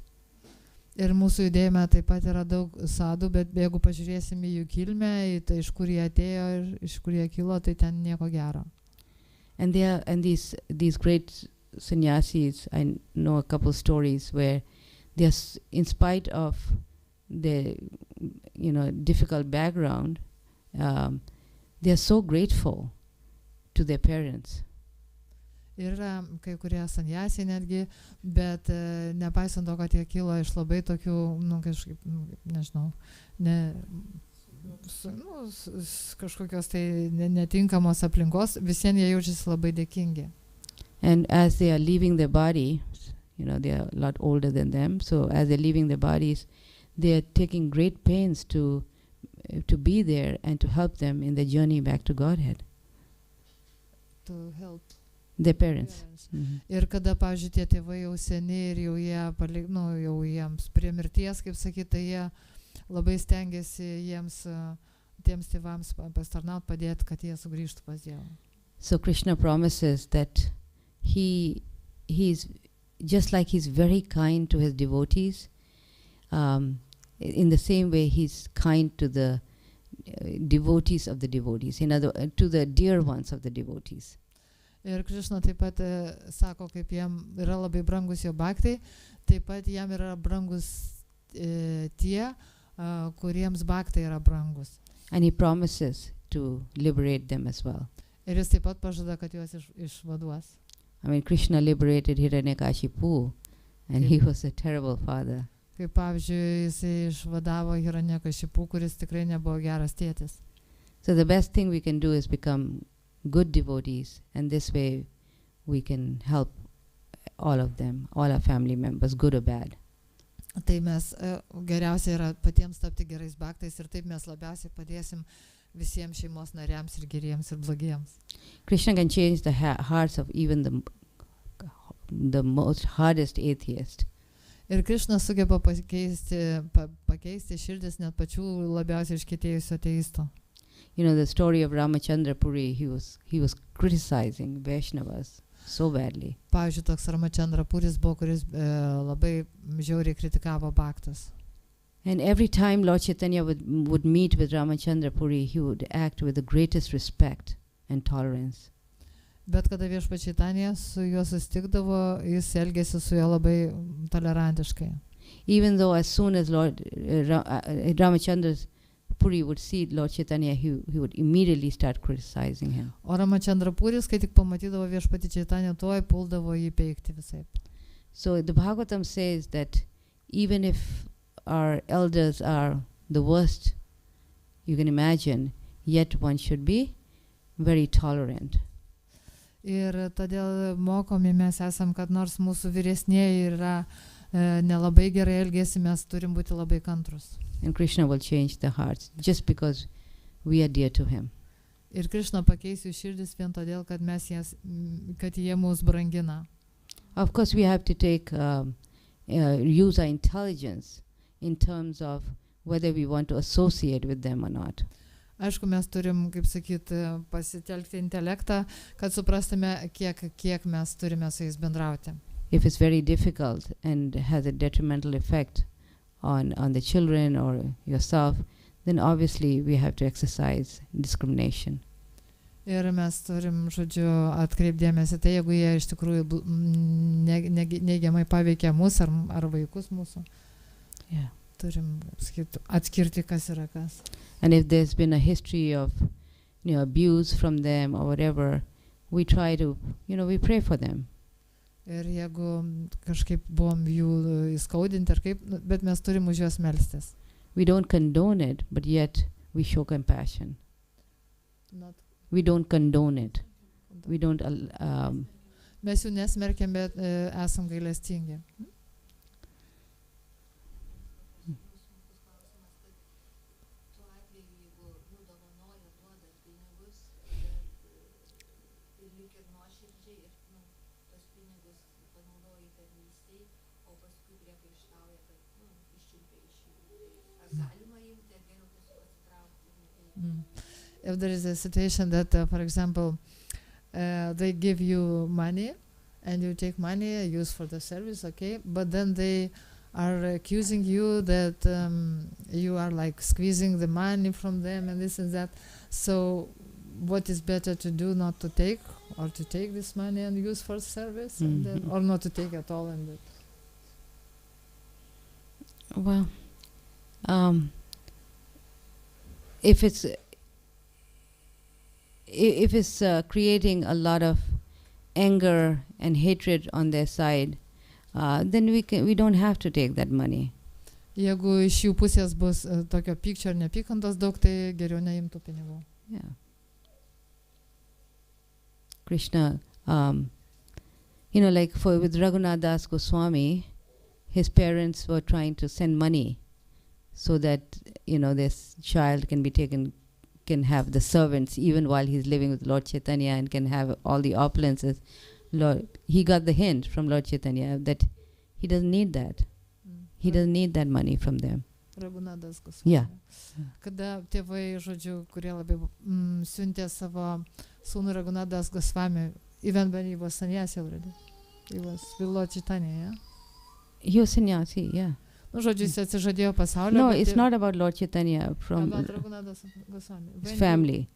Ir mūsų judėjime taip pat yra daug sadų, bet jeigu pažiūrėsim į jų kilmę, į tai iš kur jie atėjo ir iš kur jie kilo, tai ten nieko gero. And these great sannyasis, I know a couple stories where they're in spite of their difficult background, they are so grateful to their parents. Yra kai kurie sanyasiai netgi, bet nepaisant to, kad jie kilo iš labai tokių, kažkaip, nežinau, kažkokios tai netinkamos aplinkos, visiems jie jaučiasi labai dėkingi. And as they are leaving their body, they are a lot older than them, so as they're leaving their bodies, they are taking great pains to be there and to help them in their journey back to Godhead. To help their parents. Mm-hmm. Ir kada, pavyzdžiui, tie tėvai jau seni ir jau jie jau jiems prie mirties, kaip sakyti, tai jie labai stengiasi jiems, tiems tėvams pastarnaut, padėti, kad jie sugrįžtų pas Dievą. So Krishna promises that he's just like he's very kind to his devotees, in the same way he's kind to the devotees of the devotees, to the dear ones of the devotees. Ir Krišna taip pat sako, kaip jam yra labai brangus jo bhaktai, taip pat jam yra brangus tie, kuriems bhaktai yra brangus. And he promises to liberate them as well. Ir jis taip pat pažada, kad juos išvaduos. I mean, Krishna liberated Hiranyakashipu, and he was a terrible father. Kaip pavyzdžiui, jisai išvadavo Hiranyakashipu, kuris tikrai nebuvo geras tėtis. So the best thing we can do is become good devotees, and this way we can help all of them, all our family members, good or bad. Tai mes geriausia yra patiems tapti gerais bhaktais ir taip mes labiausiai padėsim visiems šeimos nariams ir geriems ir blogiems. Krishna can change the hearts of even the most hardest atheist. Ir Krišna sugeba pakeisti širdis net pačių labiausiai iškentėjusių ateistų. The story of Ramachandra Puri, he was criticizing Vaishnavas so badly. Pavyzdžiui, toks Ramachandra Puris buvo, kuris labai žiauriai kritikavo bhaktas. And every time Lord Chaitanya would meet with Ramachandra Puri, he would act with the greatest respect and tolerance. Bet kada Viešpats Čaitanija su juo susitikdavo, jis elgėsi su juo labai tolerantiškai. Even though as soon as Lord Ramachandra Puri would see Lord Chaitanya, he would immediately start criticizing him. O Ramachandra Puris, kai tik pamatydavo Viešpatį Čaitanją, tuoj puldavo jį peikti visaip. So the Bhagavatam says that even if our elders are the worst you can imagine, yet one should be very tolerant. Ir todėl mokomi mes esam, kad nors mūsų vyresnieji yra nelabai gerai elgėsi, mes turim būti labai kantrus. And Krishna will change the hearts just because we are dear to him. Ir Krišna pakeis jų širdis vien todėl, kad kad jie mūsų brangina. Of course, we have to use our intelligence in terms of whether we want to associate with them or not. Aišku, mes turim, kaip sakyt, pasitelkti intelektą, kad suprastume, kiek mes turime su jais bendrauti. If it's very difficult and has a detrimental effect on the children or yourself, then obviously we have to exercise discrimination. Ir mes turim, žodžiu, atkreipdėmėsi tai, jeigu jie iš tikrųjų neigiamai paveikia mus ar vaikus mūsų. Yeah. Turim atskirti, kas yra kas. And if there's been a history of abuse from them or whatever, we try to, we pray for them. Ir jeigu kažkaip buvom jų įskaudinti ar kaip, bet mes turim už juos melstis. We don't condone it, but yet we show compassion. We don't condone it. We don't. Mes jų nesmerkiam, bet esam gailestingi. If there is a situation that, for example, they give you money and you take money used for the service, okay, but then they are accusing you that you are like squeezing the money from them and this and that. So what is better to do, not to take, or to take this money and use for service, and then, or not to take at all? And well, if it's creating a lot of anger and hatred on their side, then we don't have to take that money. Jeigu iš jų pusės bus tokio pykčio ar nepykantos daug, tai geriau neimtų pinigų. Yeah. Krishna, like with Raghunath Das Goswami, his parents were trying to send money so that this child can have the servants even while he's living with Lord Chaitanya and can have all the opulences. He got the hint from Lord Chaitanya that he doesn't need that. He doesn't need that money from them. Raghunath Das Goswami. Yeah. Kada tėvai, žodžiu, kurie labai siuntė savo sūnų Raghunath Das Goswami, even when he was sannyasi already. He was with Lord Chaitanya, yeah? He was sannyasi, yeah. Žodžiu, jis atsižadėjo pasaulio. No, it's not about Lord Chaitanya, from his family.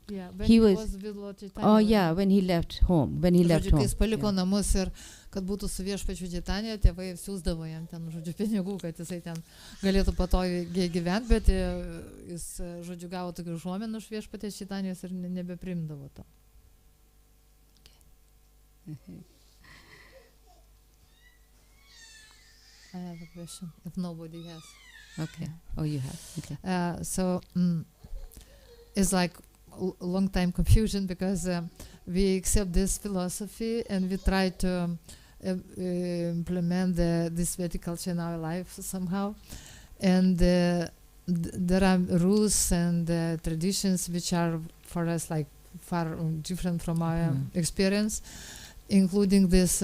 Yeah, when he was with Lord Chaitanya. Oh yeah, when he left home. Žodžiu, kai jis paliko namus ir kad būtų su Viešpačiu Chaitanya, tėvai siūsdavo jam ten, žodžiu, pinigų, kad jisai ten galėtų patogiai gyventi, bet jis, žodžiu, gavo tokių užuominų iš Viešpatės Chaitanijos ir nebeprimdavo to. I have a question, if nobody has. Okay. Oh, you have. Okay. So it's like long time confusion because we accept this philosophy and we try to implement this Vedic culture in our life somehow. And there are rules and traditions which are for us like far different from our experience, including these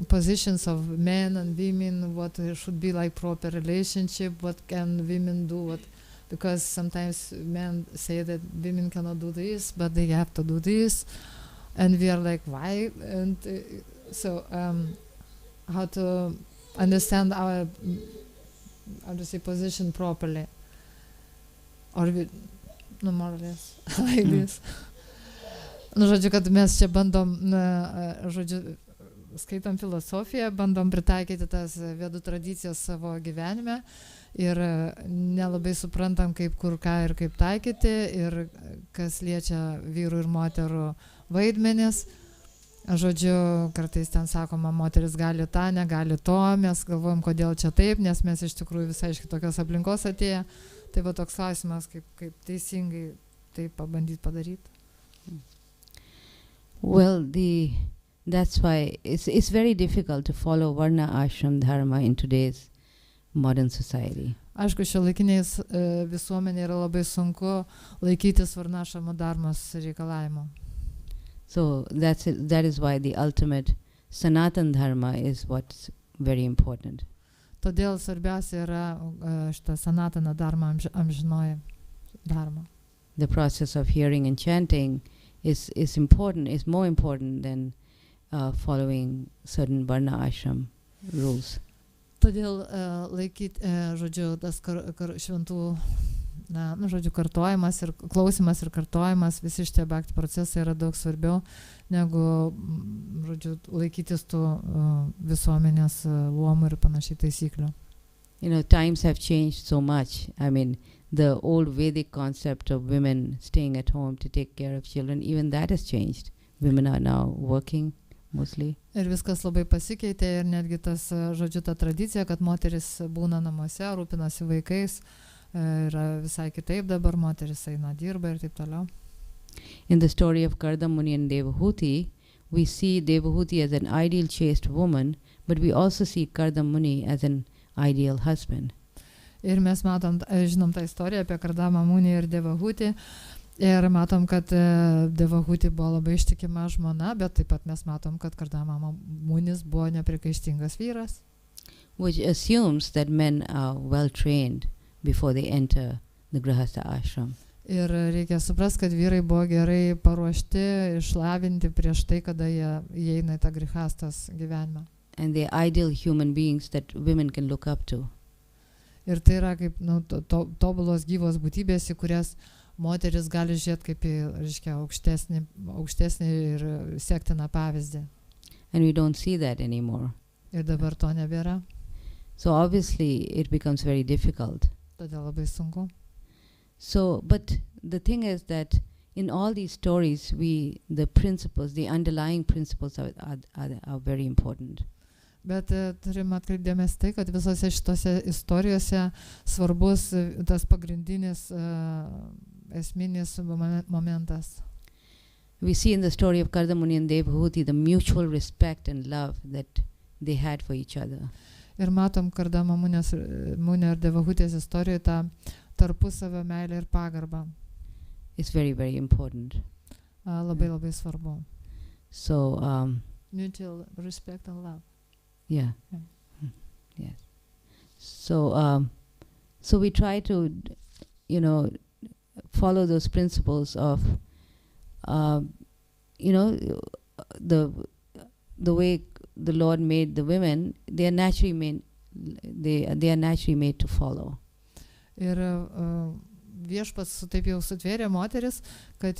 positions of men and women, what should be like proper relationship, what can women do, because sometimes men say that women cannot do this, but they have to do this, and we are like, why? And so how to understand our how to say, positioned properly. Or more or less like this. Nu, žodžiu, kad mes čia bandom, žodžiu, skaitom filosofiją, bandom pritaikyti tas vedų tradicijas savo gyvenime ir nelabai suprantam, kaip, kur, ką ir kaip taikyti ir kas liečia vyrų ir moterų vaidmenis. Žodžiu, kartais ten sakoma, moteris gali tą, negali to, mes galvojam, kodėl čia taip, nes mes iš tikrųjų visai iš kitokios aplinkos atėję. Tai va toks klausimas, kaip teisingai tai pabandyti padaryti. Well, that's why it's very difficult to follow Varna Ashram Dharma in today's modern society. Aišku, šiuolaikiniais visuomenė yra labai sunku laikytis Varnašramo dharmos reikalavimo. So that is why the ultimate Sanatan Dharma is what's very important. Todėl svarbiausia yra šita Sanatana dharma, amžinoji dharma. The process of hearing and chanting is important, is more important than following certain Varna Ashram rules. Todėl laikyti, žodžiu, tas šventų, žodžiu, kartojimas ir klausimas ir kartojimas, visi šitie bhakti procesai yra daug svarbiau negu, žodžiu, laikytis tų visuomenės luomų ir panašiai taisyklių. You know, times have changed so much. I mean, the old Vedic concept of women staying at home to take care of children, even that has changed. Women are now working mostly. Ir viskas labai pasikeitė ir netgi tas, žodžiu, ta tradicija, kad moteris būna namuose, rūpinasi vaikais, yra visai kitaip dabar, moteris eina dirba ir taip toliau. In the story of Kardam Muni and Devahuti, we see Devahuti as an ideal chaste woman, but we also see Kardam Muni as an ideal husband. Ir mes matom, žinom tą istoriją apie Kardamą Munį ir Devahuti. Ir matom, kad Devahuti buvo labai ištikima žmona, bet taip pat mes matom, kad Kardama Munis buvo neprikaištingas vyras. Which assumes that men are well trained before they enter the Grihastha ashram. Ir reikia suprast, kad vyrai buvo gerai paruošti, išlavinti prieš tai, kada jie įeina į tą Grihastas gyvenimą. And they're ideal human beings that women can look up to. Ir tai yra kaip tobulos gyvos būtybės, į kurias moteris gali žiūrėti kaip į, reiškia, aukštesnį ir sektiną pavyzdį. And we don't see that anymore. Ir dabar to nebėra. So obviously it becomes very difficult. Todėl labai sunku. So, but the thing is that in all these stories, the principles, the underlying principles are very important. Bet turime atkreipdėmės tai, kad visose šitose istorijose svarbus tas pagrindinis esminis momentas. We see in the story of Kardam Muni and Devahuti the mutual respect and love that they had for each other. Ir matom Kardama Munio ir Devahutės istorijoje tą tarpusavio meilę ir pagarbą. It's very, very important. Labai labai svarbu. So, Mutual respect and love. yeah. Yes. So, so we try to, follow those principles of, the way the Lord made the women. They are naturally made. They are naturally made to follow. Ir viešpats taip jau sutvėrė moteris, kad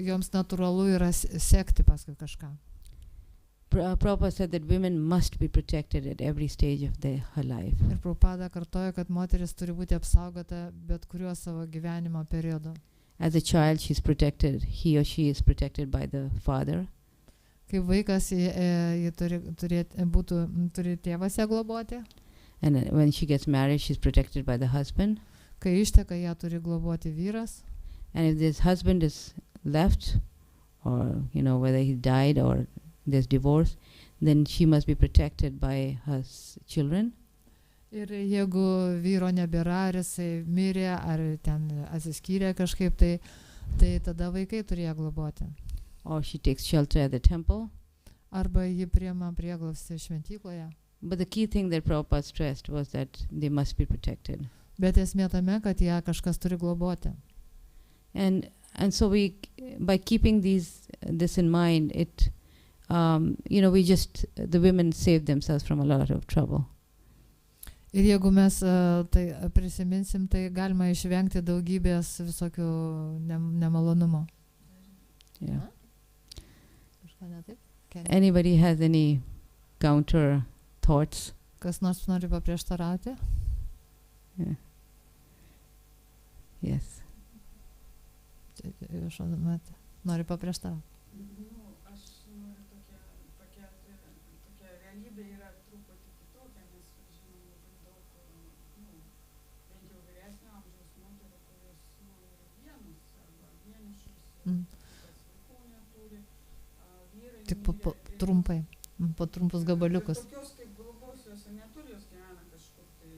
joms natūralu yra sekti paskui kažką. Prabhupada said that women must be protected at every stage of her life. Ir Prabhupada kartoja, kad moteris turi būti apsaugota bet kuriuo savo gyvenimo periodu. As a child, she's protected. He or she is protected by the father. Kaip vaikas, ji turi tėvas ją globoti. And when she gets married, she's protected by the husband. Kai išteka, ją turi globoti vyras. And if this husband is left, or whether he died or there's divorce, then she must be protected by her children. Ir jeigu vyro nebėra, ar jisai mirė, ar ten atsiskyrė kažkaip, tai tada vaikai turi ją globoti. Or she takes shelter at the temple. Arba ji priima prieglobstį šventykloje. But the key thing that Prabhupada stressed was that they must be protected. Bet esmė tame, kad ją kažkas turi globoti. And so by keeping this in mind, the women save themselves from a lot of trouble. Ir jeigu mes tai prisiminsim, tai galima išvengti daugybės visokių nemalonumo. Yeah. Kažką ne taip? Anybody has any counter thoughts? Kas nors nori paprieštarauti? Yeah. Yes. Nori paprieštarauti? Aš noriu tokia realybė yra truputį kitokia, nes žinom labai daug, bent jau vyresnio amžiaus moterų, kurios yra vienos arba vienišos, kas vaikų neturi, vyrai. Tik trumpai, po trumpus gabaliukus. Tokios kaip globos jos neturi, jos gyvena kažkur tai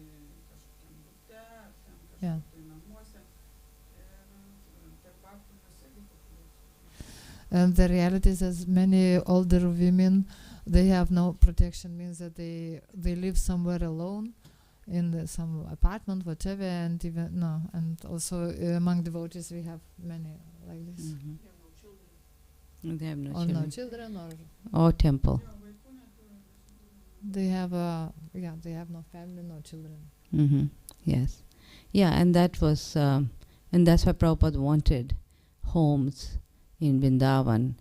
kažkokiam bute, ten kažkur tai namuose. Ir tarp aktų mes irgi populiacijos. And the reality is that many older women, they have no protection, means that they live somewhere alone in some apartment, whatever, and even and also among devotees we have many like this. Mm-hmm. They have no Or children. no children, Or temple. they have they have no family, no children. Mm-hmm. Yes. Yeah, and that was, and that's why Prabhupada wanted homes in Vrindavan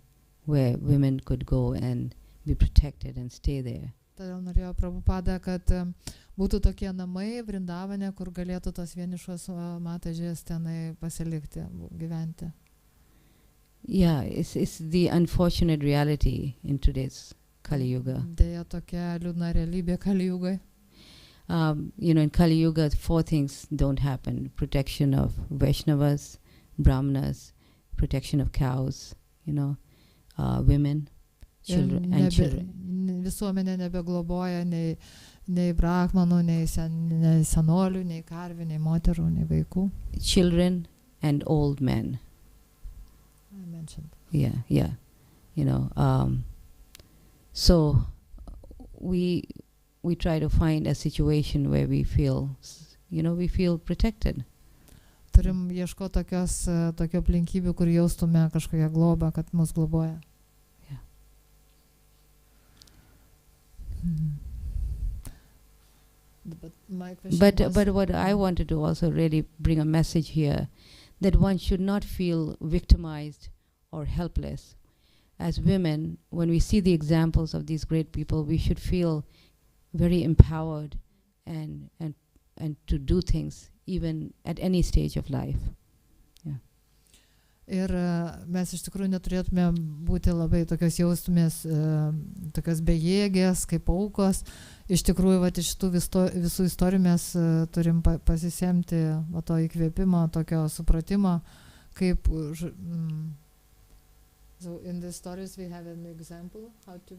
where women could go and be protected and stay there. Todėl norėjo Prabhupada, kad būtų tokie namai Vrindavane, kur galėtų tos vienišos matažės tenai pasilikti, gyventi. Yeah, it's the unfortunate reality in today's Kali Yuga. Deja tokia liūdna realybė Kali Yugai. In Kali Yuga, 4 things don't happen: protection of Vaishnavas, Brahmanas, protection of cows, women, children, and children. Visuomenė nebegloboja nei brahmanų, nei senolių, nei karvių, nei moterų, nei vaikų. Children and old men. I mentioned. Yeah. So we try to find a situation where we feel, we feel protected. Turim ieškoti tokių aplinkybių, kur jaustume kažkokią globą, kad mus globoja. Yeah. But my question But what I wanted to also really bring a message here, that one should not feel victimized or helpless. As women, when we see the examples of these great people, we should feel very empowered and to do things even at any stage of life. Yeah. Ir mes iš tikrųjų neturėtume būti labai tokios jaustumės, tokios bejėgės, kaip aukos. Iš tikrųjų, iš tų visų istorijų mes turim pasisemti to įkvėpimo, tokio supratimo, kaip... So in the stories we have an example how to...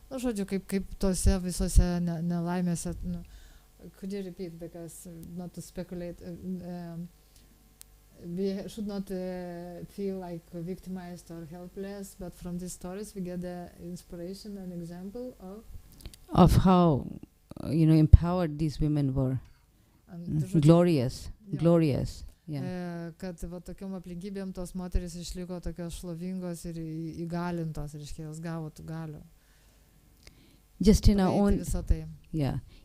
Žodžiu, kaip tose visose nelaimėse... Could you repeat, because not to speculate, we should not feel like victimized or helpless, but from these stories we get the inspiration and example of how empowered these women were. Glorious. Yeah. Kad tokiom aplinkybėm tos moteris išliko tokios šlovingos ir įgalintos, reiškia, jos gavo tų galių. Just in our own,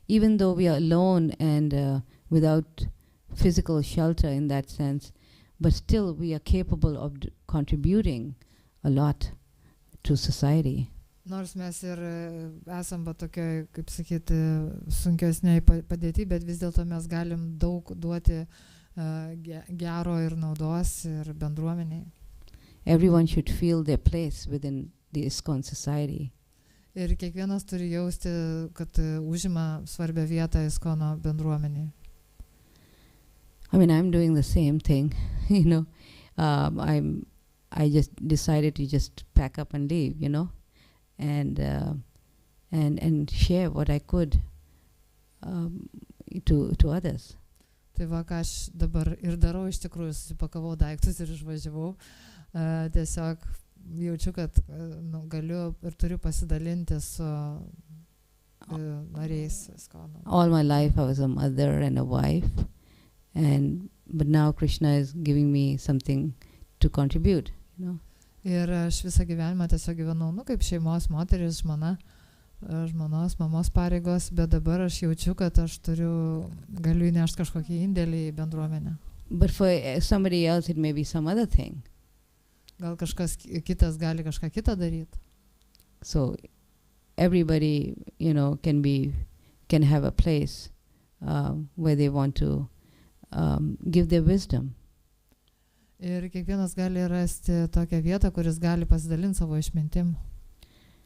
even though we are alone and without physical shelter in that sense, but still we are capable of contributing a lot to society. Nors mes ir esam tokioj, kaip sakyti, sunkesniai padėti, bet vis dėlto mes galim daug duoti gero ir naudos ir bendruomeniai. Everyone should feel their place within the ISKCON society. Ir kiekvienas turi jausti, kad užima svarbią vietą ISKCONo bendruomeniai. I mean, I'm doing the same thing, I just decided to just pack up and leave, and share what I could to others. Tai va, ką aš dabar ir darau, iš tikrųjų susipakavau daiktus ir išvažiavau. Tiesiog jaučiu, kad galiu ir turiu pasidalinti su nariais ISKCONo. All my life I was a mother and a wife, but now Krishna is giving me something to contribute, Ir aš visą gyvenimą tiesiog gyvenau, kaip šeimos moteris, žmona, žmonos, mamos pareigos, bet dabar aš jaučiu, kad aš galiu įnešti kažkokį indėlį į bendruomenę. But for somebody else, it may be some other thing. Gal kažkas kitas gali kažką kitą daryti. So everybody, can have a place where they want to give their wisdom. Ir kiekvienas gali rasti tokią vietą, kuris gali pasidalinti savo išmintim.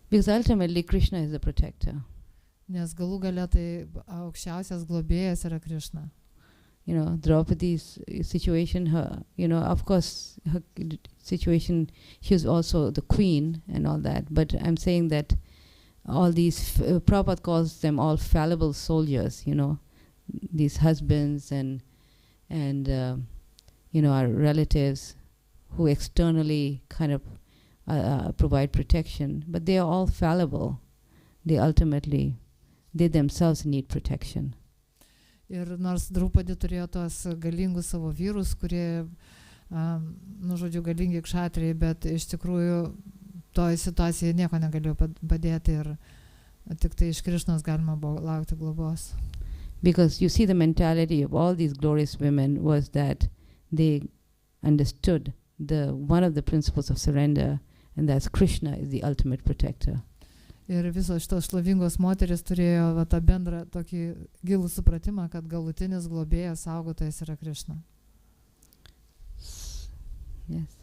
Because ultimately Krishna is the protector. Nes galų gale tai aukščiausias globėjas yra Krišna. Draupadi's situation, of course, her situation, she was also the queen and all that. But I'm saying that all these, Prabhupada calls them all fallible soldiers, these husbands and our relatives who externally kind of provide protection. But they are all fallible. They themselves need protection. Ir nors Draupadi turėjo tos galingus savo vyrus, kurie, galingi kšatriai, bet iš tikrųjų toje situacijoje nieko negalėjo padėti ir tik tai iš Krišnos galima buvo laukti globos. Because you see, the mentality of all these glorious women was that they understood one of the principles of surrender, and that's Krishna is the ultimate protector. Ir visos šitos šlovingos moteris turėjo tą bendrą tokį gilų supratimą, kad galutinis globėjas, saugotojas yra Krišna. Yes.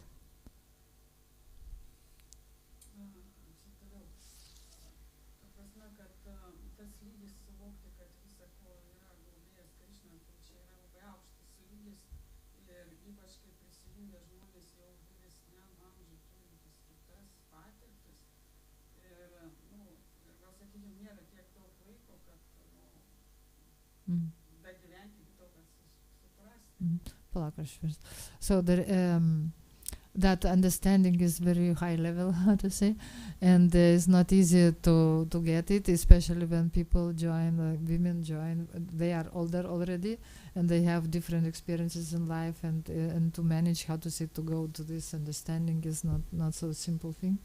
So that understanding is very high level, how to say, and it's not easy to get it, especially when people join, women join, they are older already, and they have different experiences in life, and to manage how to say to go to this understanding is not so simple thing.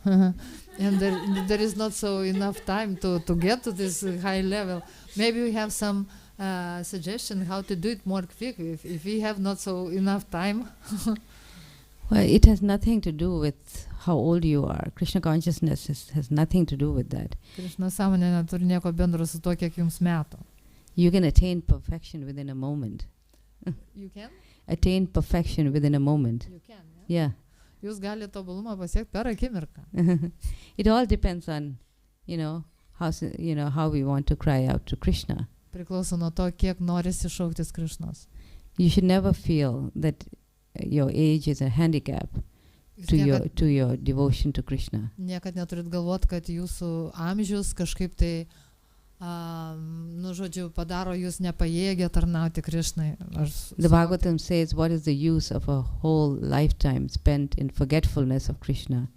And there is not so enough time to get to this high level. Maybe we have some suggestion how to do it more quick if we have not so enough time. Well, it has nothing to do with how old you are. Krishna consciousness has nothing to do with that. Krishna sąmonė neturi nieko bendro su tuo, kiek jums metų. You can attain perfection within a moment. You can? Attain perfection within a moment. You can, yeah? Jūs galite tobulumą pasiekti per akimirką. It all depends on, how we want to cry out to Krishna. Priklauso nuo to, kiek norisi šauktis Krišnos. You should never feel that your age is a handicap to your devotion to Krishna. Niekad neturit galvot, kad jūsų amžius kažkaip tai padaro jūs nepajėgę tarnauti Krišnai. The Bhagavatam says, what is the use of a whole lifetime spent in forgetfulness of Krishna?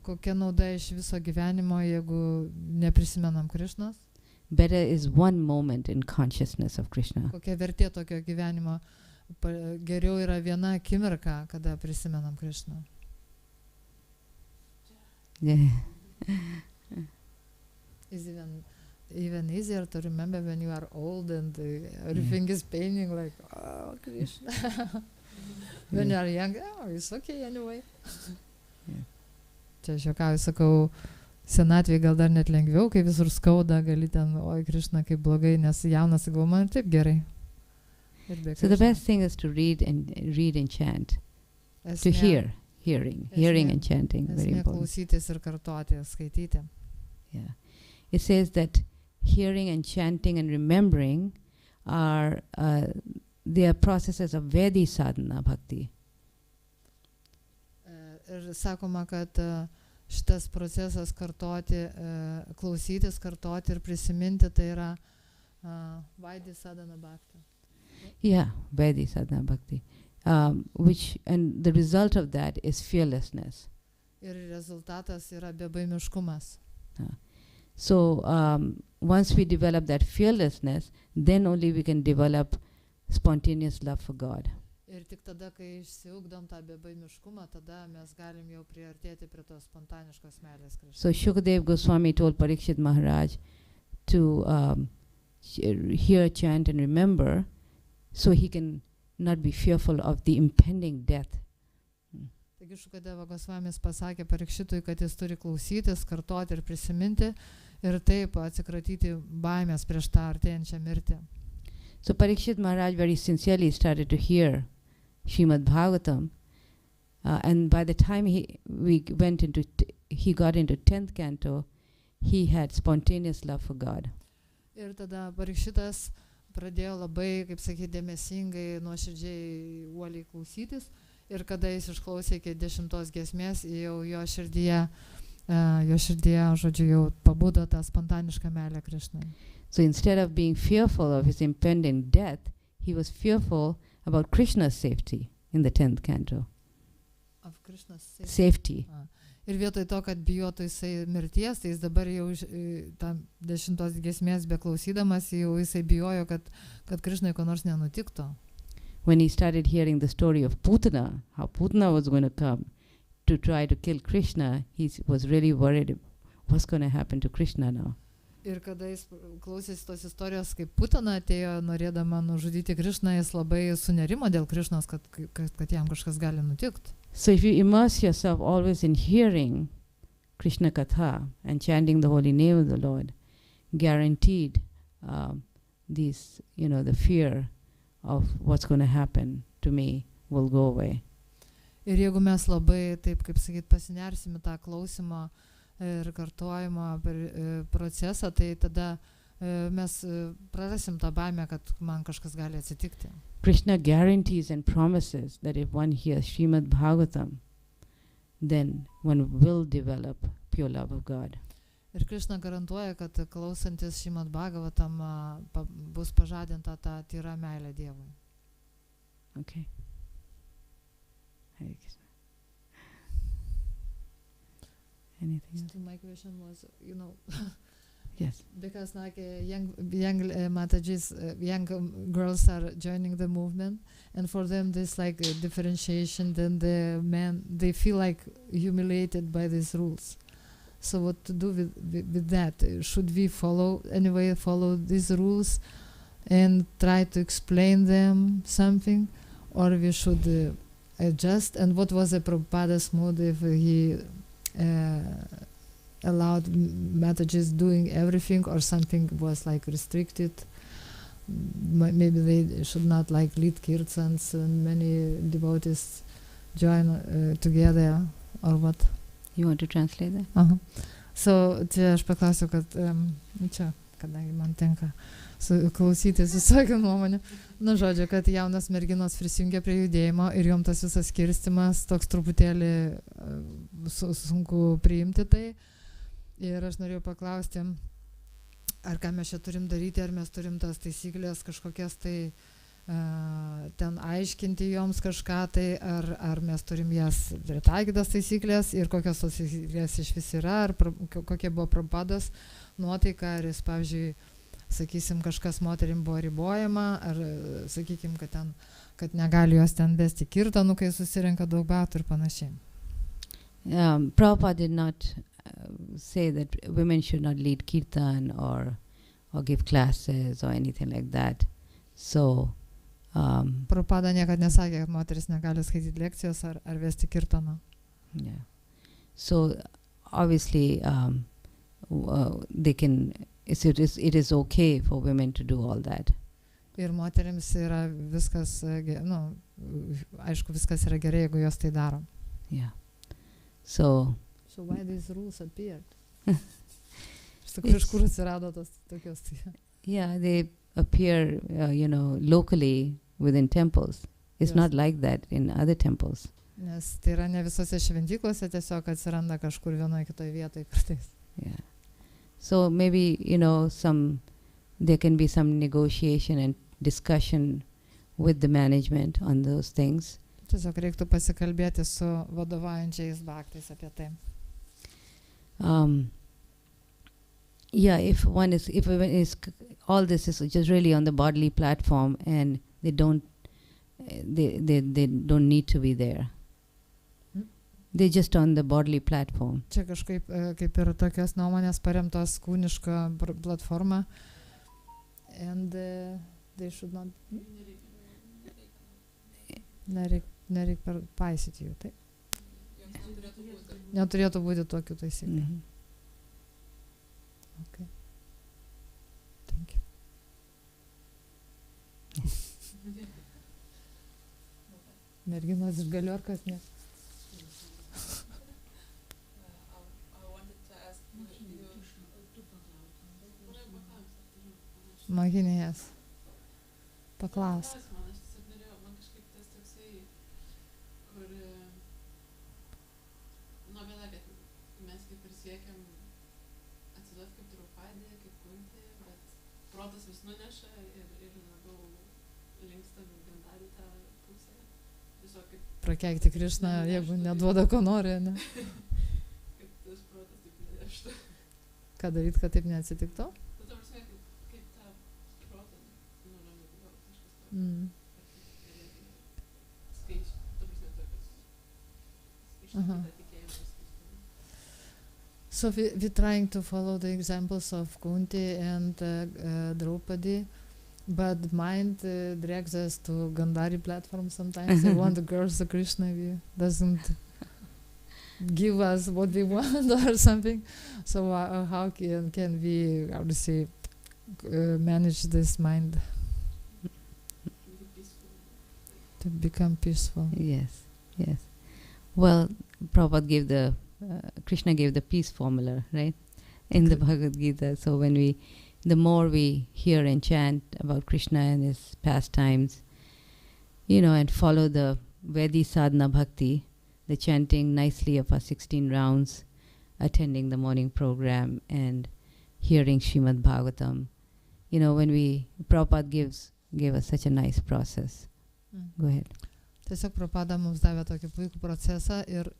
Kokia nauda iš viso gyvenimo, jeigu neprisimenam Krišnos? Better is one moment in consciousness of Krishna. Kokia vertė tokio gyvenimo? Geriau yra viena akimirka, kada prisimenam Krišną. Yeah. Is even easier to remember when you are old and everything is paining, like, oh, Krishna. When you are young, oh, it's okay anyway. Čia aš juokauju, sakau, senatvėje gal dar net lengviau, kai visur skauda, gali ten, oi, Krishna, kaip blogai, nes jaunas, sakau, man taip gerai. So the best thing is to read and chant. To hearing and chanting, very important. Klausytis ir kartoti, skaityti. Yeah. It says that hearing and chanting and remembering are they are processes of Vedi sadhana bhakti. Ir sakoma, kad šitas procesas kartoti, klausytis, kartoti ir prisiminti, tai yra Vedi sadhana bhakti. Yeah, Vedi sadhana bhakti. And the result of that is fearlessness. Ir rezultatas yra bebaimiškumas. So once we develop that fearlessness, then only we can develop spontaneous love for God. Ir tik tada, kai išsiugdom tą bebaimiškumą, tada mes galim jau priartėti prie tos spontaniškos meilės Krišnai. So Shukadeva Goswami told Parikshit Maharaj to hear, chant and remember so he can not be fearful of the impending death. Taigi Šukadeva Gosvamis pasakė Parikšitui, kad jis turi klausytis, kartoti ir prisiminti ir taip atsikratyti baimės prieš tą artėjančią mirtį. So Parikshit Maharaj very sincerely started to hear Šrimad Bhagavatam, and by the time he got into 10th canto, he had spontaneous love for God. Ir tada Parikšitas pradėjo labai, kaip sakyti, dėmesingai, nuoširdžiai, uoliai klausytis. Ir kada jis išklausė iki 10 giesmės, jau jo širdyje, žodžiu, jau pabudo tą spontanišką meilę Krišnai. So instead of being fearful of his impending death, he was fearful about Krishna's safety in the 10th canto. Of Krishna's Safety. Ir vietoj to, kad bijotų jisai mirties, tai jis dabar jau tam 10 giesmės beklausydamas, jau jisai bijojo, kad Krishnai ko nors nenutiktų. When he started hearing the story of Putana, how Putana was going to come to try to kill Krishna, he was really worried what's going to happen to Krishna now. Ir kada jis klausėsi tos istorijos, kaip Putana atėjo norėdama nužudyti Krišną, jis labai sunerimo dėl Krišnos, kad jam kažkas gali nutikti. So if you immerse yourself always in hearing Krishna Katha and chanting the holy name of the Lord, guaranteed these, the fear of what's going to happen to me will go away. Ir jeigu mes labai, taip kaip sakyt, pasinersime tą klausimą ir kartojimo procesą, tai tada mes prarasim tą baimę, kad man kažkas gali atsitikti. Krishna guarantees and promises that if one hears Šrimad Bhagavatam, then one will develop pure love of God. Ir Krishna garantuoja, kad klausantis Šrimad Bhagavatam bus pažadinta ta tyra meilė Dievui. Okay. Hare Krishna. Anything else? So my question was, Yes. because like young Matajis, young girls are joining the movement, and for them this like differentiation, then the men, they feel like humiliated by these rules. So what to do with that? Should we follow these rules and try to explain them something, or we should adjust? And what was the Prabhupada's mood if he allowed Matajis doing everything, or something was like restricted? Maybe they should not like lead kirtans and many devotees join together, or what? You want to translate that? So, čia aš paklausiu, kad čia, kadangi man tenka klausytis visokių nuomonių, žodžiu, kad jaunas merginos prisijungia prie judėjimo ir jom tas visas skirstimas toks truputėlį sunku priimti tai. Ir aš norėjau paklausti, ar ką mes čia turim daryti, ar mes turim tas taisyklės kažkokias tai ten aiškinti joms kažką tai, ar mes turim jas pritaikytas taisyklės ir kokios tos taisyklės iš vis yra, ar kokia buvo Prabhupados nuotaika, ar jis, pavyzdžiui, sakysim, kažkas moterim buvo ribojama, ar sakykim, kad negali jos ten vesti kirtanų, kai susirenka daug batų ir panašiai. Prabhupada did not say that women should not lead kirtan or give classes or anything like that. So Prabhupada niekad nesakė, kad moteris negali skaityti lekcijos ar vesti kirtaną. Yeah. So obviously they can. It is okay for women to do all that. Ir moterims yra viskas, aišku, viskas yra gerai, jeigu jos tai daro. Yeah. So why these rules appeared? Iš kur atsirado tos tokios? Yeah, they appear, locally within temples. It's not like that in other temples. Nes tai yra ne visose šventyklose, tiesiog atsiranda kažkur vienoje kitoje vietoje kartais. Yeah. So maybe, there can be some negotiation and discussion with the management on those things. Tiesiog reiktų pasikalbėti su vadovaujančiais bhaktais apie tai. Yeah, if one is all this is just really on the bodily platform, and they don't need to be there. They're just on the bodily platform. Čia kažkaip kaip ir tokios nuomonės paremtos kūnišką platformą. And they should not... Nereik paisyti jų, taip? Neturėtų būti tokių taisyklių. Okay. Thank you. Merginos iš Galiorkos, ne? Mokinės. Paklaus. Man kažkaip tas toksai, kur, kad mes kaip ir siekiam atsiduoti kaip Draupadė, kaip Kuntė, bet protas vis nuneša ir labiau linkstam Gandharį tą pusę. Tiesiog kaip... Prakeikti Krišną, jeigu neduoda, ko nori, ne? Kaip tas protas taip neneštų. Ką daryti, kad taip neatsitiktų? So we're trying to follow the examples of Kunti and Draupadi, but mind drags us to Gandhari platform sometimes. We want the girls, the Krishna view doesn't give us what we want or something. So how can we, how to say, manage this mind? To become peaceful. Yes. Well, Prabhupada gave Krishna gave the peace formula, right? In the Bhagavad Gita. So the more we hear and chant about Krishna and his pastimes, and follow the Vedi sadhana bhakti, the chanting nicely of our 16 rounds, attending the morning program and hearing Šrimad Bhagavatam, when Prabhupada gave us such a nice process. Go ahead. Tiesiog Prabhupada mums davė tokį puikų procesą ir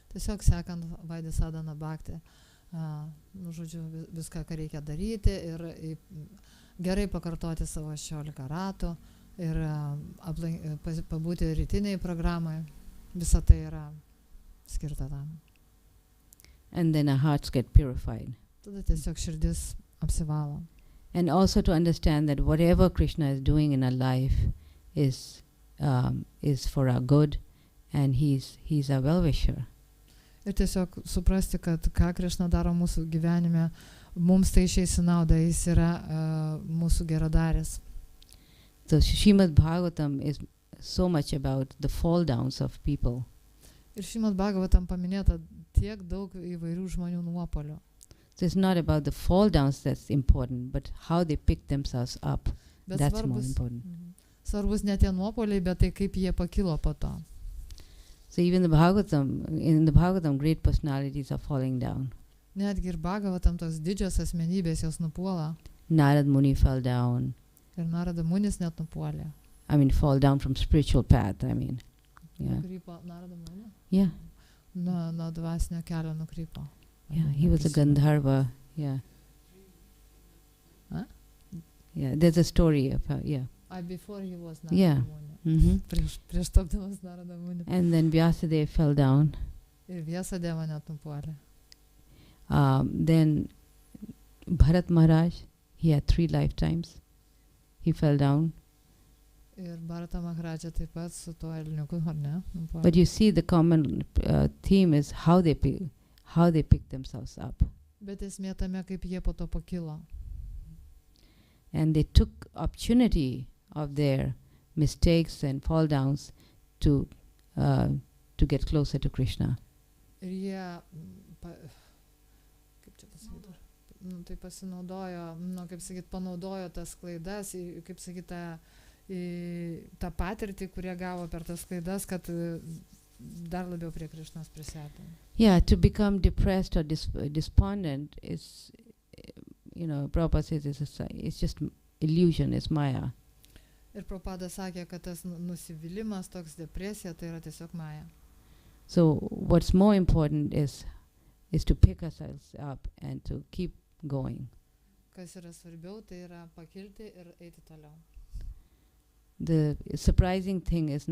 tiesiog sekant Vaidį sadhana bhakti, žodžiu, viską, ką reikia daryti ir gerai pakartoti savo 16 ratų ir pabūti rytiniai programai. Visa tai yra skirta tam. And then our hearts get purified. Tada tiesiog širdis apsivalo. And also to understand that whatever Krishna is doing in our life is for our good, and he's our well-wisher. Ir tiesiog suprasti, kad ką Krišna daro mūsų gyvenime, mums tai išeis į naudą, jis yra mūsų geradaris. So Šrimad Bhagavatam is so much about the fall downs of people. Ir Šrimad Bhagavatam paminėta tiek daug įvairių žmonių nuopolių. So it's not about the fall downs that's important, but how they pick themselves up. Bet that's more important. Svarbus ne tie nuopoliai, bet tai kaip jie pakilo po to. So even in the Bhagavatam, great personalities are falling down. Netgi ir Bhagavatam tos didžios asmenybės jos nupuola. Narad Muni fell down. Ir Narada Munis net nupuolė. Fall down from spiritual path, Yeah. Nukrypo Narada Muni? Yeah. Nuo dvasinio kelio nukrypo. Yeah, he was a Gandharva. Yeah. Huh? Yeah, there's a story of how, Before he was Narada Yeah. Muni. Prieš tapdamas Narada Muni. And then Vyasadeva fell down. Ir Vyasadeva net nupuolė. Then Bharat Maharaj, he had 3 lifetimes. He fell down. Ir Bharata Maharaja taip pat su tuo elniuku, ar ne? Nupuolė. But you see the common theme is how they pick themselves up. Bet esmė tame, kaip jie po to pakilo. And they took opportunity of their mistakes and fall downs to get closer to Krishna. Ir jie, kaip čia pasakyti, tai pasinaudojo, panaudojo tas klaidas, kaip sakyti, tą patirtį, kurią gavo per tas klaidas, kad dar labiau prie Krišnos prisėtų. Yeah, to become depressed or despondent is, Prabhupada says it's just illusion, it's maya. Ir Prabhupada sakė, kad tas nusivylimas, toks depresija, tai yra tiesiog maya. So what's more important is to pick ourselves up and to keep going. Kas yra svarbiau, tai yra pakilti ir eiti toliau. The surprising thing is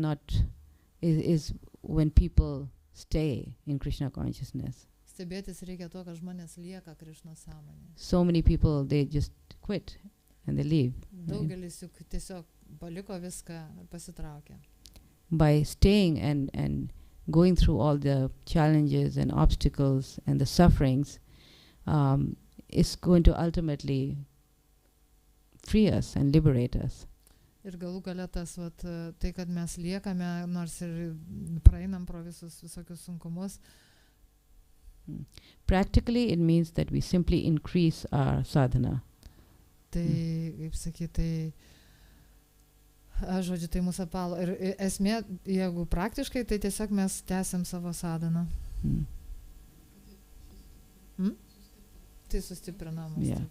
is when people stay in Krishna consciousness. Stebėtis reikia to, kad žmonės lieka Krišnos sąmonėje. So many people, they just quit and they leave. Daugelis juk tiesiog paliko viską ir pasitraukė. By staying and going through all the challenges and obstacles and the sufferings, is going to ultimately free us and liberate us. Ir galų gale tas, tai, kad mes liekame, nors ir praeinam pro visokius sunkumus. Practically, it means that we simply increase our sadhana. Tai, kaip sakyti, žodžiu, tai mūsų apvalo. Ir esmė, jeigu praktiškai, tai tiesiog mes tęsiam savo sadhaną. Tai sustiprina mus. Yeah.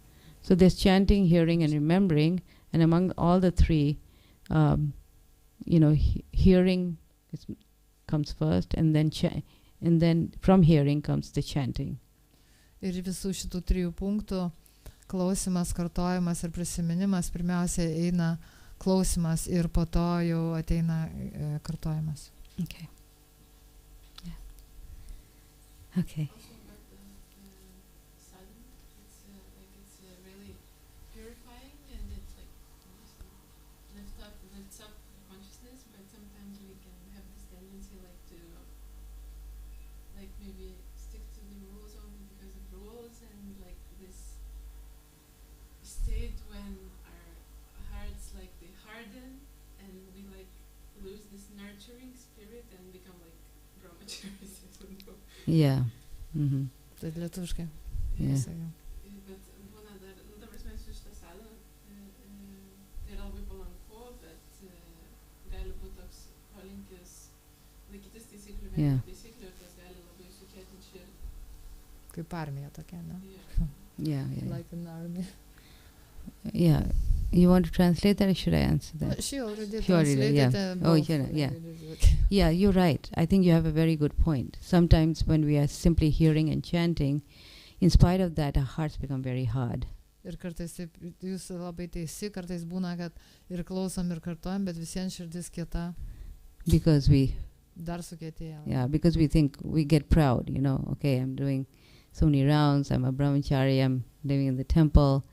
So there's chanting, hearing, and remembering, and among all the three, hearing comes first, and then from hearing comes the chanting. Ir visų šitų trijų punktų klausimas, kartojimas ir prisiminimas pirmiausia eina klausimas ir po to jau ateina kartojimas. Okay. Yeah. Okay. Yeah. Mm-hmm. Tai lietuviškai. Yeah. Bet būna dar, ta prasme, su šitą sadhaną, tai yra labai palanku, bet gali būti toks polinkis laikytis taisyklių, taisyklių, ir tas gali labai sukėtinti širdį. Kaip armija tokia, ne? Yeah. Like an army. Yeah. You want to translate that, or should I answer that? She already translated. Yeah. Oh, yeah. Yeah, you're right. I think you have a very good point. Sometimes when we are simply hearing and chanting, in spite of that, our hearts become very hard. Ir kartais taip, jūs labai teisi, kartais būna, kad ir klausom, ir kartojam, bet visiems širdis kieta. Because we... Dar sukietėja. Yeah, because we think, we get proud, okay, I'm doing so many rounds, I'm a brahmachari, I'm living in the temple,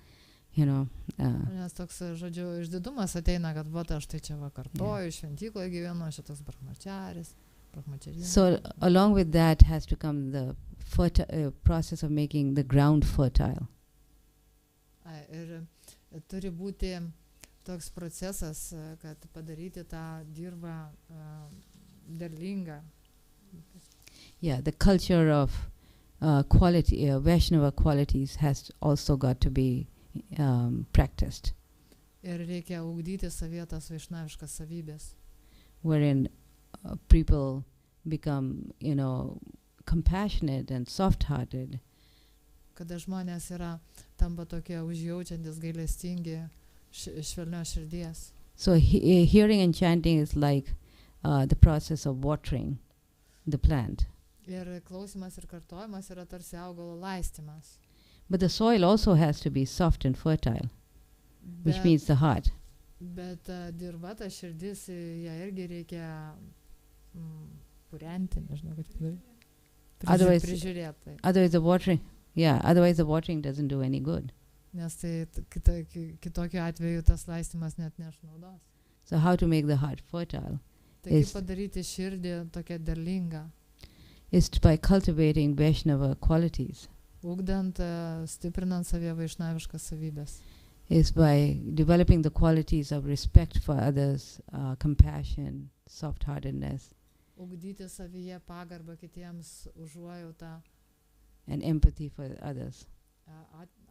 Nes toks, žodžiu, išdidumas ateina, kad aš tai čia kartoju, šventykloje gyvenu, aš toks brahmacharis. So along with that has to come the process of making the ground fertile. Ir turi būti toks procesas, kad padaryti tą dirbą derlingą. Yeah, the culture of quality, Vaishnava qualities has also got to be practiced. Ir reikia ugdyti savyje tas vaishnaviškas savybės. Wherein people become, compassionate and soft-hearted. Kada žmonės tampa tokie užjaučiantis, gailestingi, švelnios širdies. So hearing and chanting is like the process of watering the plant. Ir klausimas ir kartojimas yra tarsi augalo laistymas. But the soil also has to be soft and fertile, which means the heart. Bet dirba, ta širdis, ją irgi reikia purenti, nežinau, kaip prižiūrėti. Otherwise the watering doesn't do any good. Nes tai kitokiu atveju tas laistymas net neš naudos. So how to make the heart fertile? Tai kaip padaryti širdį tokią derlingą? Is by cultivating Vaishnava qualities. Ugdant, stiprinant savyje vaishnaviškas savybės. Is by developing the qualities of respect for others, compassion, soft-heartedness. Ugdyti savyje pagarbą kitiems, užuojautą. And empathy for others.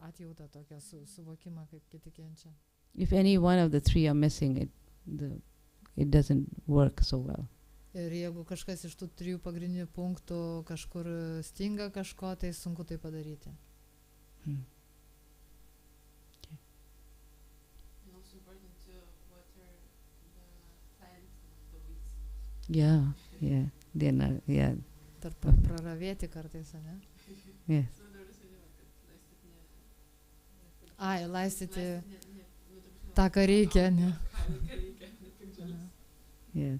Atjautą tokią suvokimą, kaip kiti kenčia. If any one of the three are missing, it doesn't work so well. Ir jeigu kažkas iš tų trijų pagrindinių punktų kažkur stinga kažko, tai sunku tai padaryti. Okay. And also important to water the plant, the weeds. Yeah. They're not, yeah. Tarp praravėti kartais, ne? Yes. Laistyti tą, ką reikia, ne? Yes.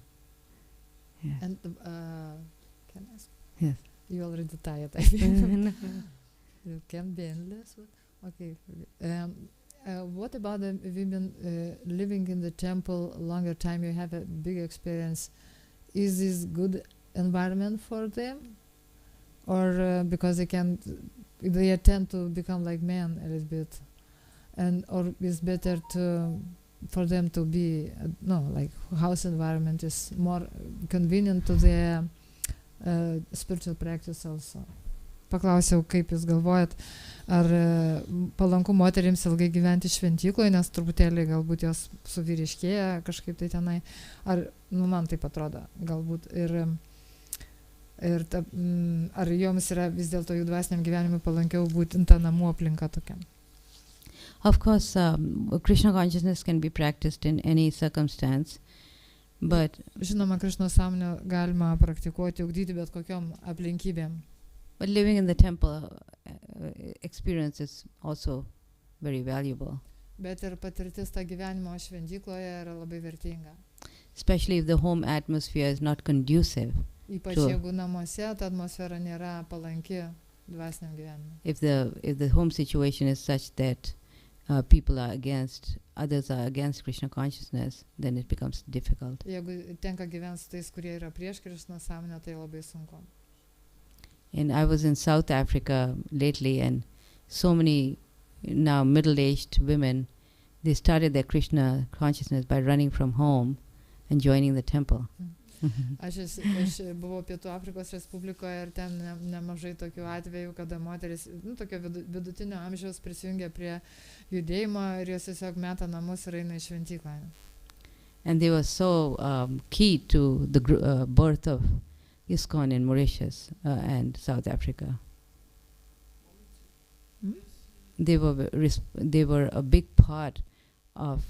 Yes. And, can I ask? Yes. You already tired, I think. You can be endless. Okay. What about the women living in the temple longer time? You have a big experience. Is this good environment for them, or because they tend to become like men a little bit, and or it's better for them to be like house environment is more convenient to their spiritual practice also. Paklausiau, kaip jūs galvojat, ar palanku moterims ilgai gyventi šventykloje, nes truputėlį galbūt jos suvyriškėja kažkaip tai tenai, ar, man taip atrodo, galbūt, ar joms yra vis dėlto jų dvasiniam gyvenimui palankiau būti ta namų aplinka tokia? Of course, Krishna consciousness can be practiced in any circumstance, but žinoma, Krišnos sąmonę galima praktikuoti, ugdyti bet kokiom aplinkybėm. But living in the temple experience is also very valuable. Bet ir patirtis ta gyvenimo šventykloje yra labai vertinga. Especially if the home atmosphere is not conducive. Ypač jeigu namuose ta atmosfera nėra palanki dvasiniam gyvenimui. If the home situation is such that people are against, others are against Krishna consciousness, then it becomes difficult. Jeigu tenka gyventi su tais, kurie yra prieš Krišnos sąmonę, tai labai sunku. And I was in South Africa lately, and so many now middle-aged women, they started their Krishna consciousness by running from home and joining the temple. Aš buvau Pietų Afrikos Respublikoje ir ten nemažai tokių atvejų, kada moteris, tokio vidutinio amžiaus prisijungia prie judėjimo ir jos tiesiog meta namus ir eina į šventyklą. And they were so key to the birth of ISKCON in Mauritius and South Africa. They were a big part of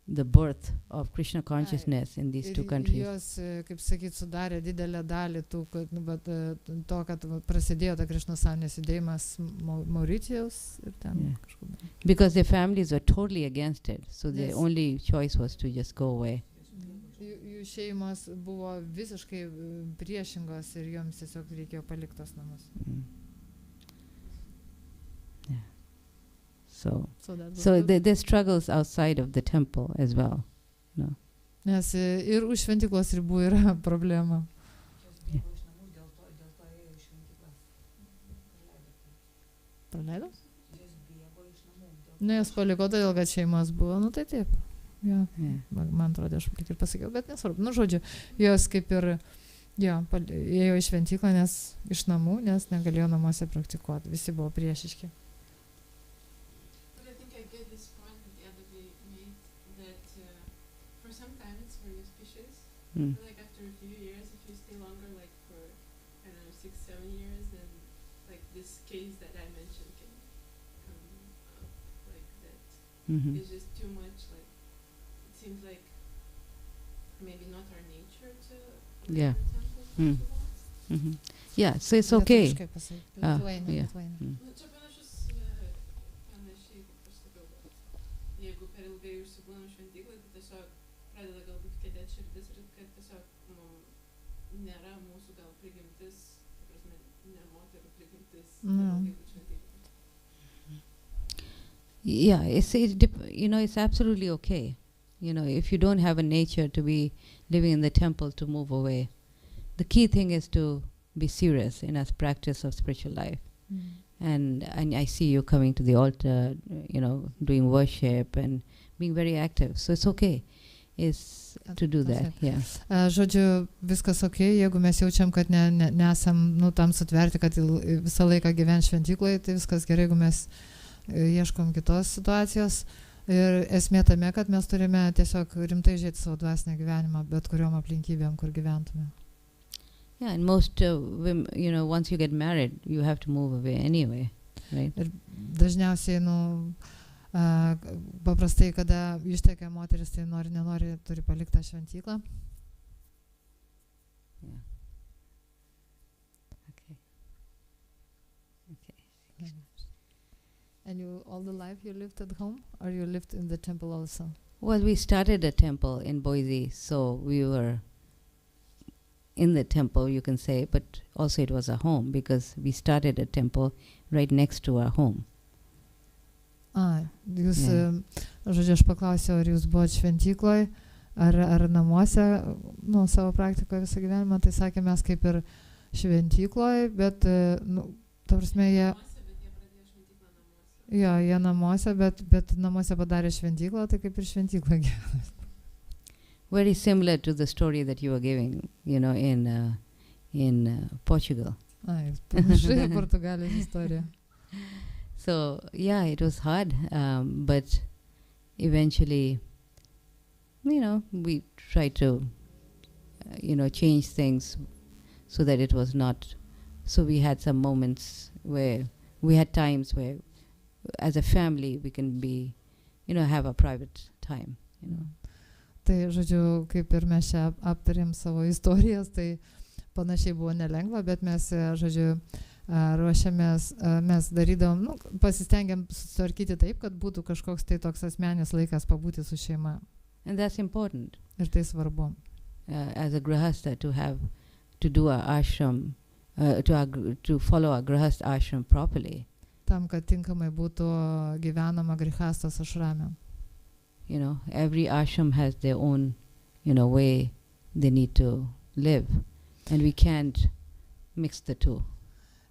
the birth of Krishna consciousness in these two countries. Jos, kaip sakyt, sudarė didelę dalį to, kad prasidėjo ta Krišnos sąmonės judėjimas Mauritius ir ten kažkur. Because their families were totally against it, so their only choice was to just go away. Jų šeimos buvo visiškai priešingos ir joms tiesiog reikėjo palikti tos namus. So there's struggles outside of the temple as well. No? Nes ir už šventyklos ribų yra problema. Praleido? Jos paliko todėl, kad šeimos buvo, tai taip. Man atrodo, aš kaip ir pasakiau, bet nesvarbu. Žodžiu, jos kaip ir ėjo į šventyklą iš namų, nes negalėjo namuose praktikuoti. Visi buvo priešiški. But I think I get this point that the other day made that for some time it's very auspicious. Like after a few years, if you stay longer, like for, I don't know, 6-7 years, then like this case that I mentioned can come up like that. It's just too much, like seems like maybe not our nature to live in the temple. Yeah, so it's okay. Jeigu per ilgai užsibūnam šventyklai, tai tiesiog pradeda galbūt kėdėti širdis ir kad tiesiog nėra mūsų gal prigimtis, ta prasme, ne moterų prigimtis. Yeah, it's absolutely okay. If you don't have a nature to be living in the temple, to move away. The key thing is to be serious in our practice of spiritual life. And I see you coming to the altar, doing worship and being very active. So it's okay. It's to do that. Yeah. Žodžiu, viskas okay, jeigu mes jaučiam, kad nesam tam sutverti, kad visą laiką gyvent šventykloje, tai viskas gerai, jeigu mes ieškom kitos situacijos. Ir esmė tame, kad mes turime tiesiog rimtai žiūrėti savo dvasinę gyvenimą, bet kuriom aplinkybėm, kur gyventume. Yeah, and most women, once you get married, you have to move away anyway, right? Ir dažniausiai, paprastai, kada ištekia moteris, tai nenori, turi palikti tą šventyklą. Yeah. Okay. And you all the life you lived at home, or you lived in the temple also? Well, we started a temple in Boise, so we were in the temple, you can say, but also it was a home because we started a temple right next to our home. Jūs, žodžiu, aš paklausiau, ar jūs buvote šventykloje, ar namuose, nu, savo praktikoje visą gyvenimą, tai sakė, mes kaip ir šventykloje, bet, nu, ta prasme, jie namuose, bet namuose padarė šventyklą, tai kaip ir šventykloje gyvena. Very similar to the story that you were giving, you know, in Portugal. Panašiai Portugalijos istorija. So, yeah, it was hard, but eventually, you know, we tried to, change things so that it was not. So we had some moments where we had times where, as a family, we can be, have a private time, Tai, žodžiu, kaip ir mes čia aptarėm savo istorijas, tai panašiai buvo nelengva, bet mes, žodžiu, ruošiamės, mes darydavom, pasistengėm sutvarkyti taip, kad būtų kažkoks tai toks asmenis laikas pabūti su šeima. And that's important. Ir tai svarbu. As a grahasta to do our ashram, to follow our grahast ashram properly. Tam, kad tinkamai būtų gyvenama grihastos ašrame. Every ashram has their own, way they need to live, and we can't mix the two.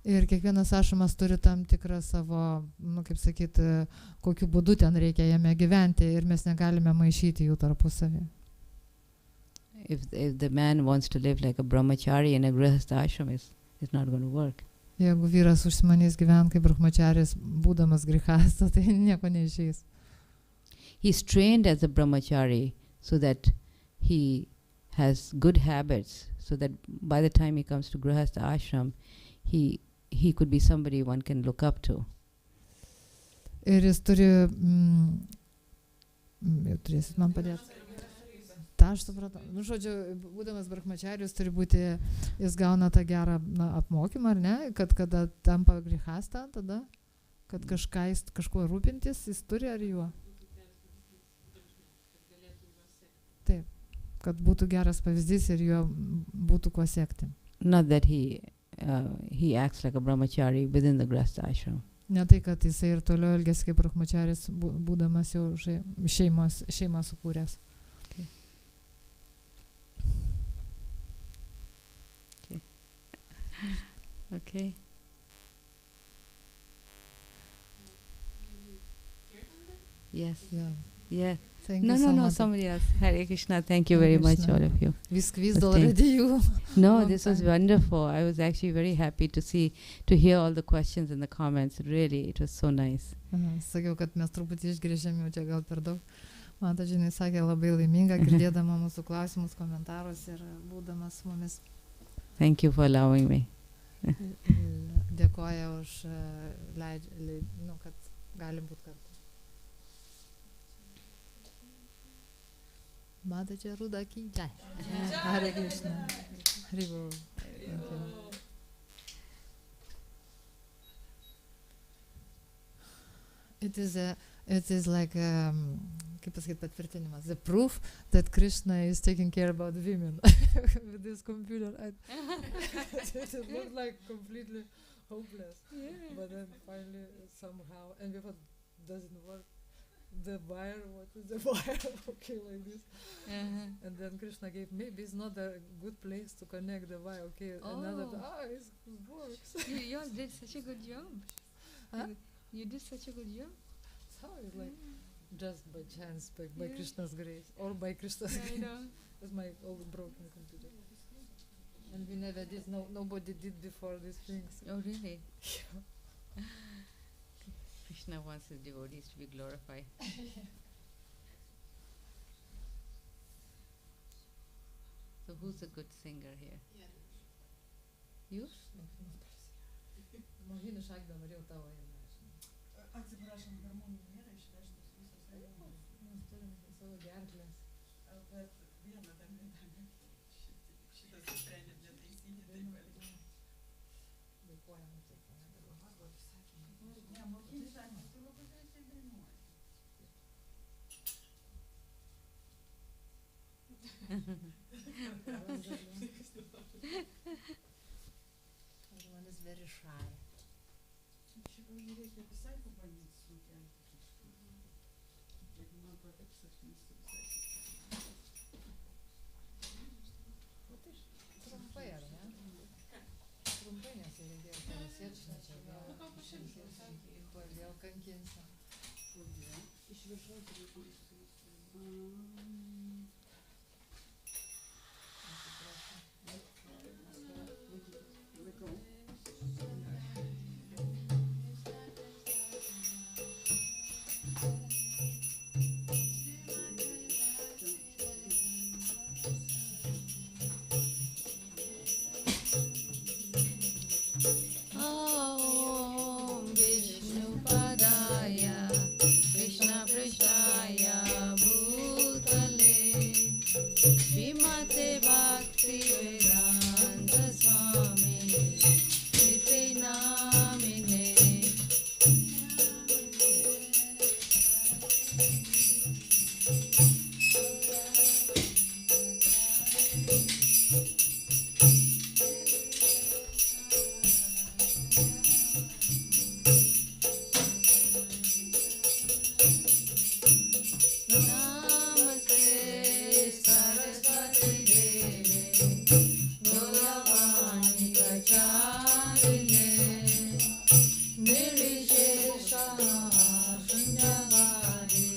Ir kiekvienas ašramas turi tam tikrą savo, kaip sakyti, kokiu būdu ten reikia jame gyventi ir mes negalime maišyti jų tarpusavį. If the man wants to live like a brahmachari in a grihastha ashram, it's not going to work. Jeigu vyras užsimanys gyventi kaip brahmacharis, būdamas grihastha, tai nieko neišeis. He's trained as a brahmachari so that he has good habits, so that by the time he comes to grihastha ashram, he could be somebody one can look up to. Ir jis turi, jau turėsit man padėti. Ta, aš supratau. Žodžiu, būdamas brahmacharijus turi būti, jis gauna tą gerą apmokymą, ar ne, kad kada tampa grihastha, tada, kad kažkuo rūpintis, jis turi ar juo. Taip, kad būtų geras pavyzdys ir juo būtų kuo sekti. Not that he acts like a brahmachari within the grihastha ashram. Ne tai, kad jisai ir toliau elgesi kaip brahmacharis, būdamas jau šeimą sukūręs. Okay. Yes. Yeah. No, somebody else. Hare Krishna, thank you very much, all of you. No, this was wonderful. I was actually very happy to hear all the questions and the comments. Really, it was so nice. Sakiau, kad mes truputį išgrįžėm jau čia gal per daug. Man ta žinai sakė labai laiminga, girdėdama mūsų klausimus, komentarus ir būdama su mumis. Thank you for allowing me. Dėkoju už kad galim būti kartu. Mataji Ruda ki jai. Hare Krishna. Hare Bol. It is like kaip pasakyti patvirtinimas, the proof that Krishna is taking care about women with this computer. It looked like completely hopeless, but then finally somehow, and if it doesn't work, the wire, what is the wire? Okay, like this. And then Krishna gave, maybe it's not a good place to connect the wire. Okay, another, it works. You did such a good job. Huh? You did such a good job. So it's like just by chance, by Krishna's grace, or by Krishna's grace. I know. It's my old broken computer. And we never did, nobody did before these things. Oh, really? Krishna wants his devotees to be glorified. So who's a good singer here? You? Atsiprašom, harmonijų nėra išvežtos visos harmonijos. Mes turim savo gerklės. Bet vieną dar nedavė. Šitas sprendėm netaisyti, taip elgiam. Dėkojame, taip. Ne, mokinį sakė, tu Everyone is very shy. Čia gal reikia visai pabandyti sukelti kažką. Jeigu man patiks, aš nesu visai Trumpai, ar ne? Trumpai, nes jei reikėjo pailsėti, čia vėl kankinsi. Kodėl? Iš viršaus reikia išskaisti. Laikau. Om Vishnupadaya Krishna Prishtaya Bhutale Srimate Bhakti Vedanta Swami Iti Namine. Namaste Saraswati Deve Gauravani Pracharine Nirvishesha Shunyavadi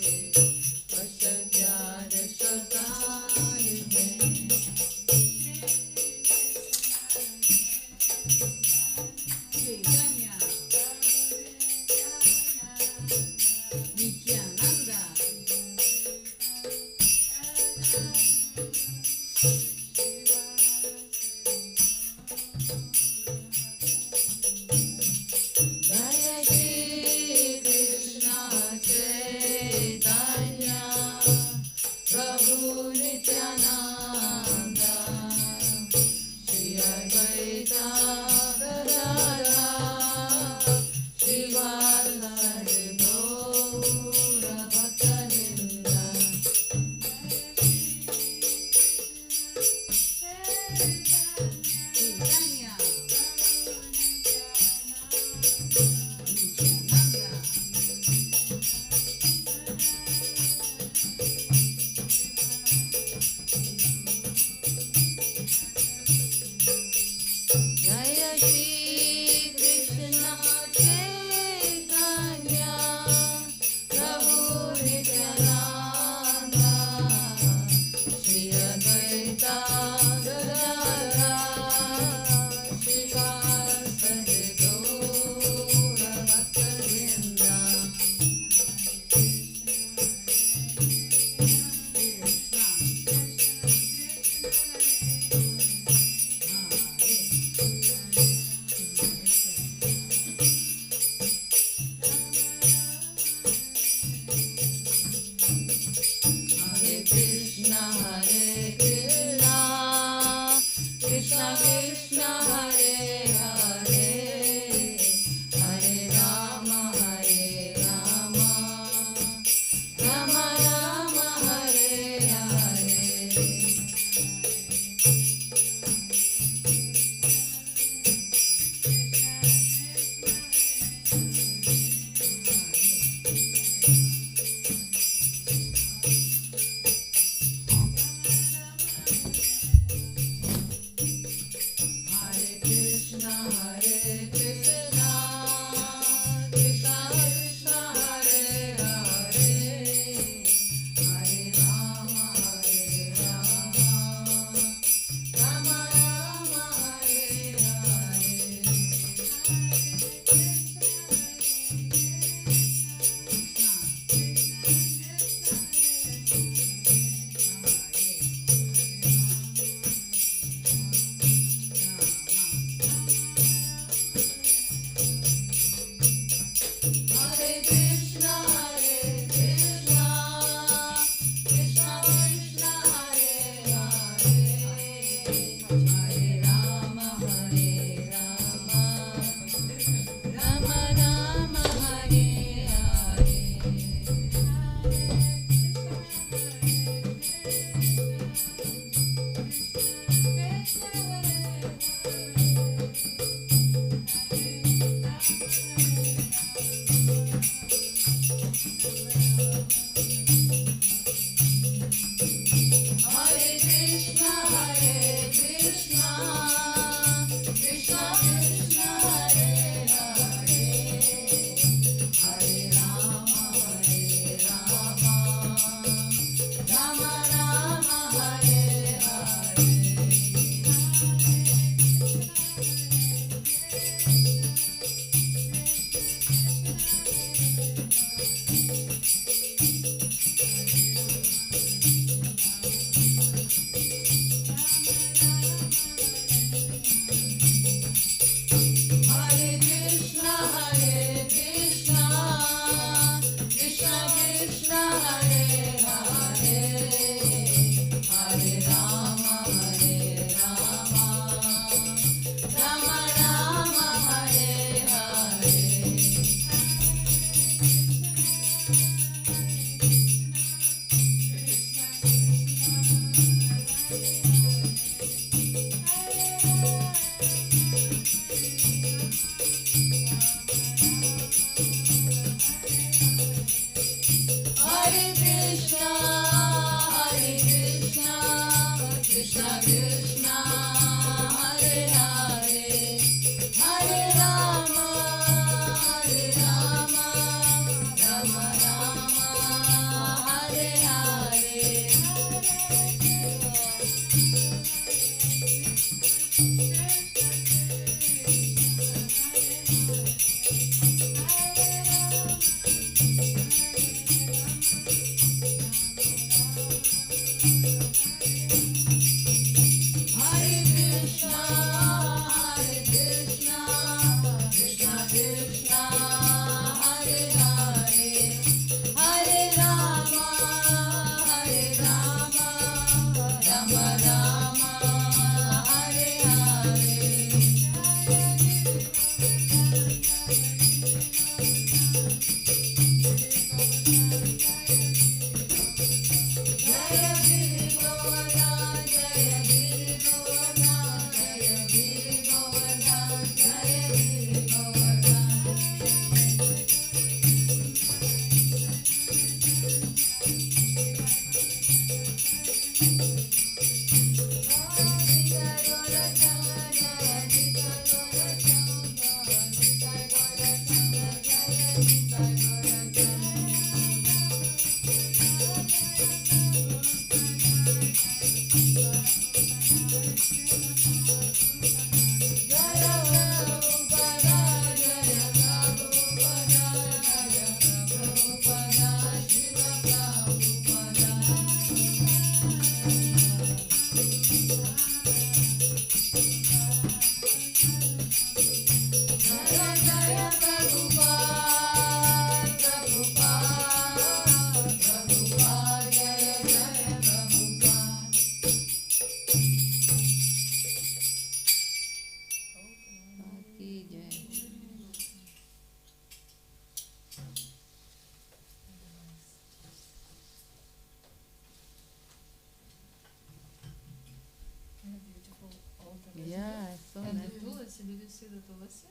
Yeah, so And nice. the tulsi, did you see the tulsi?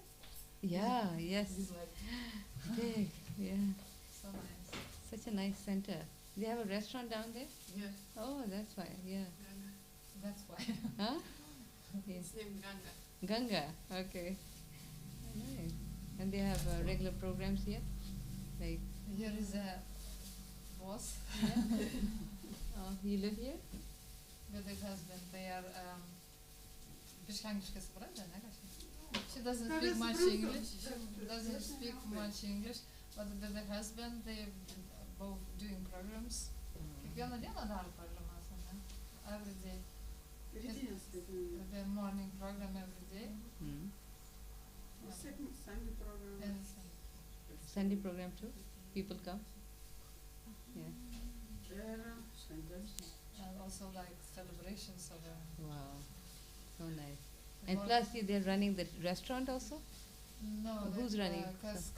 Yeah, yes. It's like Big, yeah. so nice. Such a nice center. They have a restaurant down there? Yeah, Oh, that's why, yeah. Ganga. That's why. Huh? Yeah. It's named Ganga. Ganga, okay. Nice. And they have regular programs here? Like, Here is a boss oh, you live here? with her husband. They are Bishkangiškai supranta, ne? She doesn't speak much English. She doesn't speak much English, but with her husband they both doing programs. Kiekvieną dieną daro programas, ne? Every day. Rytinės, kaip The morning program every day. Mm. Sunday program. And Sunday program too? People come? Yeah. Ir šventės. and also like celebrations of Wow. So nice. And plus they're running the restaurant also? no, Who's running? Kas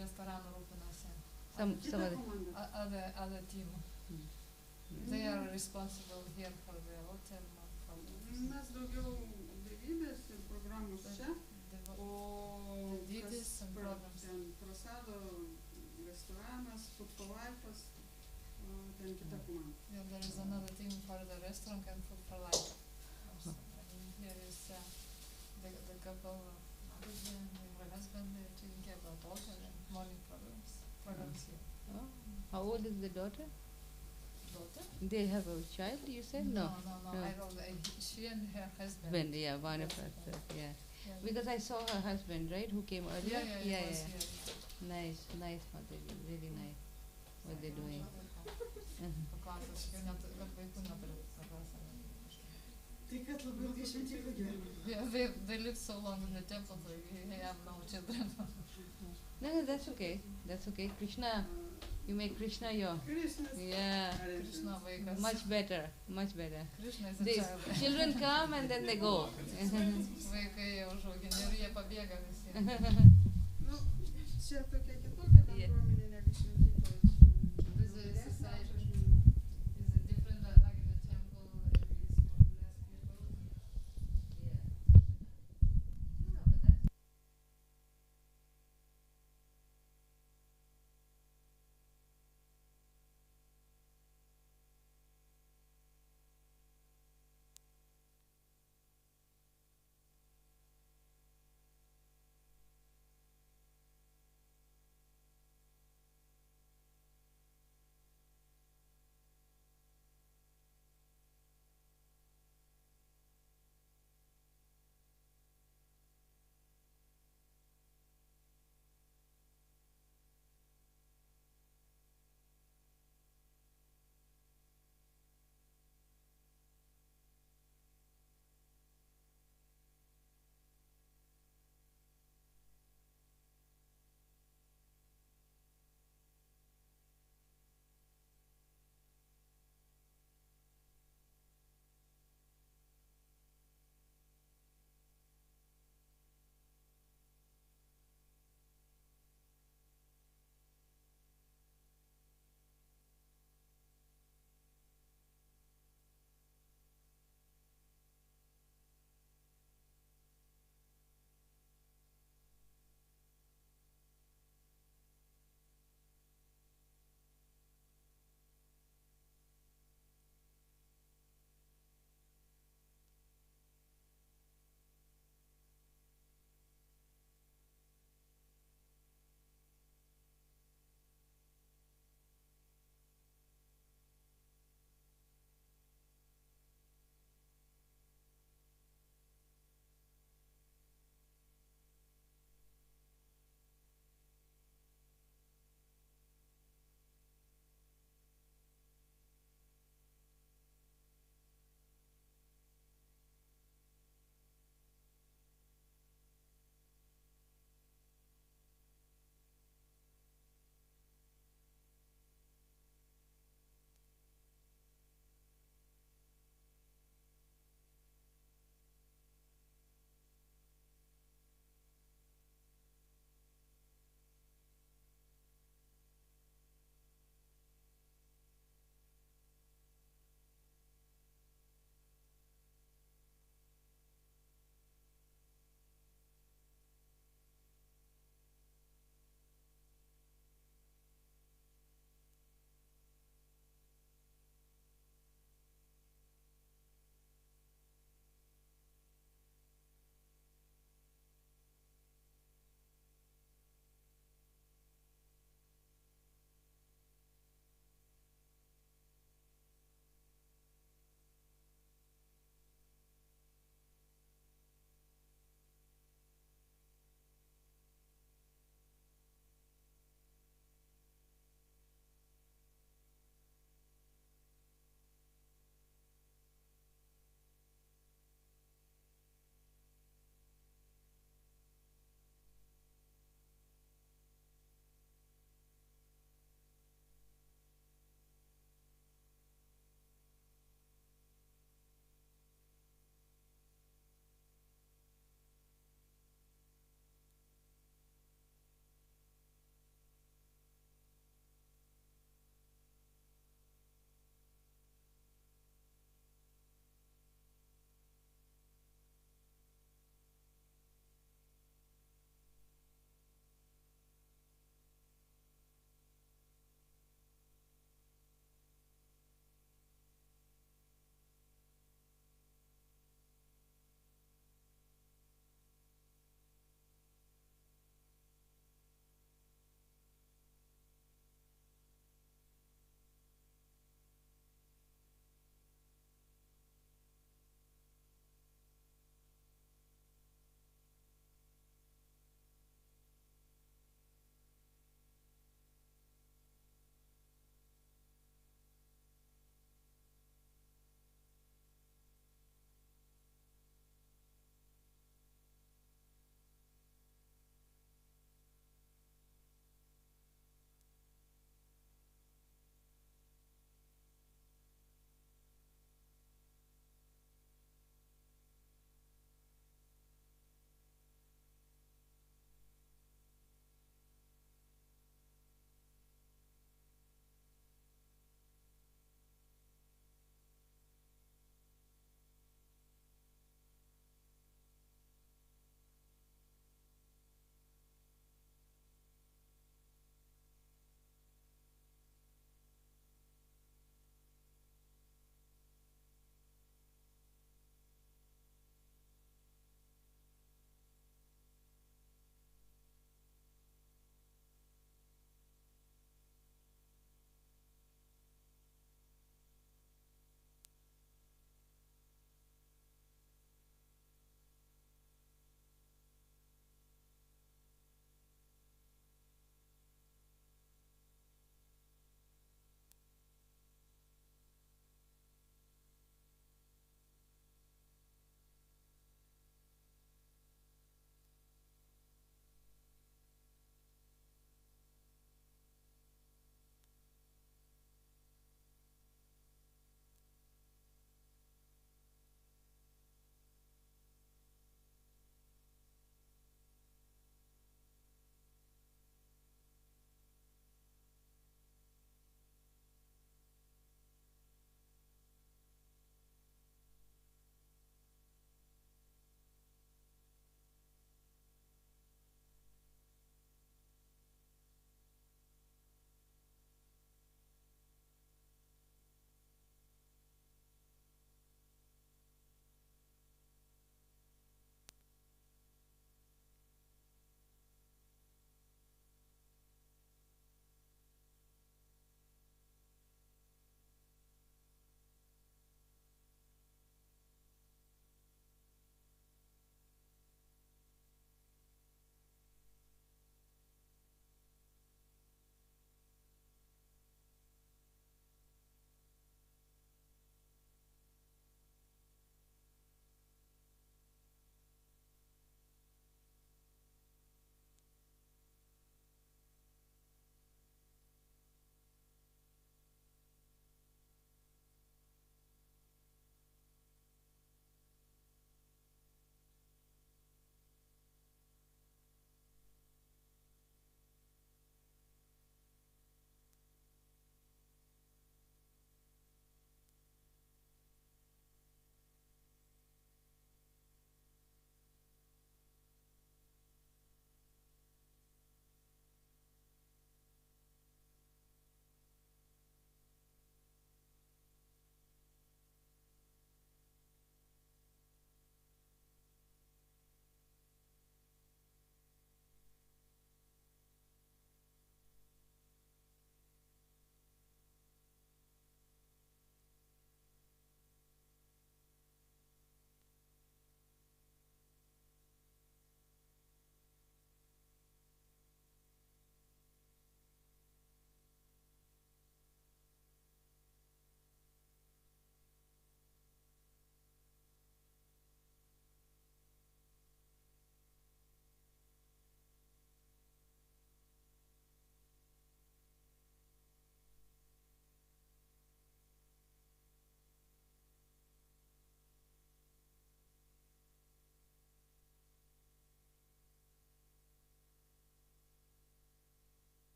restoranu rūpinasi. Some Kita other. komanda. Other team. Mm. They are responsible here for the hotel programs. Mes daugiau gyvybės ir programos čia, The o Dydis kas and programs. ten prasado restoranas, food for life'as, ten kita komanda. Yeah, there is another team for the restaurant and food for life. Also. And here is the couple, her husband, they're taking care of the daughter and morning programs here. Oh. How old is the daughter? Daughter? They have a child, you said? No. No. No. I don't. She and her husband. Husband, yeah, one of us, yeah. Yeah. Because I saw her husband, right, who came earlier? Yeah, he was here. Nice, nice mother, really nice what they're doing. pasakiau, kad vaikų neturiu paklausti. Tai kad labai ilgai šventykla gyvenime. They live so long in the temple, so they have no children. No, that's okay. That's okay. Krishna, you make Krishna your... Krišnos. Yeah. Krishna vaikas. Much better. Much better. Krishna is a These child. children come and then they go. Vaikai jau užaugini ir jie pabėga visi. Nu, čia tokia